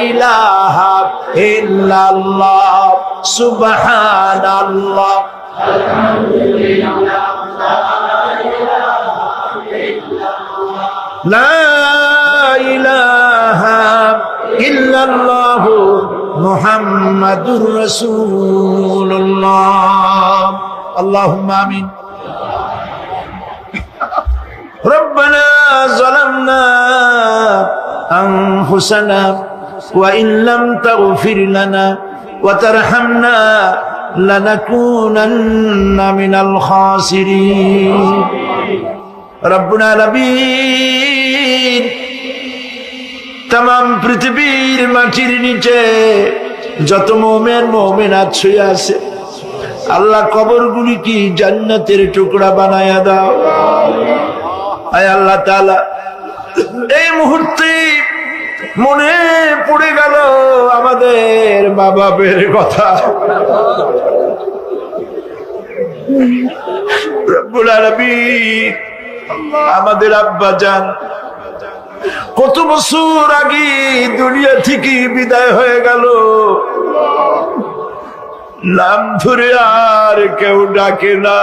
ইলাহা ইল্লাল্লাহ, সুবহানাল্লাহ, লা ইলাহা ইল্লাল্লাহ, মুহাম্মাদুর রাসূলুল্লাহ। আল্লাহুম্মা আমিন। রব্বানা যালামনা আনফুসানা ওয়া ইন লাম তাগফির লানা ওয়া তারহামনা লানাকুনান্না মিনাল খাসিরিন। রব্বুল আলামিন, তাম পৃথিবীর মাটির নিচে যত মুমিন মুমিনাত শুয়ে আছে, আল্লাহ কবরগুলি কি জান্নাতের টুকরা বানায়া দাও। আয় আল্লাহ তাআলা, এই মুহূর্তে মনে পড়ে গেল আমাদের মা বাপের কথা। রব্বুল আলামিন, আমাদের আব্বা জান কত বছর আগে দুনিয়া থেকে বিদায় হয়ে গেল, নাম ধরে আর কেউ ডাকে না।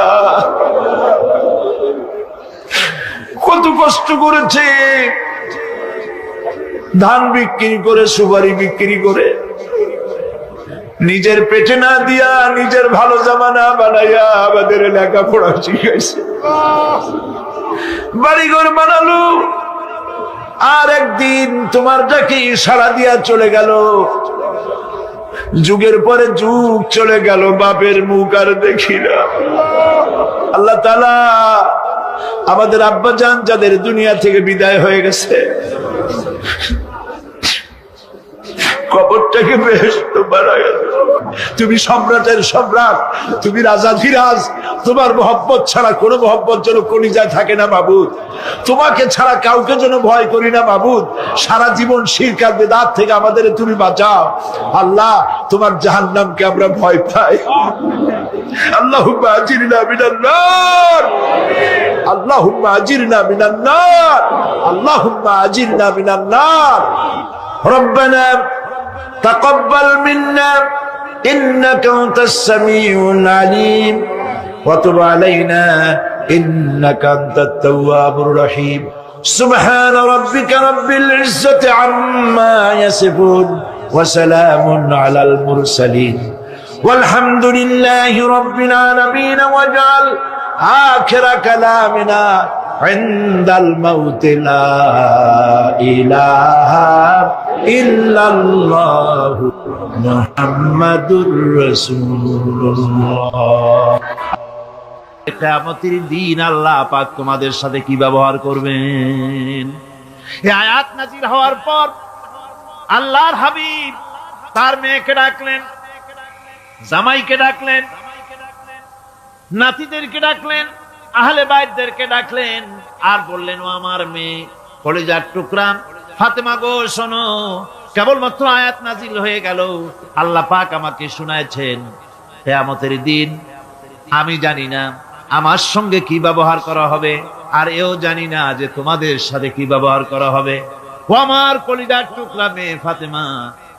কত কষ্ট করেছে, ধান বিক্রি করে, সুপারি বিক্রি করে, নিজের পেটে না দিয়া নিজের ভালো জামা না বানাইয়া আমাদের লেখাপড়া শিখাইছে, বাড়িঘর বানালো। আর একদিন তোমার ডাকে সাড়া দিয়া চলে গেল। যুগের পরে যুগ চলে গেল, বাপের মুখ আর দেখি না। আল্লাহ তাআলা, আমাদের আব্বা জান যাদের দুনিয়া থেকে বিদায় হয়ে গেছে, কবরটাকে বেহেশত বানায়া দাও। তুমি সম্রাটের সম্রাট, তুমি রাজাধিরাজ, তোমার মহব্বত ছাড়া কোনো মহব্বত যেন কলিজায় থাকে না মাবুদ। তোমাকে ছাড়া কাউকে যেন ভয় করি না মাবুদ। সারা জীবন শিরক আর বিদআত থেকে আমাদের তুমি বাঁচাও। আল্লাহ, তোমার জাহান্নামকে আমরা ভয় পাই। আল্লাহুম্মা আজিরনা মিনান নার, আল্লাহুম্মা আজিরনা মিনান নার, আল্লাহুম্মা আজিরনা মিনান নার। রব্বানা তাকাব্বাল মিন্না إنك أنت السميع العليم وتب علينا إنك أنت التواب الرحيم سبحان ربك رب العزة عما يصفون وسلام على المرسلين والحمد لله رب العالمين واجعل آخر كلامنا عند الموت لا إله إلا الله মুহাম্মাদুর রাসূলুল্লাহ। কিয়ামতের দিন আল্লাহ পাক তোমাদের সাথে কি ব্যবহার করবেন। এই আয়াত নাযিল হওয়ার পর আল্লাহর হাবিব তার মেয়েকে ডাকলেন, জামাইকে ডাকলেন, নাতিদেরকে ডাকলেন, আহলে বাইতদেরকে ডাকলেন, আর বললেন, ও আমার মেয়ে, কলিজার টুকরা ফাতেমা গো, শোনো, কেবলমাত্র আয়াত নাজিল হয়ে গেল, আল্লাহ পাক আমাকে শুনাইছেন, কিয়ামতের দিন আমি জানি না আমার সঙ্গে কি ব্যবহার করা হবে, আর এও জানি না যে তোমাদের সাথে কি ব্যবহার করা হবে। ও আমার কলিজার টুকরা মেয়ে ফাতেমা,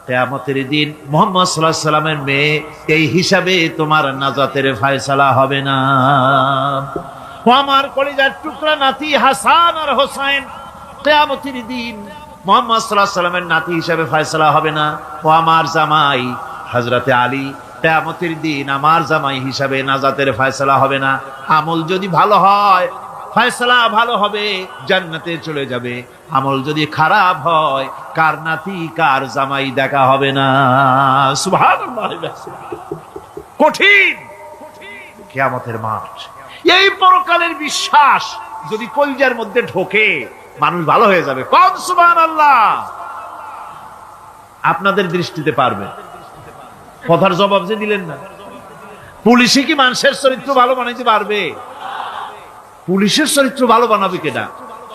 কিয়ামতের দিন মুহাম্মদ সাল্লাল্লাহু আলাইহি সাল্লামের মেয়ে, এই হিসাবে তোমার নাজাতের ফয়সালা হবে না। ও আমার কলিজার টুকরা নাতি হাসান আর হোসেন, কিয়ামতের দিন মুহাম্মদ সাল্লাল্লাহু আলাইহি সাল্লামের নাতি হিসাবে ফয়সালা হবে না। ও আমার জামাই হযরতে আলী, কিয়ামতের দিন আমার জামাই হিসাবে নাজাতের ফয়সালা হবে না। আমল যদি ভালো হয় ফয়সালা ভালো হবে, জান্নাতে চলে যাবে। আমল যদি খারাপ হয়, কার নাতি কার জামাই দেখা হবে না। সুবহানাল্লাহ। কঠিন কিয়ামতের মাঠ। এই পরকালের বিশ্বাস যদি কলিজার মধ্যে ঢোকে, মানুষ ভালো হয়ে যাবে। কোন সুবহানাল্লাহ। আপনাদের দৃষ্টিতে পারবে। কথার জবাব যে দিলেন না, পুলিশে কি মানুষের চরিত্র ভালো বানাইতে পারবে? পুলিশের চরিত্র ভালো বানাবে কেনা,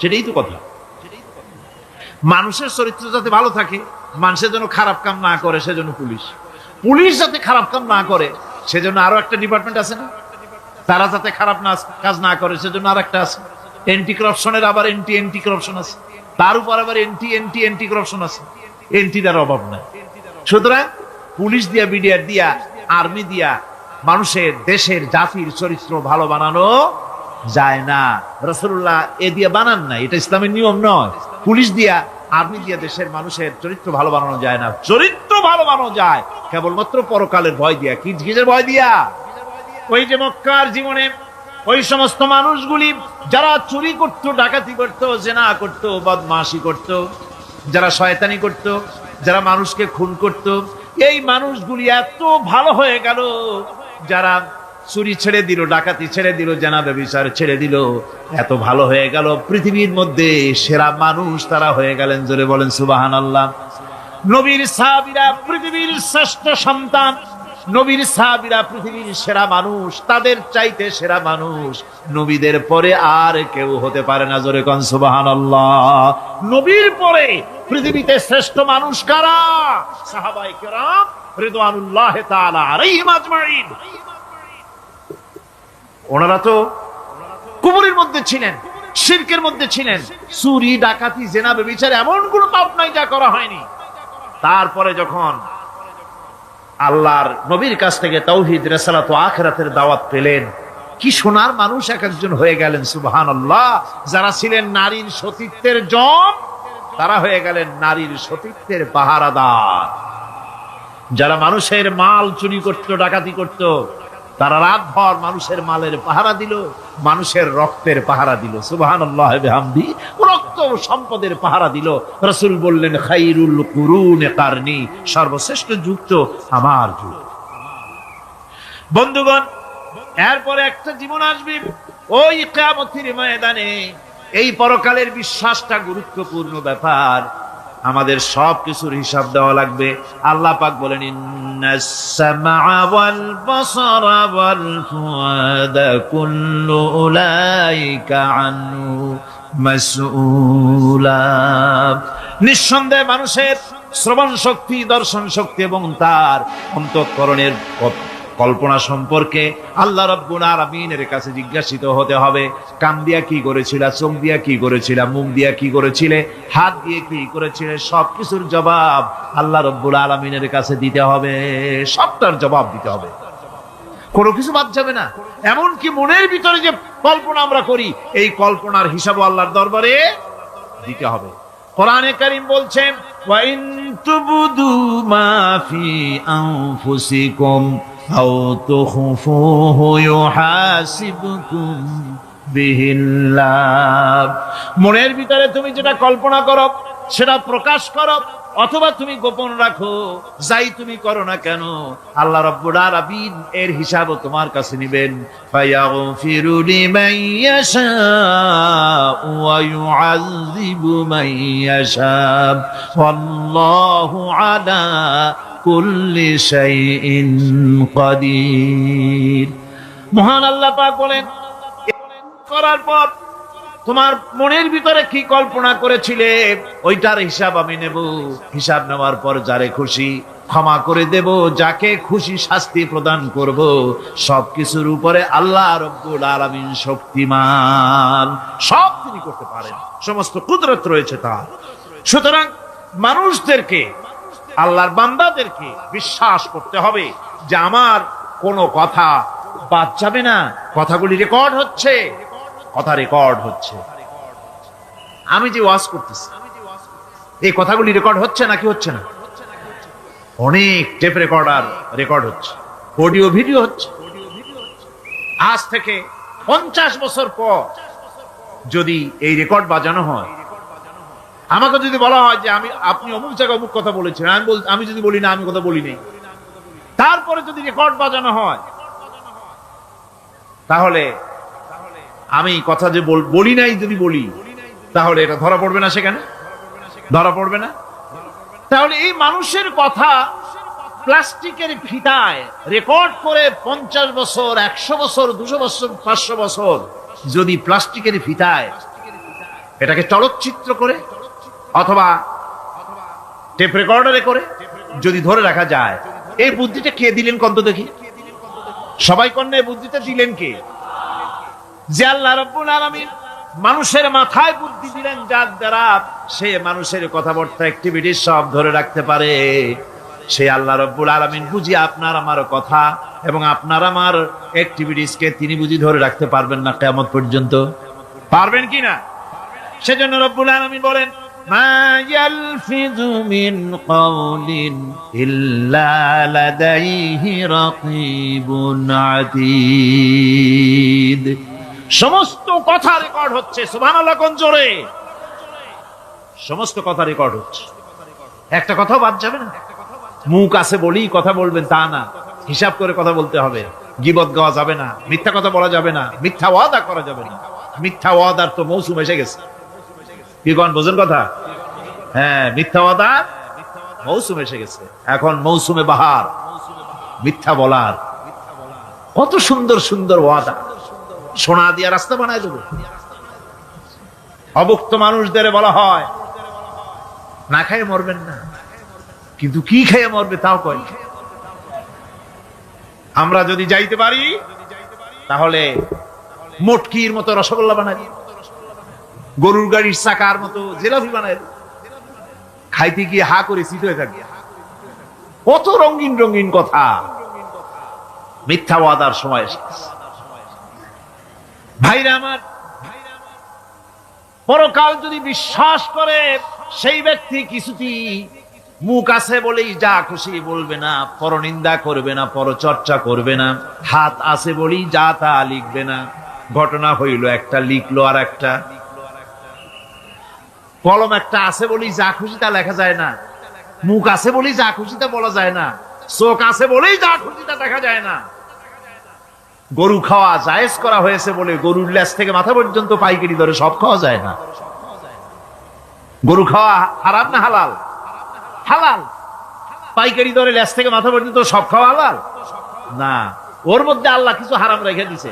সেটাই তো কথা। মানুষের চরিত্র যাতে ভালো থাকে মানুষের জন্য খারাপ কাম না করে সেজন্য পুলিশ, পুলিশ যাতে খারাপ কাম না করে সেজন্য আরো একটা ডিপার্টমেন্ট আছে না, তারা যাতে খারাপ কাজ না করে সেজন্য আর একটা আছে। এন্টি করাপশনের আবার এন্টি করাপশন আছে, তার উপর আবার এন্টি করাপশন আছে। এন্টিটার অভাব নাই। সুতরাং পুলিশ দিয়া, বিডিআর দিয়া, আর্মি দিয়া মানুষের, দেশের, জাতির চরিত্র ভালো বানানো যায় না। রাসূলুল্লাহ এ দিয়ে বানান না, এটা ইসলামের নিয়ম নয়। পুলিশ দিয়া, আর্মি দিয়া দেশের মানুষের চরিত্র ভালো বানানো যায় না। চরিত্র ভালো বানানো যায় কেবলমাত্র পরকালের ভয় দিয়া। কিসের ভয় দিয়া? ওই যে মক্কার জীবনে ওই সমস্ত মানুষগুলি যারা চুরি করত, ডাকাতি করত, জেনা করত, বদমাশি করত, যারা শয়তানি করত, যারা মানুষকে খুন করত, এই মানুষগুলি এত ভালো হয়ে গেল, যারা চুরি ছেড়ে দিল, ডাকাতি ছেড়ে দিল, জেনা ব্যভিচার ছেড়ে দিল, এত ভালো হয়ে গেল, পৃথিবীর মধ্যে সেরা মানুষ তারা হয়ে গেলেন। জোরে বলেন সুবহানাল্লাহ। নবীর সাহাবীরা পৃথিবীর শ্রেষ্ঠ সন্তান, নবীর সাহাবীরা পৃথিবীর সেরা মানুষ, তাদের চাইতে সেরা মানুষ নবীদের পরে আর কেউ হতে পারে না। জোরে কোন সুবহানাল্লাহ। নবীর পরে পৃথিবীতে শ্রেষ্ঠ মানুষ কারা? সাহাবায়ে কেরাম রিদওয়ানুল্লাহ তাআলা আলাইহিম আজমাইন। ওনারা তো কুফরের মধ্যে ছিলেন, শিরকের মধ্যে ছিলেন, চুরি, ডাকাতি, জেনা, ব্যভিচার এমন কোনো পাপ নাই যা করা হয়নি। তারপরে যখন আল্লাহর নবীর কাছ থেকে তাওহীদ, রিসালাত ও আখিরাতের দাওয়াত পেলেন, কি সোনার মানুষ এক একজন হয়ে গেলেন। সুবহানাল্লাহ। যারা ছিলেন নারীর সতীত্বের জম, তারা হয়ে গেলেন নারীর সতীত্বের পাহারাদার। যারা মানুষের মাল চুরি করত, ডাকাতি করত, তারা রাতভর মানুষের মালের পাহারা দিল, মানুষের রক্তের পাহারা দিল। সুবহানাল্লাহ বিহামদি। রক্ত ও সম্পদের পাহারা দিল। রাসূল বললেন, খাইরুল কুরুনে কারনি, সর্বশ্রেষ্ঠ যুগ তো আমার যুগ। বন্ধুগণ, এরপরে একটা জীবন আসবে ওই কিয়ামতের ময়দানে। এই পরকালের বিশ্বাসটা গুরুত্বপূর্ণ ব্যাপার। আমাদের সবকিছুর হিসাব দেওয়া লাগবে। আল্লাহ পাক বলেন, ইন্নাস সামআ ওয়াল বাসারা ওয়াল ফুআদা কুল্লু উলাইকা আনহু মাসউলা। নিঃসন্দেহে মানুষের শ্রবণ শক্তি, দর্শন শক্তি এবং তার অন্তঃকরণের কল্পনা সম্পর্কে আল্লাহ রাব্বুল আলামিনের কাছে জিজ্ঞাসিত হতে হবে। কান দিয়া কি করেছিলা, চোখ দিয়া কি করেছিলা, মুখ দিয়া কি করেছিলে, হাত দিয়ে কি করেছিলে, সবকিছুর জবাব আল্লাহ রাব্বুল আলামিনের কাছে দিতে হবে। সবটার জবাব দিতে হবে, কোনো কিছু বাদ যাবে না। এমনকি মনের ভিতরে যে কল্পনা আমরা করি, এই কল্পনার হিসাবও আল্লাহর দরবারে দিতে হবে। কোরআনে কারীম বলছেন, ওয়া ইন তুবদু মা ফি আনফুসিকুম আও তুখফুহু ইউহাসিবকুম বিহিল্লাহ। মনের ভিতরে তুমি যেটা কল্পনা করো সেটা প্রকাশ করো, অথবা তুমি গোপন রাখো, যাই তুমি করো না কেন, আল্লাহ রাব্বুল আলামিন এর হিসাবও তোমার কাছে নেবেন। ফায়াগফিরু লিমান ইয়াশাউ ওয়া ইউআযযিবু মান ইয়াশাউ ওয়াল্লাহু আলা কুল্লি শাইইন কাদির। মহান আল্লাহ পাক বলেন, করার পর তোমার মনের ভিতরে কি কল্পনা করেছিলে ওইটার হিসাব আমি নেব। হিসাব নেওয়ার পর যারে খুশি ক্ষমা করে দেব, যাকে খুশি শাস্তি প্রদান করব। সবকিছুর উপরে আল্লাহ রাব্বুল আলামিন শক্তিমান, সব তিনি করতে পারেন, সমস্ত কুদরত রয়েছে তার। সুতরাং মানুষদেরকে, আল্লাহর বান্দাদেরকে বিশ্বাস করতে হবে যে আমার কোনো কথা বাদ যাবে না। কথাগুলি রেকর্ড হচ্ছে, কথা রেকর্ড হচ্ছে। আমি যে ওয়াজ করতেছি, এই কথাগুলি রেকর্ড হচ্ছে নাকি হচ্ছে না? অনেক টেপ রেকর্ডার রেকর্ড হচ্ছে, অডিও ভিডিও হচ্ছে। আজ থেকে 50 বছর পর যদি এই রেকর্ড বাজানো হয়, আমাকে যদি বলা হয় যে আপনি অমুক জায়গায় অমুক কথা বলেছেন, আমি যদি বলি না আমি কথা বলি নাই, তারপরে যদি রেকর্ড বাজানো হয়, তাহলে আমি কথা যে বলি নাই যদি বলি, তাহলে এটা ধরা পড়বে না? সেখানে ধরা পড়বে না? তাহলে এই মানুষের কথা প্লাস্টিকের ফিতায় রেকর্ড করে 50 বছর, 100 বছর, 200 বছর, 500 বছর যদি প্লাস্টিকের ফিতায় এটাকে চলচ্চিত্র করে অথবা টেপ রেকর্ডারে করে যদি ধরে রাখা যায়। এই বুদ্ধিটা কে দিলেন কন্ত দেখি? সবাই কন্যা এই বুদ্ধিটা দিলেন কে? যে আল্লাহ রাব্বুল আলামিন মানুষের মাথায় বুদ্ধি দিলেন, যার দ্বারা সে মানুষের কথাবার্তা অ্যাক্টিভিটি সব ধরে রাখতে পারে। সেই আল্লাহ রাব্বুল আলামিন বুঝি আপনার আমার কথা এবং আপনার আমার অ্যাক্টিভিটিস কে তিনি বুঝি ধরে রাখতে পারবেন না কিয়ামত পর্যন্ত? পারবেন কিনা? সেজন্য রব্বুল আলামিন বলেন, মা ইয়ালফিযু মিন কাওলিন ইল্লা লাদাইহি রাকীবুন আতীদ। সমস্ত কথা রেকর্ড হচ্ছে। সুবহানাল্লাহ কোন জোরে! সমস্ত কথা রেকর্ড হচ্ছে, একটা কথাও বাদ যাবে না। মুখ আছে বলেই কথা বলবেন তা না, হিসাব করে কথা বলতে হবে। গীবত গাওয়া যাবে না, মিথ্যা কথা বলা যাবে না, মিথ্যা ওয়াদা করা যাবে না। মিথ্যা ওয়াদার তো মৌসুম এসে গেছে। কি কোন বোঝেন কথা? হ্যাঁ, মিথ্যা ওয়াদার মৌসুম এসে গেছে। এখন মৌসুমে বাহার, মিথ্যা বলার। কত সুন্দর সুন্দর ওয়াদা, সোনা দিয়া রাস্তা বানায় দেবো। অভুক্ত মানুষদের বলা হয় না খাইয়ে মরবেন না, কিন্তু কি খেয়ে মরবে তাও কয়। আমরা যদি যাইতে পারি তাহলে মটকির মতো রসগোল্লা বানাই, গরুর গাড়ির চাকার মতো জিলাপি বানাই, খাইতে গিয়ে হা করে চিত হয়ে থাকবে। কত রঙিন রঙিন কথা। মিথ্যা ওয়াদার সময় এসেছে। ভাইরা আমার, পরকাল যদি বিশ্বাস করে সেই ব্যক্তি কিছুতেই মুখ আছে বলেই যা খুশি বলবে না, পরনিন্দা করবে না, পরচর্চা করবে না, হাত আছে বলেই যা তা লিখবে না। ঘটনা হইল একটা, লিখলো আর একটা। কলম একটা আছে বলেই যা খুশি তা লেখা যায় না, মুখ আছে বলেই যা খুশি তা বলা যায় না, চোখ আছে বলেই যা খুশি তা দেখা যায় না। গরু খাওয়া জায়েজ করা হয়েছে বলে গরুর লেজ থেকে মাথা পর্যন্ত পাইকারি দরে সব খাওয়া যায় না। গরু খাওয়া হারাম না হালাল? হালাল। পাইকারি দরে লেজ থেকে মাথা পর্যন্ত সব খাওয়া হালাল না। ওর মধ্যে আল্লাহ কিছু হারাম রেখে দিছে,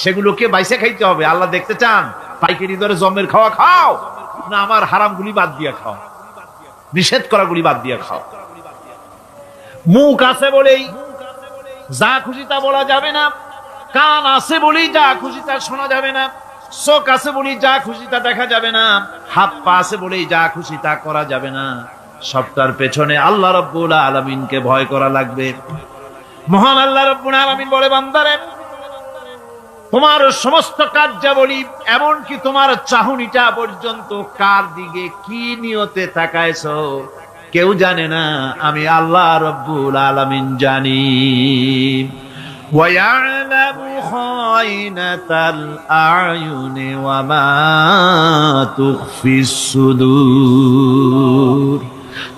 সেগুলোকে বাইসে খাইতে হবে। আল্লাহ দেখতে চান পাইকারি দরে জমের খাওয়া খাও না আমার হারাম গুলি বাদ দিয়া খাও, নিষেধ করা গুলি বাদ দিয়া খাও। মুখ আছে বলেই যা খুশি তা বলা যাবে না, কান আছে বলেই যা খুশি তা শোনা যাবে না, চোখ আছে বলেই যা খুশি তা দেখা যাবে না, হাত পা আছে বলেই যা খুশি তা করা যাবে না। সবটার পেছনে আল্লাহ রাব্বুল আলামিনকে ভয় করা লাগবে। মহান আল্লাহ রাব্বুল আলামিন বলে, বান্দারে তোমার সমস্ত কার্যাবলী এমনকি তোমার চাহনিটা পর্যন্ত কার দিকে কি নিয়তে তাকায়ছো কেউ জানে না, আমি আল্লাহ রাব্বুল আলামিন জানি। وَيَعْلَمُ خَائِنَةَ الْأَعْيُنِ وَمَا تُخْفِي الصُّدُورُ।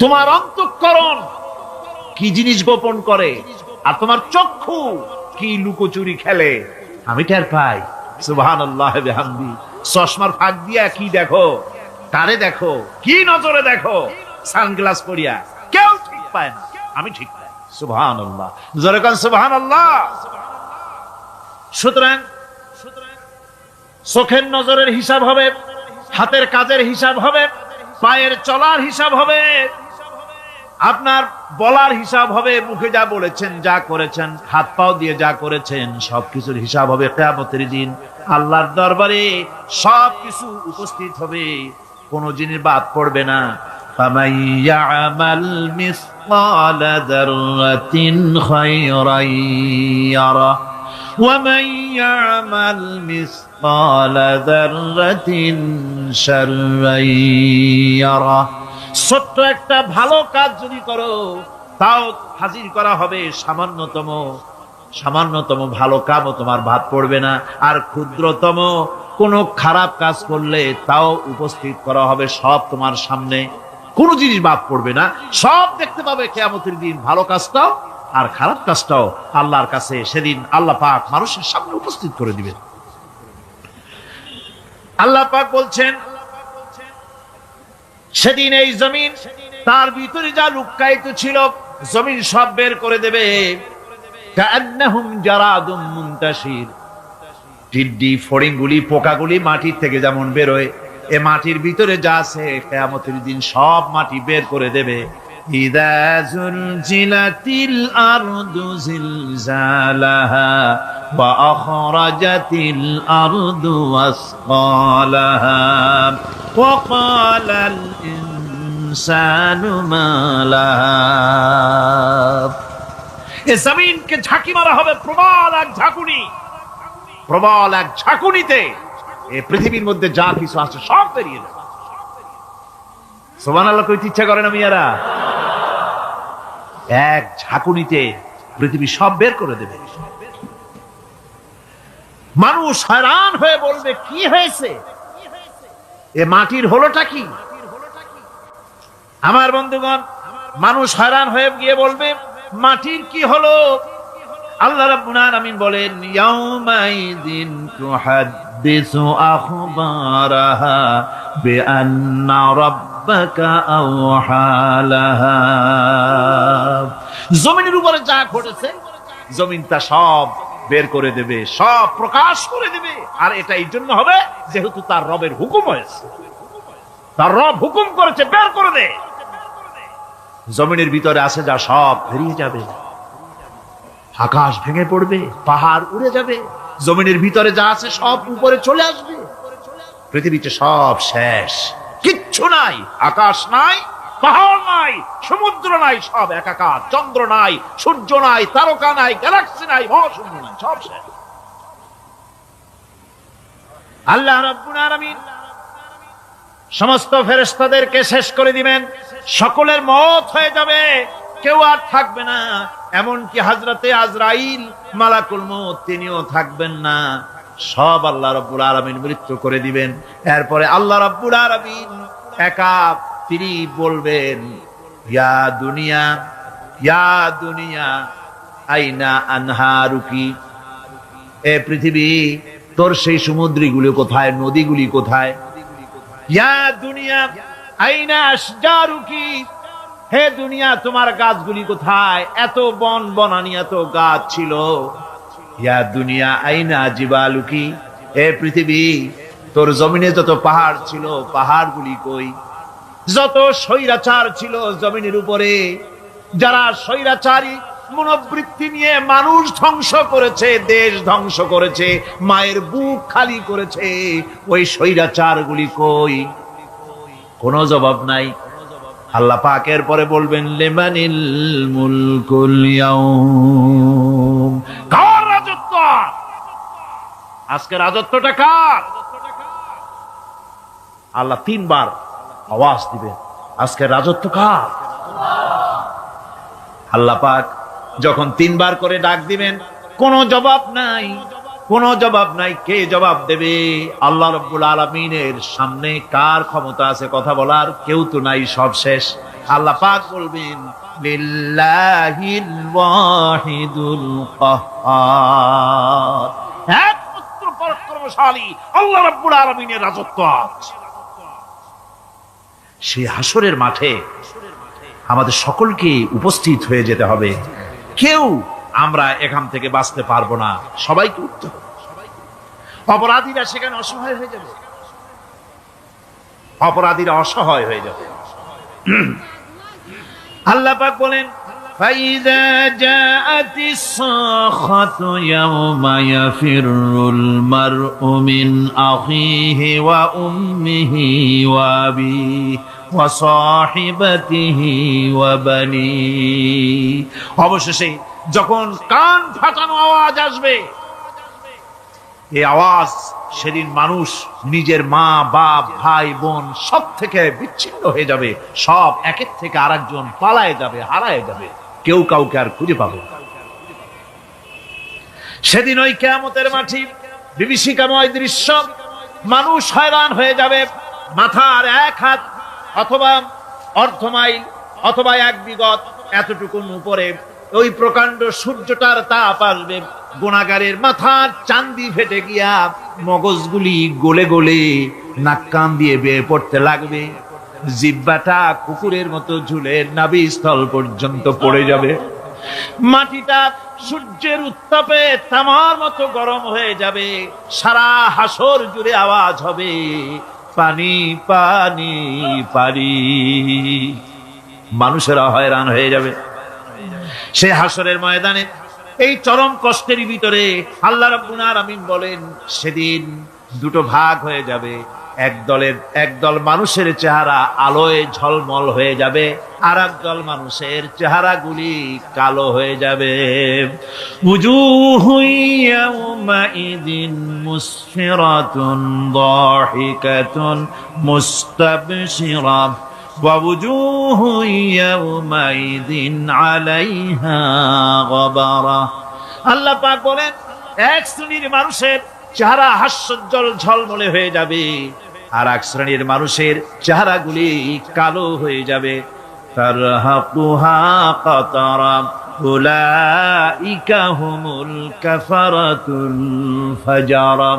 তোমার অন্তঃকরণ কি জিনিস গোপন করে আর তোমার চক্ষু কি লুকোচুরি খেলে আমি টের পাই। সুবহানাল্লাহ বিহামদি। চশমার ফাঁক দিয়া কি দেখো, কারে দেখো, কি নজরে দেখো, সানগ্লাস পরিয়া কেউ ঠিক পায় না, আমি ঠিক পাই। সুবহানাল্লাহ, জোরে কান সুবহানাল্লাহ। সুতরাং চোখের নজরের হিসাব হবে, হাতের কাজের হিসাব হবে, পায়ের চলার হিসাব হবে, আপনার বলার হিসাব হবে, মুখে যা বলেছেন, যা করেছেন, হাত পাও দিয়ে যা করেছেন সবকিছুর হিসাব হবে কিয়ামতের দিন। আল্লাহর দরবারে সবকিছু উপস্থিত হবে, কোনো জিনিস বাদ পড়বে না। فَمَن يَعْمَلْ مِثْقَالَ ذَرَّةٍ خَيْرًا يَرَهُ وَمَن يَعْمَلْ مِثْقَالَ ذَرَّةٍ شَرًّا يَرَهُ। ছোট্ট একটা ভালো কাজ যদি করো তাও হাজির করা হবে সামান্যতম ভালো কাজও তোমার বাদ পড়বে না। আর ক্ষুদ্রতম কোনো খারাপ কাজ করলে তাও উপস্থিত করা হবে সব তোমার সামনে, কোনো জিনিস বাদ পড়বে না, সব দেখতে পাবে কিয়ামতের দিন। ভালো কাজটাও আর খারাপ কাজটাও আল্লাহর কাছে সেদিন আল্লাহ পাক মানুষের সামনে উপস্থিত করে দিবেন। আল্লাহ পাক বলছেন, সেদিন এই জমিন তার ভিতরে যা লুকায়িত ছিল জমিন সব বের করে দেবে। কাআন্নাহুম জারাদুম মুনতাশির। টিড্ডি ফড়িংগুলি পোকাগুলি মাটির থেকে যেমন বেরোয়, এ মাটির ভিতরে যা আছে কিয়ামতের দিন সব মাটি বের করে দেবে। ইযা যুলজিলাতিল আরদু জিলজালাহা ওয়া আখরাজাতিল আরদু আসকালাহা ওয়া ক্বালাল ইনসানু মা লাহা। এ জমিনকে ঝাঁকি মারা হবে প্রবল এক ঝাঁকুনি, প্রবল এক ঝাঁকুনিতে এই পৃথিবীর মধ্যে যা কিছু আছে সব বেরিয়ে যাবে। সুবহানাল্লাহ কইতে ইচ্ছা করে না মিয়ারা? এক ঝাঁকুনিতে পৃথিবী সব বের করে দেবে। মানুষ হয়রান হয়ে বলবে কি হয়েছে, এ মাটির হলোটা কি? আমার বন্ধুগণ, মানুষ হয়রান হয়ে গিয়ে বলবে মাটির কি হলো? আল্লাহ রাব্বুল আলামিন বলেন ইয়াউমাইযিন তুহাদ্দিসু আখবারাহা বিআন্না রাব্বাকা আওহালাহা। জমিনের উপরে যা ঘটেছে জমিন তা সব বের করে দেবে, সব প্রকাশ করে দেবে। আর এটা এই জন্য হবে যেহেতু তার রবের হুকুম হয়েছে, তার রব হুকুম করেছে বের করে দে। জমিনের ভিতরে আছে যা সব বেরিয়ে যাবে, আকাশ ভেঙে পড়বে, পাহাড় উড়ে যাবে, জমিনের ভিতরে যা আছে সব উপরে চলে আসবে। পৃথিবীতে সব শেষ, কিচ্ছু নাই, আকাশ নাই, পাহাড় নাই, সমুদ্র নাই, সব একাকার, চন্দ্র নাই, সূর্য নাই, তারকা নাই, গ্যালাক্সি নাই, মহাশূন্য নাই, সব শেষ। আল্লাহ রাব্বুল আলামিন সমস্ত ফেরেশতাদেরকে শেষ করে দিবেন, সকলের মওত হয়ে যাবে, কেউ আর থাকবে না। এমনকি হযরতে আজরাইল মালাকুল মউত তিনিও থাকবেন না, সব আল্লাহ রাব্বুল আলামিন মৃত্যু করে দিবেন। এরপরে আল্লাহ রাব্বুল আলামিন একা তিনি বলবেন ইয়া দুনিয়া, ইয়া দুনিয়া আইনা আনহারুকি, এ পৃথিবী তোর সেই সমুদ্রগুলি কোথায়, নদীগুলি কোথায়? ইয়া দুনিয়া আইনা আশজারুকি, হে দুনিয়া তোমার গাছগুলি কোথায়? এত বন বনানি, এত গাছ ছিল। ইয়া দুনিয়া আইনা জিবালুকি, হে পৃথিবী তোর জমিনে যত পাহাড় ছিল পাহাড়গুলি কই? যত স্বৈরাচার ছিল জমিনের উপরে, যারা স্বৈরাচারী মনোবৃত্তি নিয়ে মানুষ ধ্বংস করেছে, দেশ ধ্বংস করেছে, মায়ের বুক খালি করেছে, ওই স্বৈরাচারগুলি কই? কোনো জবাব নাই। আল্লাহ পাক এর পরে বলবেন লিমানিল মুলকুল ইয়াউম, কার রাজত্ব আজকে? রাজত্বটা কার? আল্লাহ তিনবার আওয়াজ দিবেন, আজকে রাজত্ব কার? আল্লাহ পাক যখন তিনবার করে ডাক দিবেন, কোনো জবাব নাই, কোনো জবাব নাই। কে জবাব দেবে? আল্লাহ রাব্বুল আলামিনের সামনে কার ক্ষমতা আছে কথা বলার? কেউ তো নাই, সব শেষ। আল্লাহ পাক বলবেন লিল্লাহিল ওয়াহিদুল কাহ্হার, একমাত্র পরাক্রমশালী আল্লাহ রাব্বুল আলামিনের রাজত্ব আছে। সেই হাসরের মাঠে আমাদের সকলকে উপস্থিত হয়ে যেতে হবে। কেউ আমরা এখান থেকে বাঁচতে পারবো না, সবাইকে উঠতে হবে। অপরাধীরা সেখানে অসহায় হয়ে যাবে, অপরাধীরা অসহায় হয়ে যাবে। আল্লাহ পাক বলেন ফাইযা জাআতিস সাখাতু ইয়াওমা ইয়াফিরুল মারউ মিন আখিহি ওয়া উম্মিহি ওয়া আবিহি ওয়া সাহিবাতিহি ওয়া বানিহি, অবশেষে যখন কান ফাটানো আওয়াজ আসবে, এই আওয়াজ সেদিন মানুষ নিজের মা বাপ ভাই বোন সব থেকে বিচ্ছিন্ন হয়ে যাবে, সব একের থেকে আরেকজন পালায় যাবে, হারায় যাবে, কেউ কাউকে আর খুঁজে পাবে না। সেদিন ওই কিয়ামতের মাঠে বিভীষিকাময় দৃশ্য, মানুষ হয়রান হয়ে যাবে। মাথার এক হাত অথবা অর্ধ মাইল অথবা এক বিগত এতটুকুন উপরে ওই প্রকাণ্ড সূর্যটার তাপ আসবে, গুনাহগারের মাথার চান্দি ফেটে গিয়া মগজগুলি গলে গলে নাক কান দিয়ে বেয়ে পড়তে লাগবে, জিহ্বাটা কুকুরের মতো ঝুলে নাভিস্থল পর্যন্ত পড়ে যাবে, মাটিটা সূর্যের উত্তাপে তামার মতো গরম হয়ে যাবে, সারা হাসর জুড়ে আওয়াজ হবে পানি পানি পানি। মানুষেরা হয়রান হয়ে যাবে। সে হাসরের ময়দানে এই চরম কষ্টের ভিতরে আল্লাহ রাব্বুল আলামিন বলেন, সেদিন দুটো ভাগ হয়ে যাবে। একদল মানুষের চেহারা আলোয় ঝলমল হয়ে যাবে, আর একদল মানুষের চেহারাগুলি কালো হয়ে যাবে। উজুহু ইয়াওমাইযিন মুসফিরাতুন দাহিকাতুন মুস্তাবশিরা ওয়া উজুহু ইয়াওমাইযিন আলাইহা গাবারা। আল্লাহ পাক বলেন, এক শ্রেণীর মানুষের চেহারা হাস্যোজ্জ্বল ঝলমলে হয়ে যাবে, আর এক শ্রেণীর মানুষের চেহারাগুলি কালো হয়ে যাবে। তারহাকুহা কাতারা উলাইকা হুমুল কাফারাতুল ফাজারা।